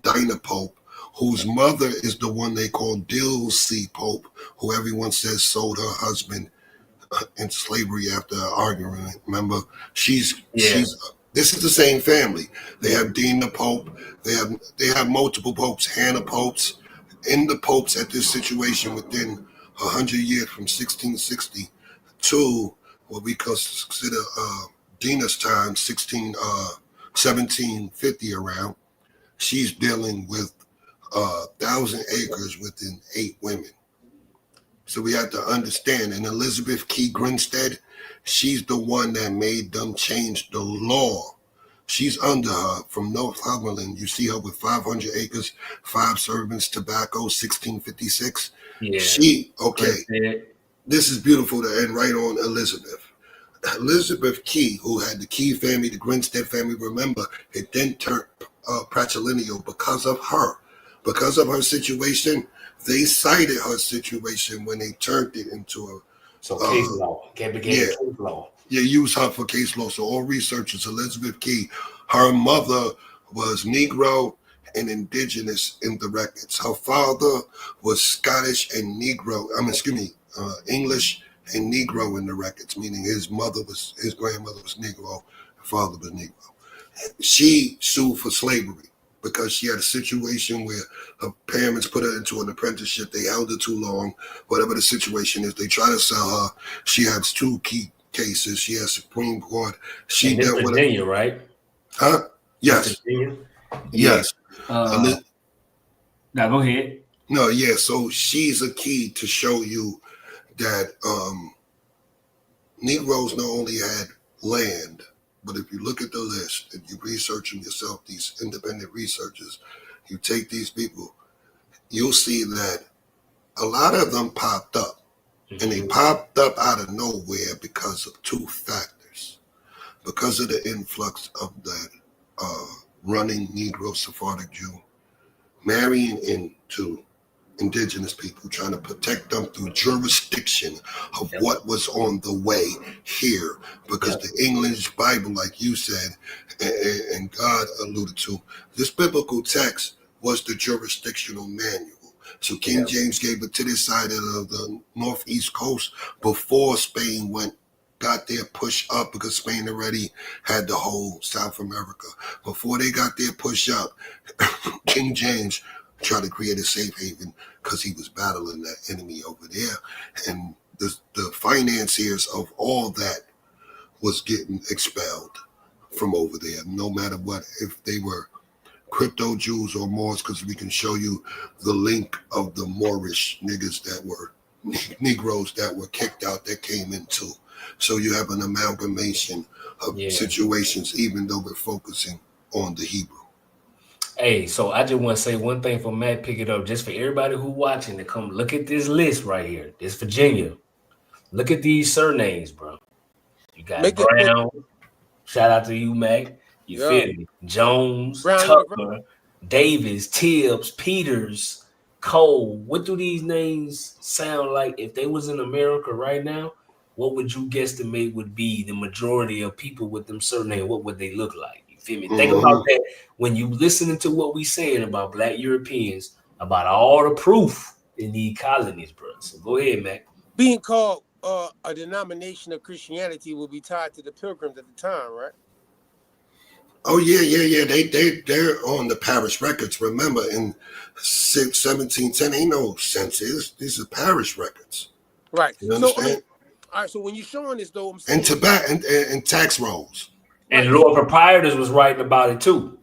Dinah Pope, whose mother is the one they call Dilsey Pope, who everyone says sold her husband in slavery after an argument. Remember, she's this is the same family. They have Dina Pope. They have multiple popes, Hannah Popes. In the popes at this situation within 100 years from 1660 to what we consider Dina's time, 1750 around, she's dealing with 1,000 acres within 8 women. So we have to understand, and Elizabeth Key Grinstead, she's the one that made them change the law. She's under her from Northumberland. You see her with 500 acres, 5 servants, tobacco, 1656. Yeah. This is beautiful to end right on Elizabeth. Elizabeth Key, who had the Key family, the Grinstead family, remember, it then turned patrilineal because of her. Because of her situation, they cited her situation when they turned it into a case law. Case law. Yeah, use her for case law. So all researchers, Elizabeth Key, her mother was Negro and indigenous in the records. Her father was Scottish and Negro. English and Negro in the records, meaning his grandmother was Negro, her father was Negro. She sued for slavery because she had a situation where her parents put her into an apprenticeship. They held her too long. Whatever the situation is, they try to sell her. She has 2 key cases. She has Supreme Court. She dealt with Virginia, right? Huh? Yes. Virginia? Yes. Now go ahead. No, yeah. So she's a key to show you that Negroes not only had land, but if you look at the list and you research them yourself, these independent researchers, you take these people, you'll see that a lot of them popped up. And they popped up out of nowhere because of 2 factors. Because of the influx of that running Negro Sephardic Jew, marrying into indigenous people, trying to protect them through jurisdiction of what was on the way here. Because the English Bible, like you said, and God alluded to, this biblical text was the jurisdictional manual. So King James gave it to this side of the northeast coast before Spain got their push up, because Spain already had the whole South America. Before they got their push up, King James tried to create a safe haven because he was battling that enemy over there. And the financiers of all that was getting expelled from over there, no matter what, if they were crypto Jews or Moors, because we can show you the link of the Moorish niggas that were Negroes that were kicked out that came in too. So you have an amalgamation of situations, even though we're focusing on the Hebrew. Hey, so I just want to say one thing for Matt, pick it up, just for everybody who watching to come look at this list right here. This Virginia. Look at these surnames, bro. You got Brown. Shout out to you, Mac. You feel me? Jones, Tucker, Davis, Tibbs, Peters, Cole. What do these names sound like? If they was in America right now, what would you guesstimate would be the majority of people with them surnames? What would they look like? You feel me? Think about that when you listening to what we saying about Black Europeans, about all the proof in these colonies, bro. So go ahead, Mac. Being called a denomination of Christianity will be tied to the Pilgrims at the time, right? Oh yeah. They're on the parish records. Remember, in 1710, ain't no census. These are parish records. Right. You understand? All right. So when you're showing this, though, I'm saying and tobacco and tax rolls. And Lord Proprietors was writing about it too.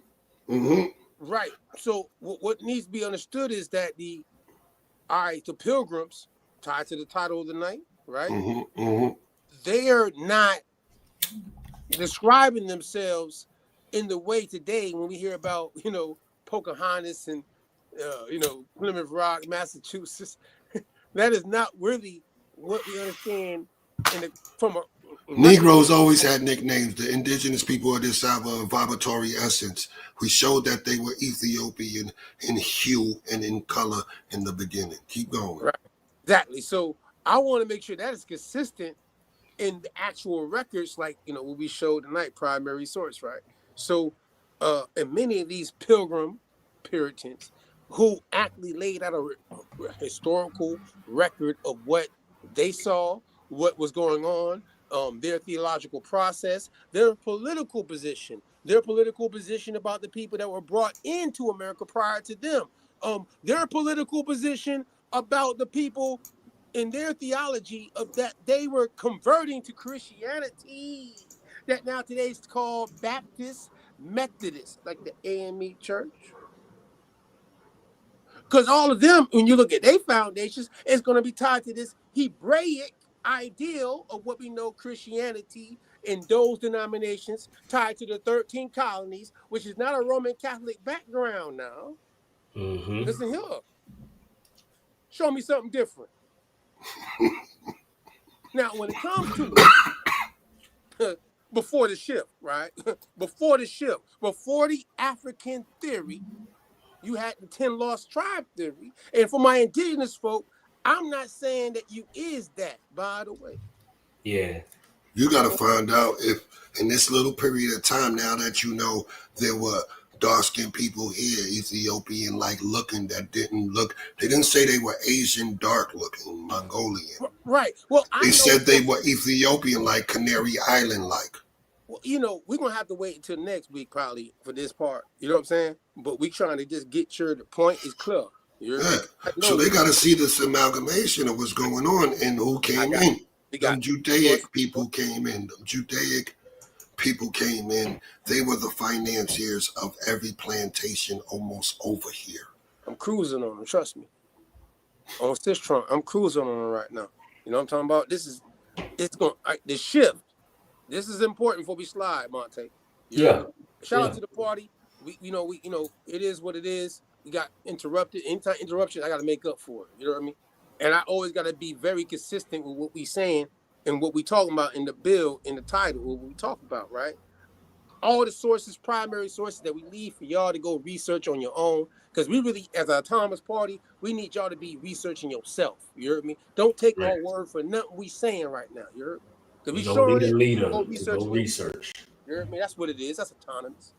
Right. So what needs to be understood is that All right, the Pilgrims, tied to the title of the night, right? Mm-hmm. They are not describing themselves in the way today when we hear about, Pocahontas and, Plymouth Rock, Massachusetts. That is not really what we understand from a Negroes always had nicknames. The indigenous people of this have a vibratory essence. We showed that they were Ethiopian in hue and in color in the beginning. Keep going. Right. Exactly. So I want to make sure that is consistent in the actual records, like, what we showed tonight, primary source, right? So, and many of these Pilgrim Puritans who actually laid out a historical record of what they saw, what was going on, their theological process, their political position about the people that were brought into America prior to them, their political position about the people in their theology of that they were converting to Christianity, that now today is called Baptist Methodist, like the AME Church. Because all of them, when you look at their foundations, it's going to be tied to this Hebraic ideal of what we know Christianity in those denominations, tied to the 13 colonies, which is not a Roman Catholic background now. Mm-hmm. Listen here. Show me something different. Now, when it comes to before the shift, right? Before the African theory, you had the 10 lost tribe theory. And for my indigenous folk, I'm not saying that you is that, by the way. Yeah. You got to find out if in this little period of time, now that you know there were dark-skinned people here, Ethiopian-like looking, that didn't look, they didn't say they were Asian dark-looking, Mongolian. Right. Well, they said they were Ethiopian-like, Canary Island-like. Well, we're going to have to wait until next week probably for this part. You know what I'm saying? But we trying to just get sure the point is clear. So they got to see this amalgamation of what's going on and who came in. Them Judaic people came in. Them Judaic people came in. They were the financiers of every plantation almost over here. I'm cruising on them, trust me. On Cistron, I'm cruising on them right now. You know what I'm talking about? The shift. This is important before we slide, Monte. Shout out to the party. We it is what it is. We got interrupted. Anytime interruption, I got to make up for it. You know what I mean? And I always got to be very consistent with what we saying and what we talking about in the bill, in the title, what we talk about, right? All the sources, primary sources that we leave for y'all to go research on your own. Because we really, as an autonomous party, we need y'all to be researching yourself. You heard me? Don't take our word for nothing we saying right now. You heard me? Because we showing it. Go research. You heard me? That's what it is. That's autonomous.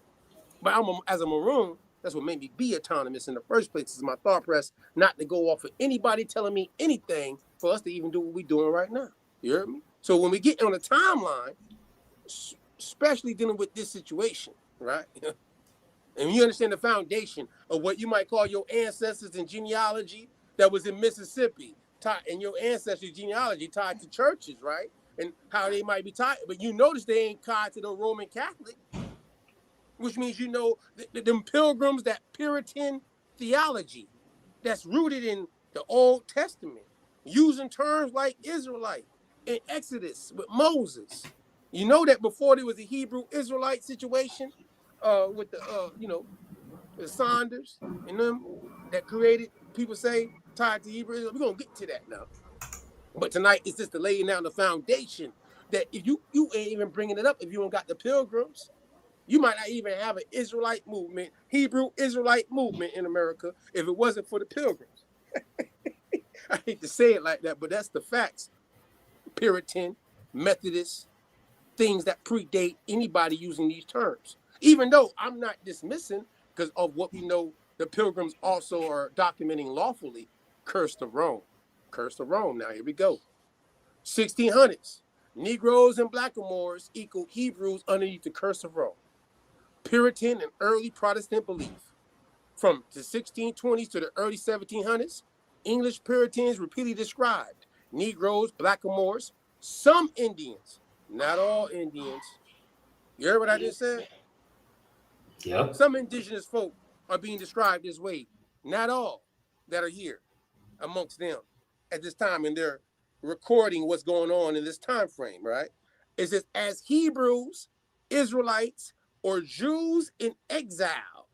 But as a Maroon, that's what made me be autonomous in the first place. This is my thought press, not to go off of anybody telling me anything for us to even do what we're doing right now. You heard me? So when we get on the timeline, especially dealing with this situation, right? And you understand the foundation of what you might call your ancestors and genealogy that was in Mississippi, and your ancestry genealogy tied to churches, right? And how they might be tied. But you notice they ain't tied to the Roman Catholic, which means them Pilgrims, that Puritan theology that's rooted in the Old Testament, using terms like Israelite in Exodus with Moses. You know that before there was a Hebrew Israelite situation with the Saunders and them that created, people say, tied to Hebrew Israel. We're going to get to that now. But tonight is just the laying down the foundation that if you ain't even bringing it up if you don't got the Pilgrims. You might not even have an Israelite movement, Hebrew Israelite movement in America if it wasn't for the Pilgrims. I hate to say it like that, but that's the facts. Puritan, Methodist, things that predate anybody using these terms. Even though I'm not dismissing, because of what we know, the Pilgrims also are documenting lawfully, curse to Rome. Curse to Rome. Now, here we go. 1600s. Negroes and Blackamoors equal Hebrews underneath the curse of Rome. Puritan and early Protestant belief. From the 1620s to the early 1700s, English Puritans repeatedly described Negroes, Blackamoors, some Indians, not all Indians. You heard what I just said? Yeah. Some indigenous folk are being described this way. Not all that are here. amongst them at this time, and they're recording what's going on in this time frame, right? It says, as Hebrews, Israelites, or Jews in exile.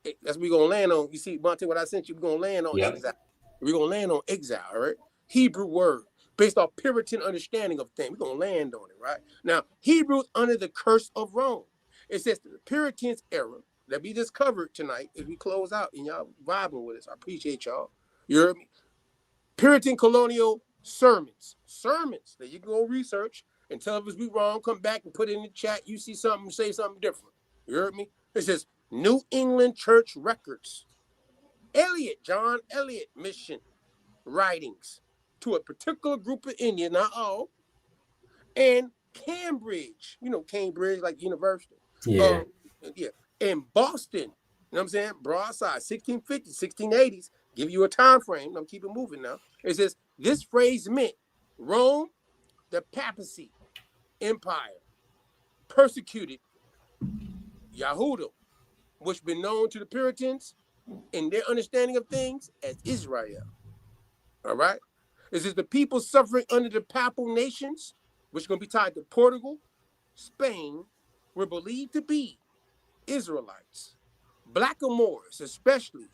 That's what we're going to land on. You see, Monte, what I sent you, we're going to land on exile. We're going to land on exile, right? Hebrew word, based off Puritan understanding of things. We're going to land on it, right? Now, Hebrews under the curse of Rome. It says the Puritans era that we just covered tonight as we close out, and y'all vibing with us. I appreciate y'all. You heard me? Puritan colonial sermons that you can go research and tell us we wrong, come back and put it in the chat. You see something, say something different. You heard me? It says New England Church Records. John Eliot mission writings to a particular group of Indians, not all, and Cambridge, Cambridge, like university. Yeah. In Boston, you know what I'm saying? Broadside, 1650s, 1680s, give you a time frame. I'm keeping moving now. It says this phrase meant Rome, the papacy, empire, persecuted Yahudim, which been known to the Puritans in their understanding of things as Israel. All right? It says the people suffering under the papal nations, which is going to be tied to Portugal, Spain, were believed to be Israelites. Blackamoors, especially,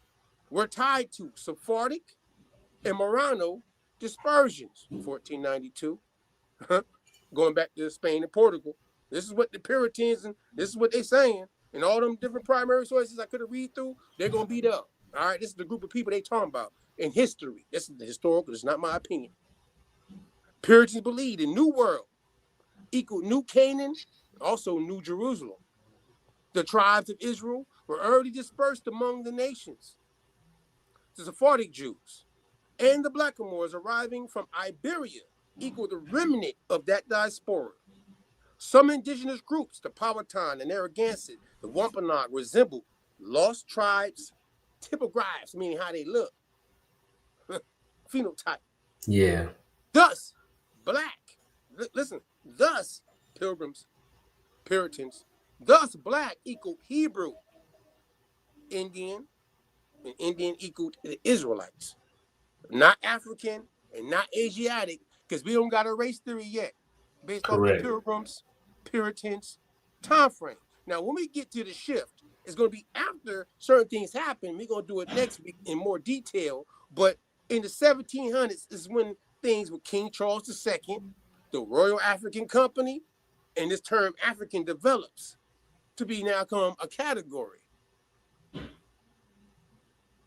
were tied to Sephardic and Marrano dispersions, 1492. Going back to Spain and Portugal. This is what the Puritans, and this is what they're saying. And all them different primary sources I could have read through, they're going to beat up. All right, this is the group of people they talking about in history. This is the historical, it's not my opinion. Puritans believed in New World equal New Canaan, also New Jerusalem. The tribes of Israel were already dispersed among the nations. The Sephardic Jews and the Blackamoors arriving from Iberia equal the remnant of that diaspora. Some indigenous groups, the Powhatan and Narragansett, the Wampanoag, resembled lost tribes' typographs, meaning how they look. Phenotype. Yeah. Thus, thus, Pilgrims, Puritans, thus black equaled Hebrew, Indian, and Indian equaled the Israelites. Not African and not Asiatic, because we don't got a race theory yet, based off the Pilgrims, Puritans, time frame. Now, when we get to the shift, it's going to be after certain things happen. We're going to do it next week in more detail. But in the 1700s is when things with King Charles II, the Royal African Company, and this term African develops to be now come a category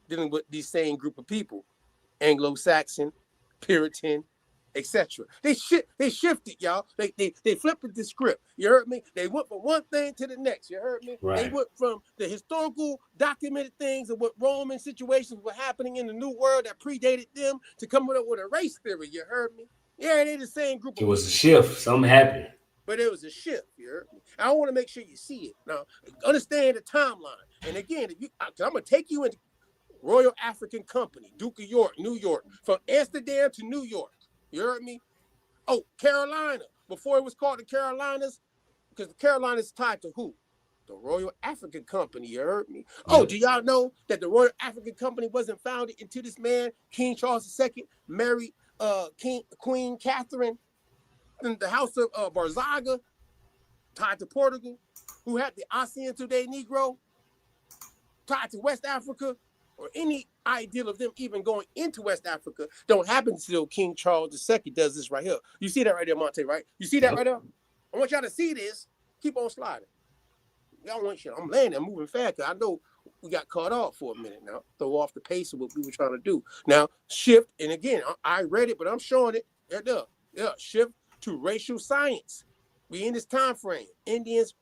dealing with these same group of people, Anglo-Saxon, Puritan, etc. They shifted, y'all. They flipped the script. You heard me? They went from one thing to the next. You heard me? Right. They went from the historical documented things of what Roman situations were happening in the New World that predated them to coming up with a race theory. You heard me? Yeah, they the same group. It was a shift. Something happened. But it was a shift. You heard me? I want to make sure you see it. Now, understand the timeline. And again, I'm going to take you into Royal African Company, Duke of York, New York, from Amsterdam to New York. You heard me? Oh, Carolina. Before it was called the Carolinas, because the Carolinas tied to who? The Royal African Company. You heard me? Oh, do y'all know that the Royal African Company wasn't founded until this man, King Charles II, married Queen Catherine in the House of Barzaga, tied to Portugal, who had the ASEAN today Negro, tied to West Africa, or any ideal of them even going into West Africa don't happen until King Charles II does this right here. You see that right there, Monte, right? You see that right there? I want y'all to see this. Keep on sliding. Y'all want shit. I'm landing. I'm moving fast because I know we got caught off for a minute now. Throw off the pace of what we were trying to do. Now, shift, and again, I read it, but I'm showing it. Yeah, shift to racial science. We in this time frame. Indians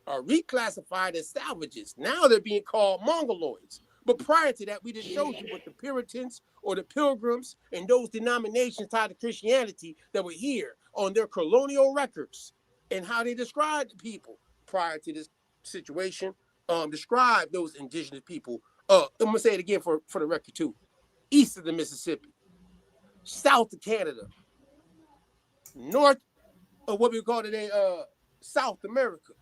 are reclassified as savages. Now they're being called Mongoloids. But prior to that, we just showed you what the Puritans or the Pilgrims and those denominations tied to Christianity that were here on their colonial records and how they described the people prior to this situation, describe those indigenous people. I'm going to say it again for the record too. East of the Mississippi, south of Canada, north of what we call today South America.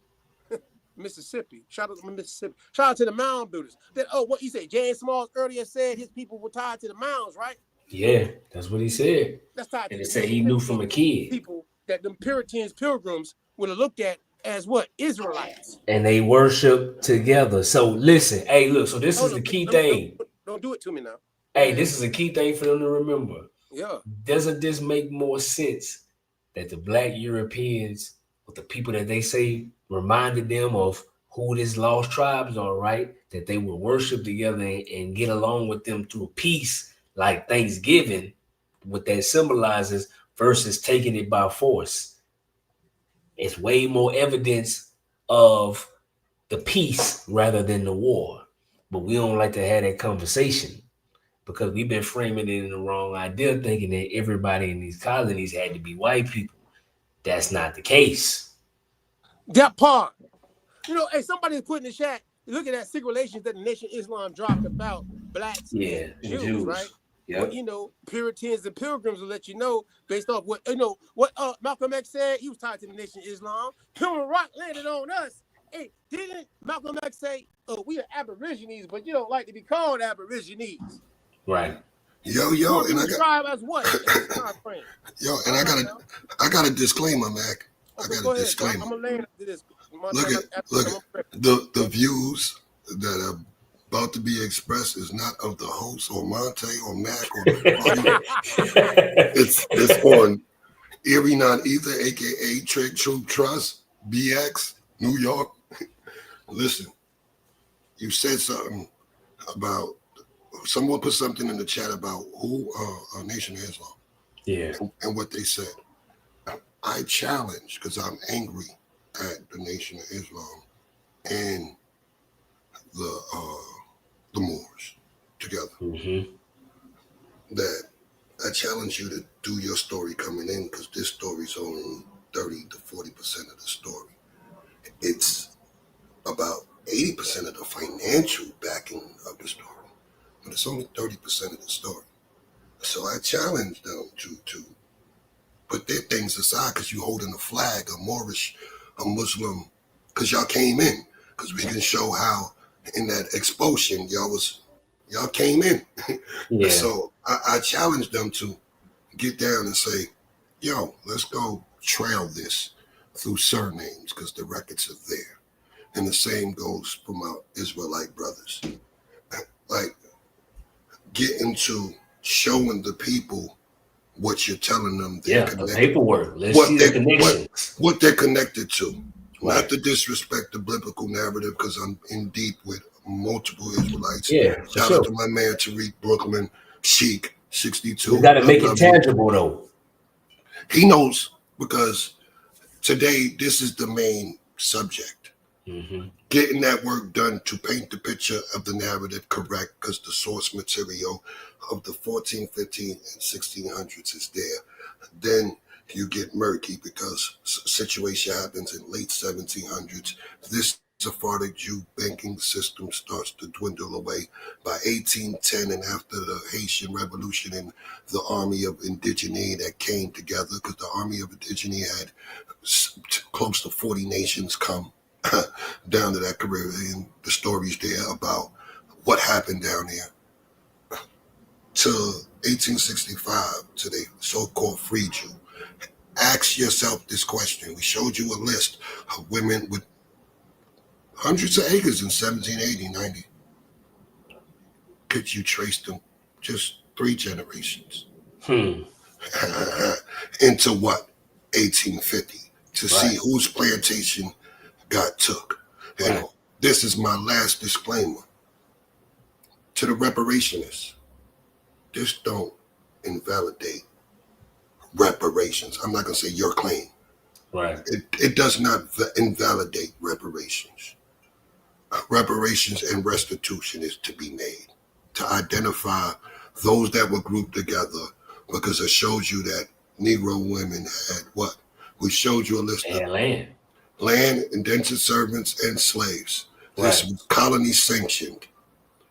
Mississippi. Shout out to Mississippi. Shout out to the mound builders. What you say? James Smalls earlier said his people were tied to the mounds, right? Yeah, that's what he said. That's tied and to it the said he knew from a kid. People that them Puritans, Pilgrims would have looked at as what? Israelites. And they worship together. So listen, hey, look, so this is the key thing. Don't do it to me now. Hey, this is a key thing for them to remember. Yeah. Doesn't this make more sense that the Black Europeans, with the people that they say reminded them of who these lost tribes are, right? That they would worship together and get along with them through peace, like Thanksgiving, what that symbolizes, versus taking it by force. It's way more evidence of the peace rather than the war. But we don't like to have that conversation because we've been framing it in the wrong idea, thinking that everybody in these colonies had to be white people. That's not the case. That part. You know, hey, somebody put in the chat, look at that secret relations that the Nation of Islam dropped about blacks and Jews, right? Yeah. But, you know, Puritans and Pilgrims will let you know based off what, you know, what Malcolm X said. He was tied to the Nation of Islam. Pilgrim Rock landed on us. Hey, didn't Malcolm X say, oh, we are Aborigines, but you don't like to be called Aborigines? Right. Yo, and I got as what? Yo, and I got a disclaimer, Mac. I got a disclaimer. I'm gonna land to this. Look, the views that are about to be expressed is not of the host or Monte or Mac or it's on Erie Not Either, aka Trick Troop Trust, BX, New York. Listen, you said something about someone put something in the chat about who Nation of Islam. Yeah. And what they said. I challenge because I'm angry at the Nation of Islam and the Moors together. Mm-hmm. That I challenge you to do your story coming in because this story's only 30 to 40% of the story. It's about 80% of the financial backing of the story, but it's only 30% of the story. So I challenge them to put their things aside because you're holding a flag, a Moorish, a Muslim, because y'all came in, because we can show how in that expulsion y'all came in. Yeah. So I challenge them to get down and say, yo, let's go trail this through surnames because the records are there. And the same goes from our Israelite brothers. Like, get into showing the people what you're telling them. The paperwork. Let's see the connections. What they're connected to. Right. Not to disrespect the biblical narrative, because I'm in deep with multiple Israelites. Yeah, shout out to my man Tariq Brooklyn, Sheik, 62. You got to make it tangible, though. He knows, because today this is the main subject. Mm-hmm. Getting that work done to paint the picture of the narrative correct, because the source material of the 14, 15, and 1600s is there. Then you get murky because situation happens in late 1700s. This Sephardic Jew banking system starts to dwindle away by 1810, and after the Haitian Revolution and the army of indigene that came together, because the army of indigene had close to 40 nations come down to that Caribbean. The stories there about what happened down there to 1865 to the so-called free Jew. Ask yourself this question. We showed you a list of women with hundreds of acres in 1780, 90. Could you trace them just 3 generations? Into what? 1850 to see whose plantation got took. You know, this is my last disclaimer to the reparationists. This don't invalidate reparations. I'm not going to say your claim. Right. It does not invalidate reparations. Reparations and restitution is to be made to identify those that were grouped together, because it shows you that Negro women had what? We showed you a list of land, indentured servants, and slaves. This was colony sanctioned.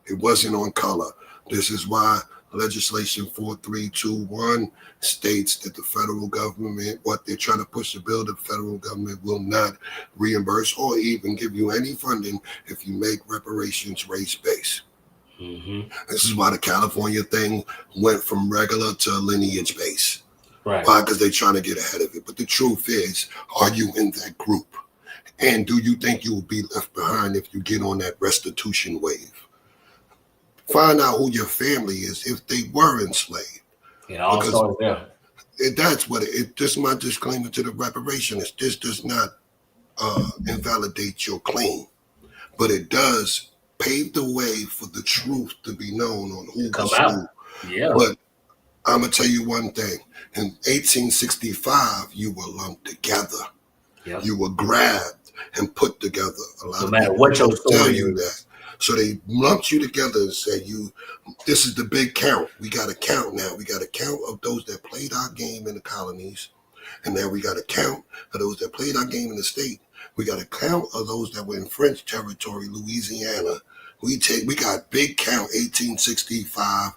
It wasn't on color. This is why legislation 4321 states that the federal government, what they're trying to push the bill, the federal government will not reimburse or even give you any funding if you make reparations race-based. This is why the California thing went from regular to lineage base. Right. Why? Because they're trying to get ahead of it. But the truth is, are you in that group? And do you think you will be left behind if you get on that restitution wave? Find out who your family is if they were enslaved. It all starts there. That's what it. This is my disclaimer to the reparationists. This does not invalidate your claim, but it does pave the way for the truth to be known on who come was out. who. Yeah. But I'm gonna tell you one thing. In 1865, you were lumped together. Yep. You were grabbed and put together. A lot No of matter people what your don't tell story you is. that. So they lumped you together and said, this is the big count. We got a count now. We got a count of those that played our game in the colonies. And now we got a count of those that played our game in the state. We got a count of those that were in French territory, Louisiana. We got big count 1865.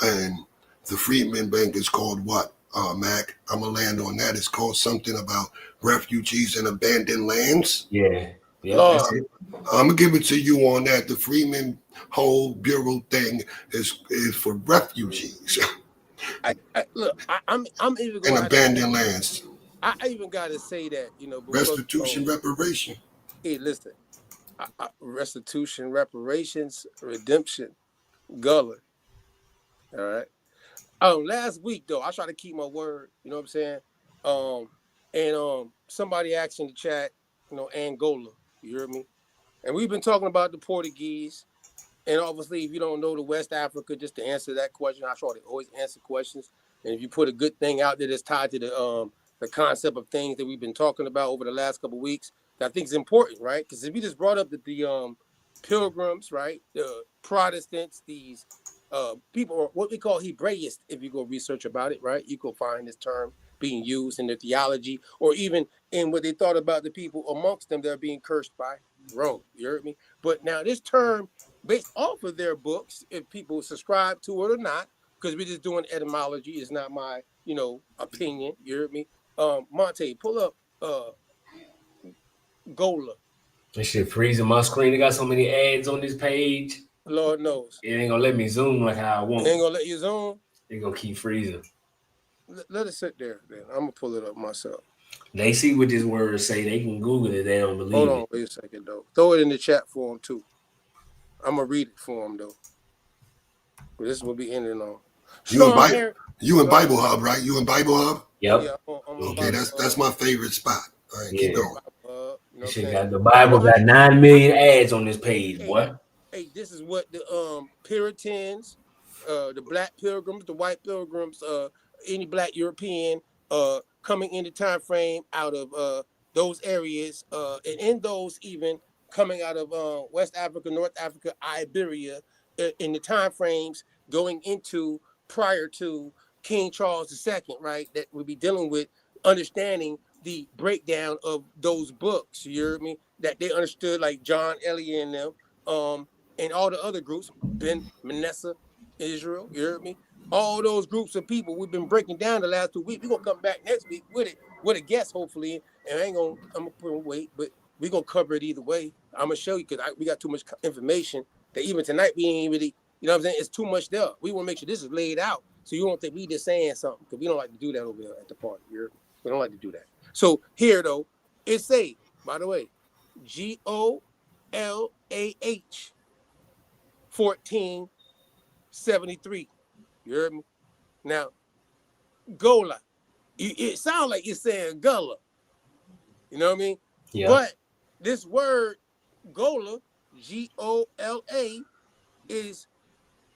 And the Freedmen Bank is called what, Mac? I'm going to land on that. It's called something about refugees and abandoned lands. Yeah. I'm going to give it to you on that. The Freedmen whole bureau thing is for refugees. I'm even going and abandoned lands. I even got to say that, restitution, reparation. Hey, listen, restitution, reparations, redemption, Gullah. All right. Last week though, I try to keep my word. You know what I'm saying? Somebody asked in the chat, Angola. You heard me? And we've been talking about the Portuguese. And obviously, if you don't know the West Africa, just to answer that question, I try to always answer questions. And if you put a good thing out there that's tied to the concept of things that we've been talking about over the last couple of weeks, that I think is important, right? Because if you just brought up the Pilgrims, right, the Protestants, these people, what we call Hebraists, if you go research about it, right, you go find this term being used in their theology, or even in what they thought about the people amongst them that are being cursed by Rome. You heard me? But now this term, based off of their books, if people subscribe to it or not, because we're just doing etymology, it's not my, opinion. You heard me? Monte, pull up Gola. This shit freezing my screen. They got so many ads on this page. Lord knows. It ain't gonna let me zoom like how I want. It ain't gonna let you zoom? It gonna keep freezing. Let it sit there, then. I'm gonna pull it up myself. They see what this word say. They can Google it. They don't believe it. Hold on, wait a second, though. Throw it in the chat for them, too. I'm going to read it for them, though. But this will be ending on. You in Bible Hub, right? You in Bible Hub? Yep. Yeah, okay, that's my favorite spot. All right, keep going. Shit got the Bible got 9 million ads on this page, boy. Hey, this is what the Puritans, the Black Pilgrims, the White Pilgrims, any Black European coming in the time frame out of those areas, and in those even coming out of West Africa, North Africa, Iberia, in the time frames going into prior to King Charles II, right? That we'll be dealing with understanding the breakdown of those books. You heard me? That they understood, like John Eliot and them, and all the other groups, Ben Manasseh, Israel. You heard me? All those groups of people we've been breaking down the last 2 weeks. We're gonna come back next week with it, with a guest, hopefully. And I'm gonna put on weight, but we're gonna cover it either way. I'm gonna show you because we got too much information that even tonight we ain't really, you know what I'm saying? It's too much there. We want to make sure this is laid out so you don't think we just saying something, because we don't like to do that over there at the party. We don't like to do that. So here though, it say, by the way, GOLAH 1473. You heard me? Now, Gola, it sounds like you're saying Gullah. You know what I mean? Yeah. But this word Gola, Gola, is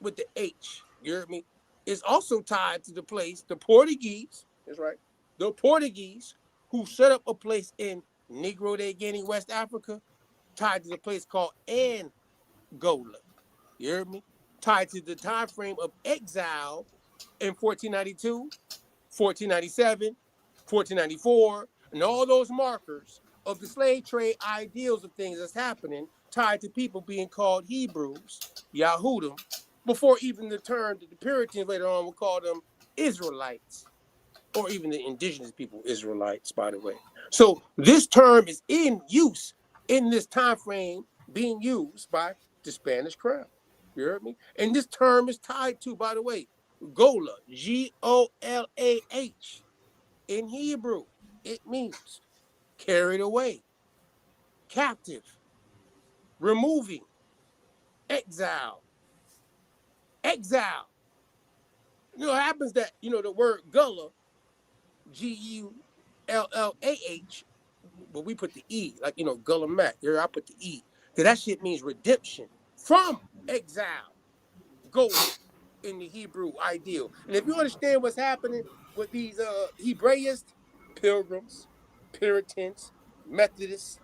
with the H. You heard me? It's also tied to the place, the Portuguese, that's right, the Portuguese who set up a place in Negro Day Guinea, West Africa, tied to the place called Angola. You heard me? Tied to the time frame of exile in 1492, 1497, 1494, and all those markers of the slave trade ideals of things that's happening, tied to people being called Hebrews, Yahudim, before even the term that the Puritans later on would call them Israelites, or even the indigenous people Israelites, by the way. So this term is in use in this time frame, being used by the Spanish crown. You heard me? And this term is tied to, by the way, Golah, G-O-L-A-H. In Hebrew, it means carried away, captive, removing, exile. Exile. You know, it happens that, you know, the word Gullah, G-U-L-L-A-H, but we put the E, like, you know, Gullah Mac. Here, I put the E. Because that shit means redemption from exile. Golah in the Hebrew ideal. And if you understand what's happening with these Hebraists, Pilgrims, Puritans, Methodists,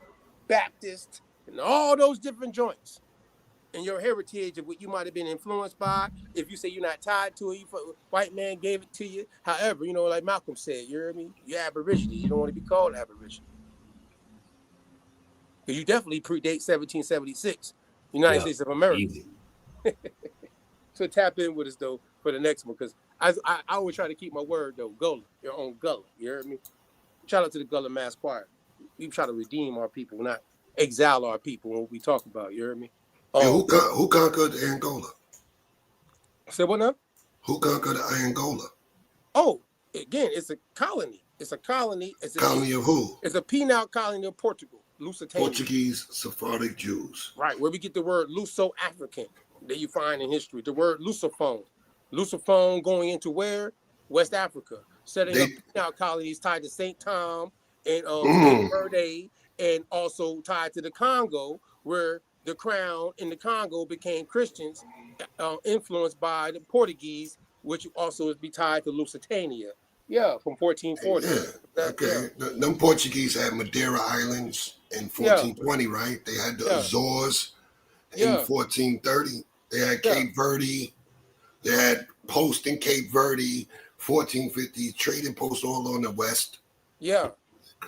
Baptists, and all those different joints, and your heritage of what you might have been influenced by, if you say you're not tied to it, white man gave it to you. However, you know, like Malcolm said, you hear me? You're Aborigine. You don't want to be called Aborigine. Because you definitely predate 1776, United States of America. So tap in with us, though, for the next one, because I always try to keep my word, though. Gullah, your own Gullah. You heard me? Shout out to the Gullah Mass Choir. We try to redeem our people, not exile our people when we talk about. You heard me? Who conquered Angola? Say what now? Who conquered Angola? Oh, again, it's a colony. It's a colony. It's a colony of who? It's a penal colony of Portugal, Lusitania. Portuguese Sephardic Jews. Right, where we get the word Luso-African that you find in history. The word Lusophone. Lusophone going into where? West Africa. Setting up penal colonies tied to St. Tom and Cape Verde, and also tied to the Congo, where the crown in the Congo became Christians, influenced by the Portuguese, which also would be tied to Lusitania. Yeah, from 1440. Yeah, okay. Them Portuguese had Madeira Islands in 1420, right? They had the Azores in 1430. They had Cape Verde. They had post in Cape Verde, 1450, trading posts all on the west. Yeah.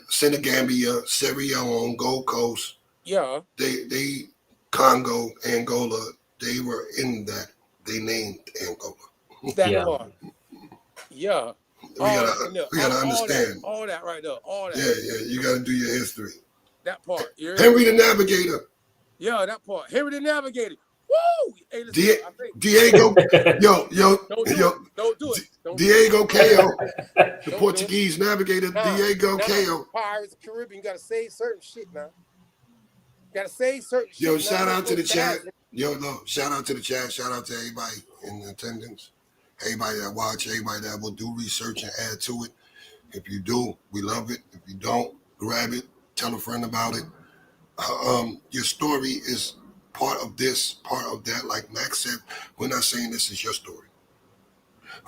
Senegambia, Sierra Leone, Gold Coast. Yeah. They Congo, Angola, they were in that. They named Angola. That part. Yeah. We gotta understand. All that right there. All that. Yeah. You gotta do your history. That part. Henry the Navigator. Yeah, that part. Henry the Navigator. Woo! Hey, Diego. Don't do it. Diego Cayo. The Portuguese navigator, Diego Cayo. Pirates of the Caribbean, you gotta say certain shit, man. Gotta say certain shit. Yo, shout out to the chat. Shout out to the chat. Shout out to everybody in attendance. Everybody that watch, everybody that will do research and add to it. If you do, we love it. If you don't, grab it. Tell a friend about it. Your story is part of this, part of that. Like Max said, we're not saying this is your story.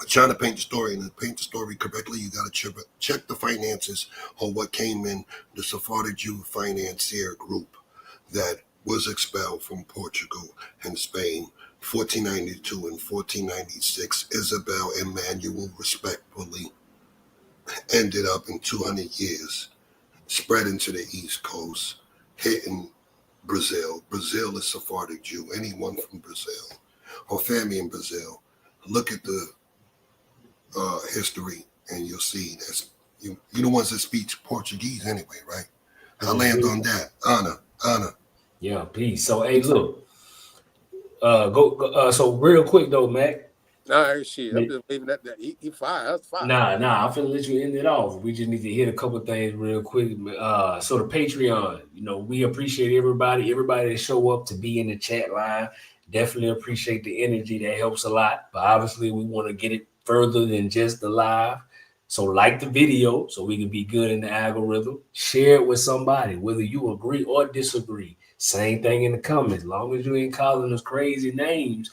I'm trying to paint the story, and to paint the story correctly, you got to check the finances on what came in the Sephardic Jew financier group that was expelled from Portugal and Spain, 1492 and 1496. Isabel Emmanuel, respectfully, ended up in 200 years, spread into the East Coast, hitting Brazil. Brazil is Sephardic Jew. Anyone from Brazil or family in Brazil, look at the history and you'll see that's you the ones that speak Portuguese anyway, right? I'll land on that. Anna. Yeah, peace. So hey, look. So real quick though, Mac. Nah, shit. I'm just leaving that. He fine. That's fine. Nah. I'm finna let you end it off. We just need to hit a couple things real quick. So the Patreon, we appreciate everybody that show up to be in the chat line. Definitely appreciate the energy. That helps a lot. But obviously, we want to get it further than just the live. So like the video so we can be good in the algorithm. Share it with somebody, whether you agree or disagree. Same thing in the comments. As long as you ain't calling us crazy names,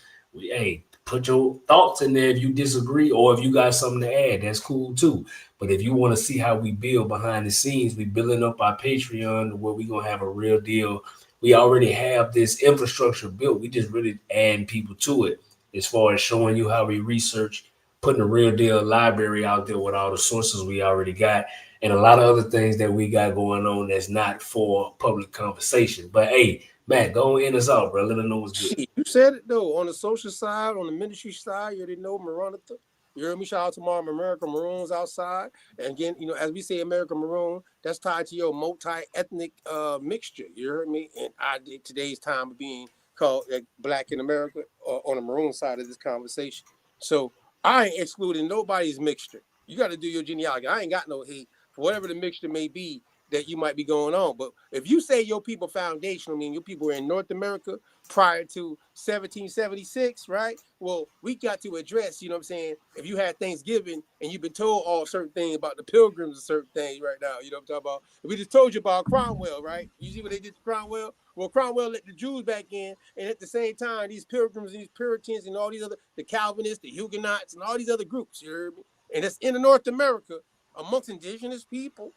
put your thoughts in there if you disagree or if you got something to add. That's cool too. But if you want to see how we build behind the scenes, we building up our Patreon where we're going to have a real deal. We already have this infrastructure built. We just really adding people to it as far as showing you how we research, putting a real deal library out there with all the sources we already got and a lot of other things that we got going on that's not for public conversation. But hey, Matt, go end us out, bro. Let them know what's good. You said it though. On the social side, on the ministry side, you already know Maranatha. You heard me? Shout out to my American Maroons outside. And again, as we say American Maroon, that's tied to your multi-ethnic mixture. You heard me? And I did today's time of being called Black in America on the maroon side of this conversation. So I ain't excluding nobody's mixture. You got to do your genealogy. I ain't got no hate for whatever the mixture may be that you might be going on. But if you say your people foundational, I mean your people were in North America prior to 1776, right? Well, we got to address, you know what I'm saying, if you had Thanksgiving and you've been told all certain things about the Pilgrims and certain things right now, you know what I'm talking about? If we just told you about Cromwell, right? You see what they did to Cromwell? Well, Cromwell let the Jews back in, and at the same time, these Pilgrims, these Puritans, and all these other, the Calvinists, the Huguenots, and all these other groups, you heard me? And it's in North America amongst indigenous people.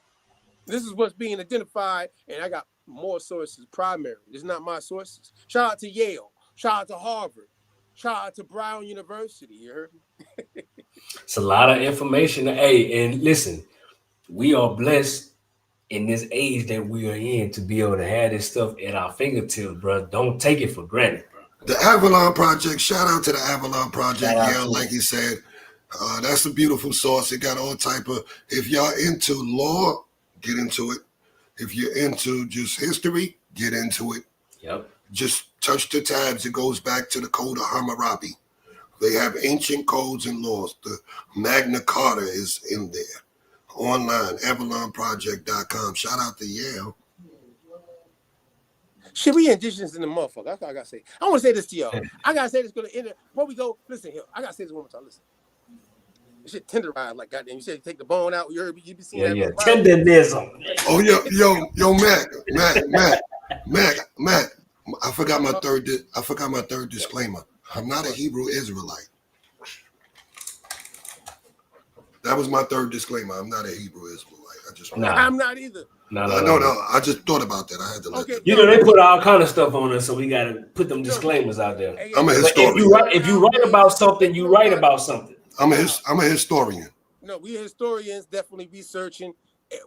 This is what's being identified, and I got more sources primary. This is not my sources. Shout out to Yale. Shout out to Harvard. Shout out to Brown University. You heard me? It's a lot of information. Hey, and listen, we are blessed in this age that we are in to be able to have this stuff at our fingertips, bro. Don't take it for granted, bro. The Avalon Project. Shout out to the Avalon Project. Yeah, like he said, that's a beautiful source. It got all type of. If y'all into law, get into it. If you're into just history, get into it. Yep. Just touch the tabs. It goes back to the Code of Hammurabi. They have ancient codes and laws. The Magna Carta is in there. Online, avalonproject.com. Shout out to Yale. Shit, we indigenous in the motherfucker. That's all I gotta say. I want to say this to y'all. I gotta say this gonna end. Before we go, listen here. I gotta say this one more time. Listen. This shit tenderized like goddamn. You said you take the bone out. You be seeing that. Yeah. Tenderism. Oh yo, Mac. I forgot my third disclaimer. I'm not a Hebrew Israelite. That was my third disclaimer. I'm not a Hebrew Israelite. I'm not either. No. I just thought about that. I had to let you know, they put all kind of stuff on us, so we got to put them disclaimers out there. I'm a historian. If you write about something, you write about something. I'm a historian. No, we historians definitely researching.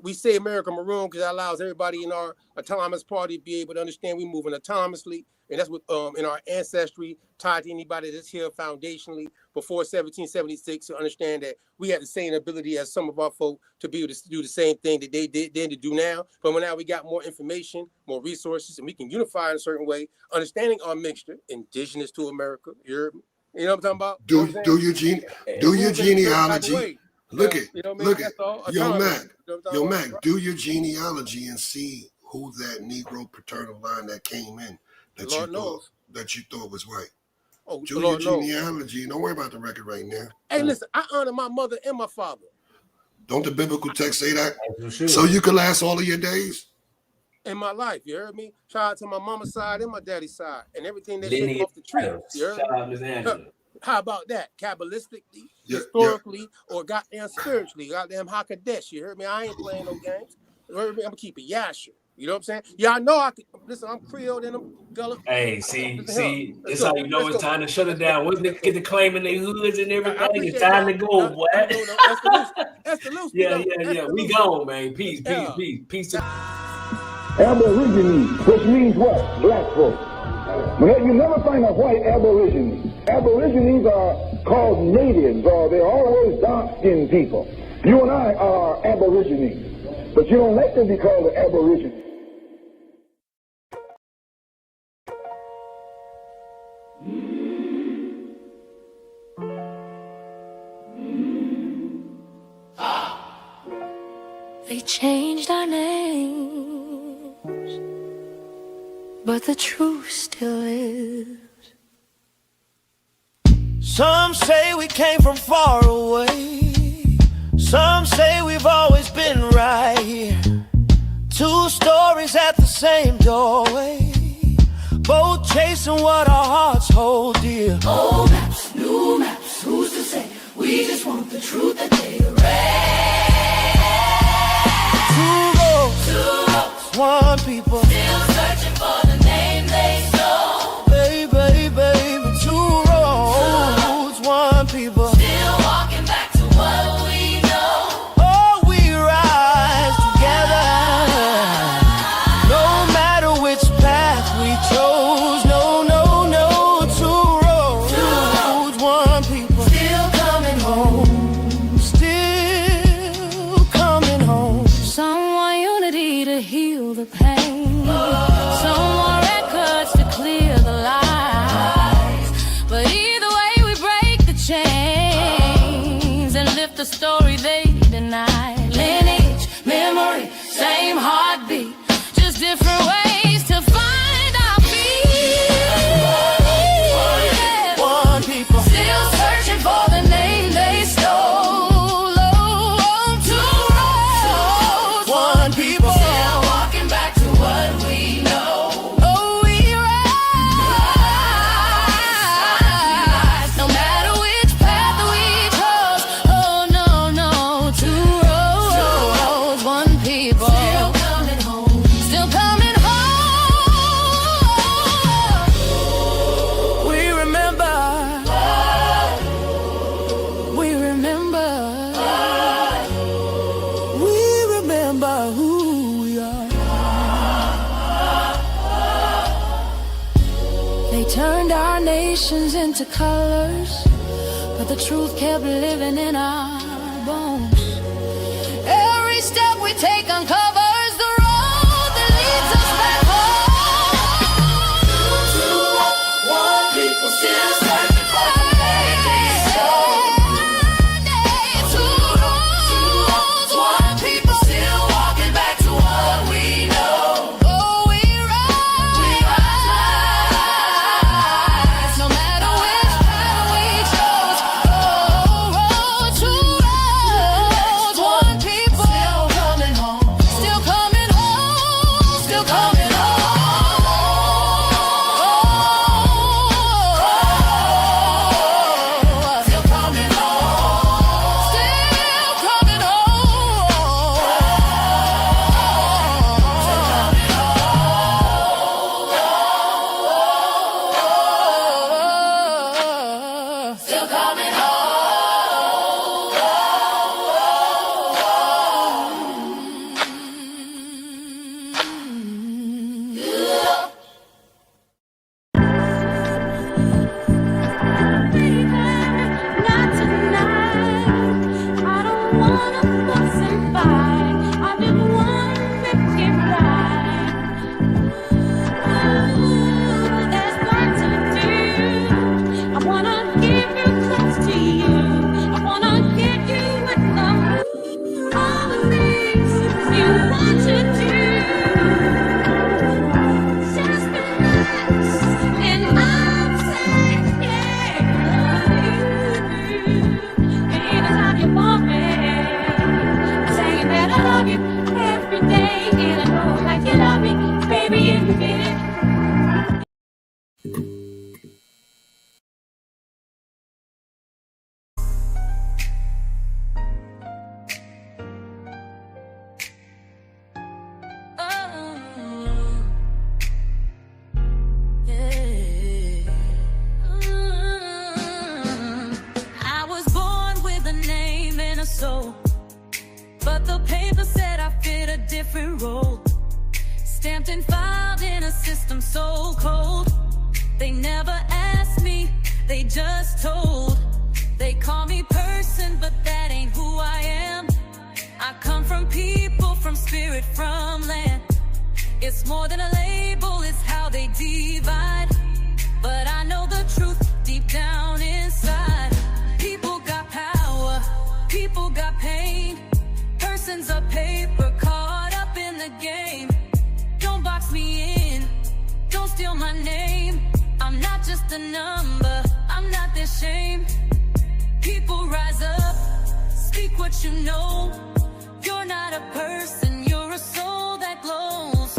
We say America Maroon because that allows everybody in our autonomous party to be able to understand we moving autonomously. And that's what in our ancestry tied to anybody that's here foundationally before 1776 to understand that we had the same ability as some of our folk to be able to do the same thing that they did then to do now. But now we got more information, more resources, and we can unify in a certain way, understanding our mixture, indigenous to America. You know what I'm talking about? Do your genealogy. Look at Yo, Mac, do your genealogy and see who that Negro paternal line that came in that you thought was right. Oh, do your genealogy. Don't worry about the record right now. Hey, listen, I honor my mother and my father. Don't the biblical text say that? So you can last all of your days? In my life, you heard me? Shout out to my mama's side and my daddy's side and everything that shit off the tree. You heard me? How about that? Kabbalistically, historically, or goddamn spiritually, goddamn Hakadesh. You heard me? I ain't playing no games. You heard me? I'm gonna keep it Yasher. You know what I'm saying? Yeah, I know I can. Listen, I'm Creole and I'm Gullah. Hey, see, this how you know it's time to shut it down. Once they get the claim in their hoods and everything, it's time to go, boy. That's the loose. Yeah. We gone, man. Peace. Aborigines, which means what? Black folk. But you never find a white aborigine. Aborigines are called natives, or they're always dark-skinned people. You and I are aborigines, but you don't like to be called an aborigine. They changed our names, but the truth still lives. Some say we came from far away. Some say we've always been right here. Two stories at the same doorway, both chasing what our hearts hold dear. Old maps, new maps, who's to say? We just want the truth that they erase. Two roads, one people, still searching for the name they stole. Baby, two roads, one people, still walking back to what we know. Oh, we rise together, no matter which path we chose. No, two roads, one people, still coming home, still different ways to find our feet. One people Still searching for the name they stole. Oh, two roads. One people Still walking back to what we know. Oh, we rise. No matter which path we chose. Oh, no, no. Two roads. One people. Still coming home. Still coming home. We remember. We remember. We remember who we are. They turned our nations into colors, but the truth kept living in our bones. Every step we take uncovers the road that leads us back home. One people still searching for the name they stole. Two roads. One people still walking back to what we know. Oh, we rise. No matter which path we chose. Oh, two roads. One people still coming home. Still coming home. Still coming home. Still coming home. Still coming home. Still coming home. Not tonight. I don't wanna fuss and fight. I just wanna make it right. Ooh, there's work to do. I wanna give you close to you. I wanna get you with all the things you want to do. Just relax and I'll take care of you. Anytime you want me, saying that I love you every day, and I know like you love me, baby, if you feel it. I was born with a name and a soul, but the paper said I fit a different role. Stamped and filed in a system so cold. They never asked me, they just told. They call me person, but that ain't who I am. I come from people, from spirit, from land. It's more than a label, it's how they divide. But I know the truth deep down inside. People got power, people got pain. Persons of paper caught up in the game. Don't box me in, don't steal my name. I'm not just a number, I'm not their shame. People rise up, speak what you know. You're not a person, you're a soul that glows.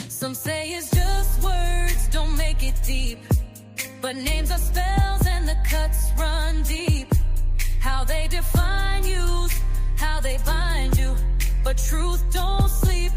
Some say it's just words, don't make it deep. But names are spells and the cuts run deep. How they define you, how they bind you. But truth don't sleep,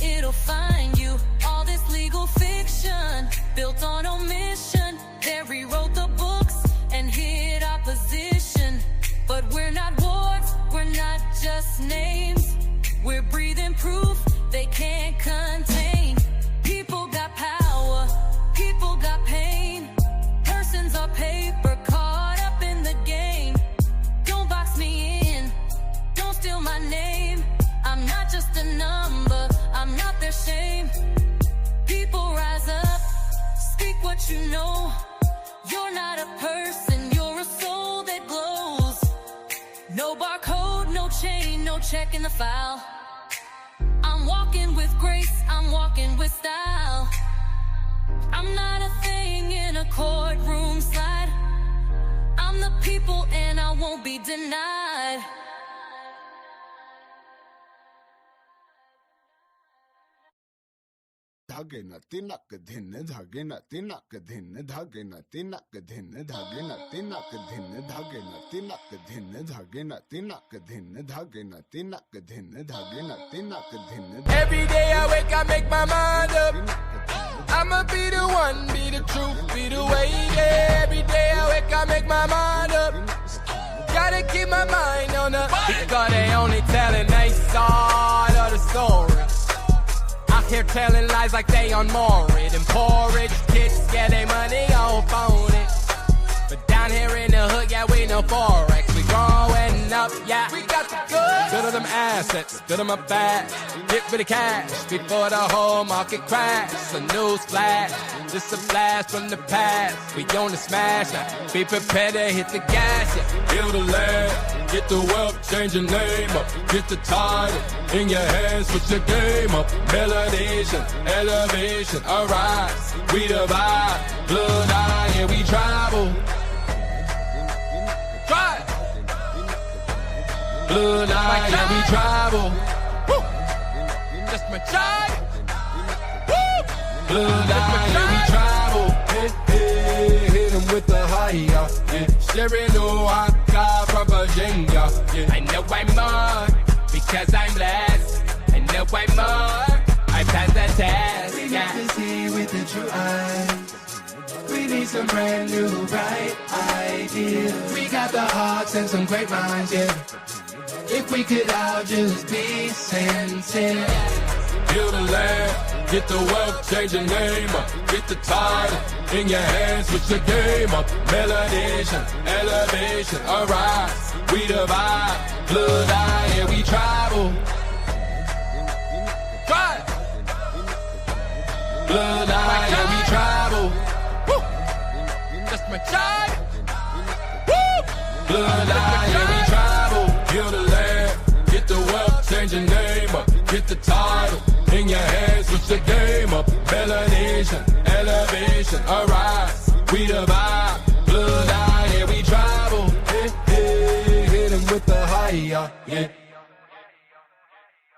it'll find you. All this legal fiction, built on omission. They rewrote the books and hid opposition. But we're not words, we're not just names. We're breathing proof they can't contain. People got power, people got pain. Persons are paper caught up in the game. Don't box me in, don't steal my name. I'm not just a number, I'm not their shame. People rise up, speak what you know. You're not a person, you're a soul that glows. no check in the file. I'm walking with grace, I'm walking with style. I'm not a thing in a courtroom slide. I'm the people and I won't be denied. Dhage na tinak dhinne dhage na tinak dhinne dhage na tinak dhinne dhage na tinak dhinne dhage na tinak dhinne dhage na tinak dhinne dhage na tinak dhinne dhage na tinak dhinne. Every day I wake, I make my mind up. I'ma be the one, be the truth, be the way. Yeah, every day I wake, I make my mind up. Gotta keep my mind on the because they only telling their side of the story. Out here telling lies like they on Mongoloid. And poor rich kids get their money all phone it. But down here in the hood, yeah, we know Forex. We growing up, yeah, we got the goods. Good of them assets, good of my bag. Get rid of cash before the whole market crash. A news flash, just a blast from the past. We on the smash now, be prepared to hit the gas, yeah. Build a land, get the wealth, change your name up. Get the title in your hands, put your game up. Melodation, elevation, arise. We divide, blood eye, and we travel. Try. Blood eye, and we travel. Woo. That's my child. Woo. Blood eye, and we travel. Hey, hey, hit him with the high, yeah. Sherry no Aka from Virginia. Yeah. I know I'm more because I'm blessed. I know I'm more. I passed the test. We got to see with the true eyes. We need some brand new bright ideas. We got the hearts and some great minds, yeah. If we could all just be sincere. Build a land, get the wealth, change your name up. Get the title in your hands, put your game up. Melodation, elevation, arise. We divide, blood eye, and we travel. Try. Blood eye, and we travel. Woo. That's my child. Woo. Blood eye, and we travel. Build a land, get the wealth, change your name up. Get the title in your hands, put your game up. Melodation, elevation, arise. We divide, blood eye, and we travel. Hey, hey, hit him with the high, yeah.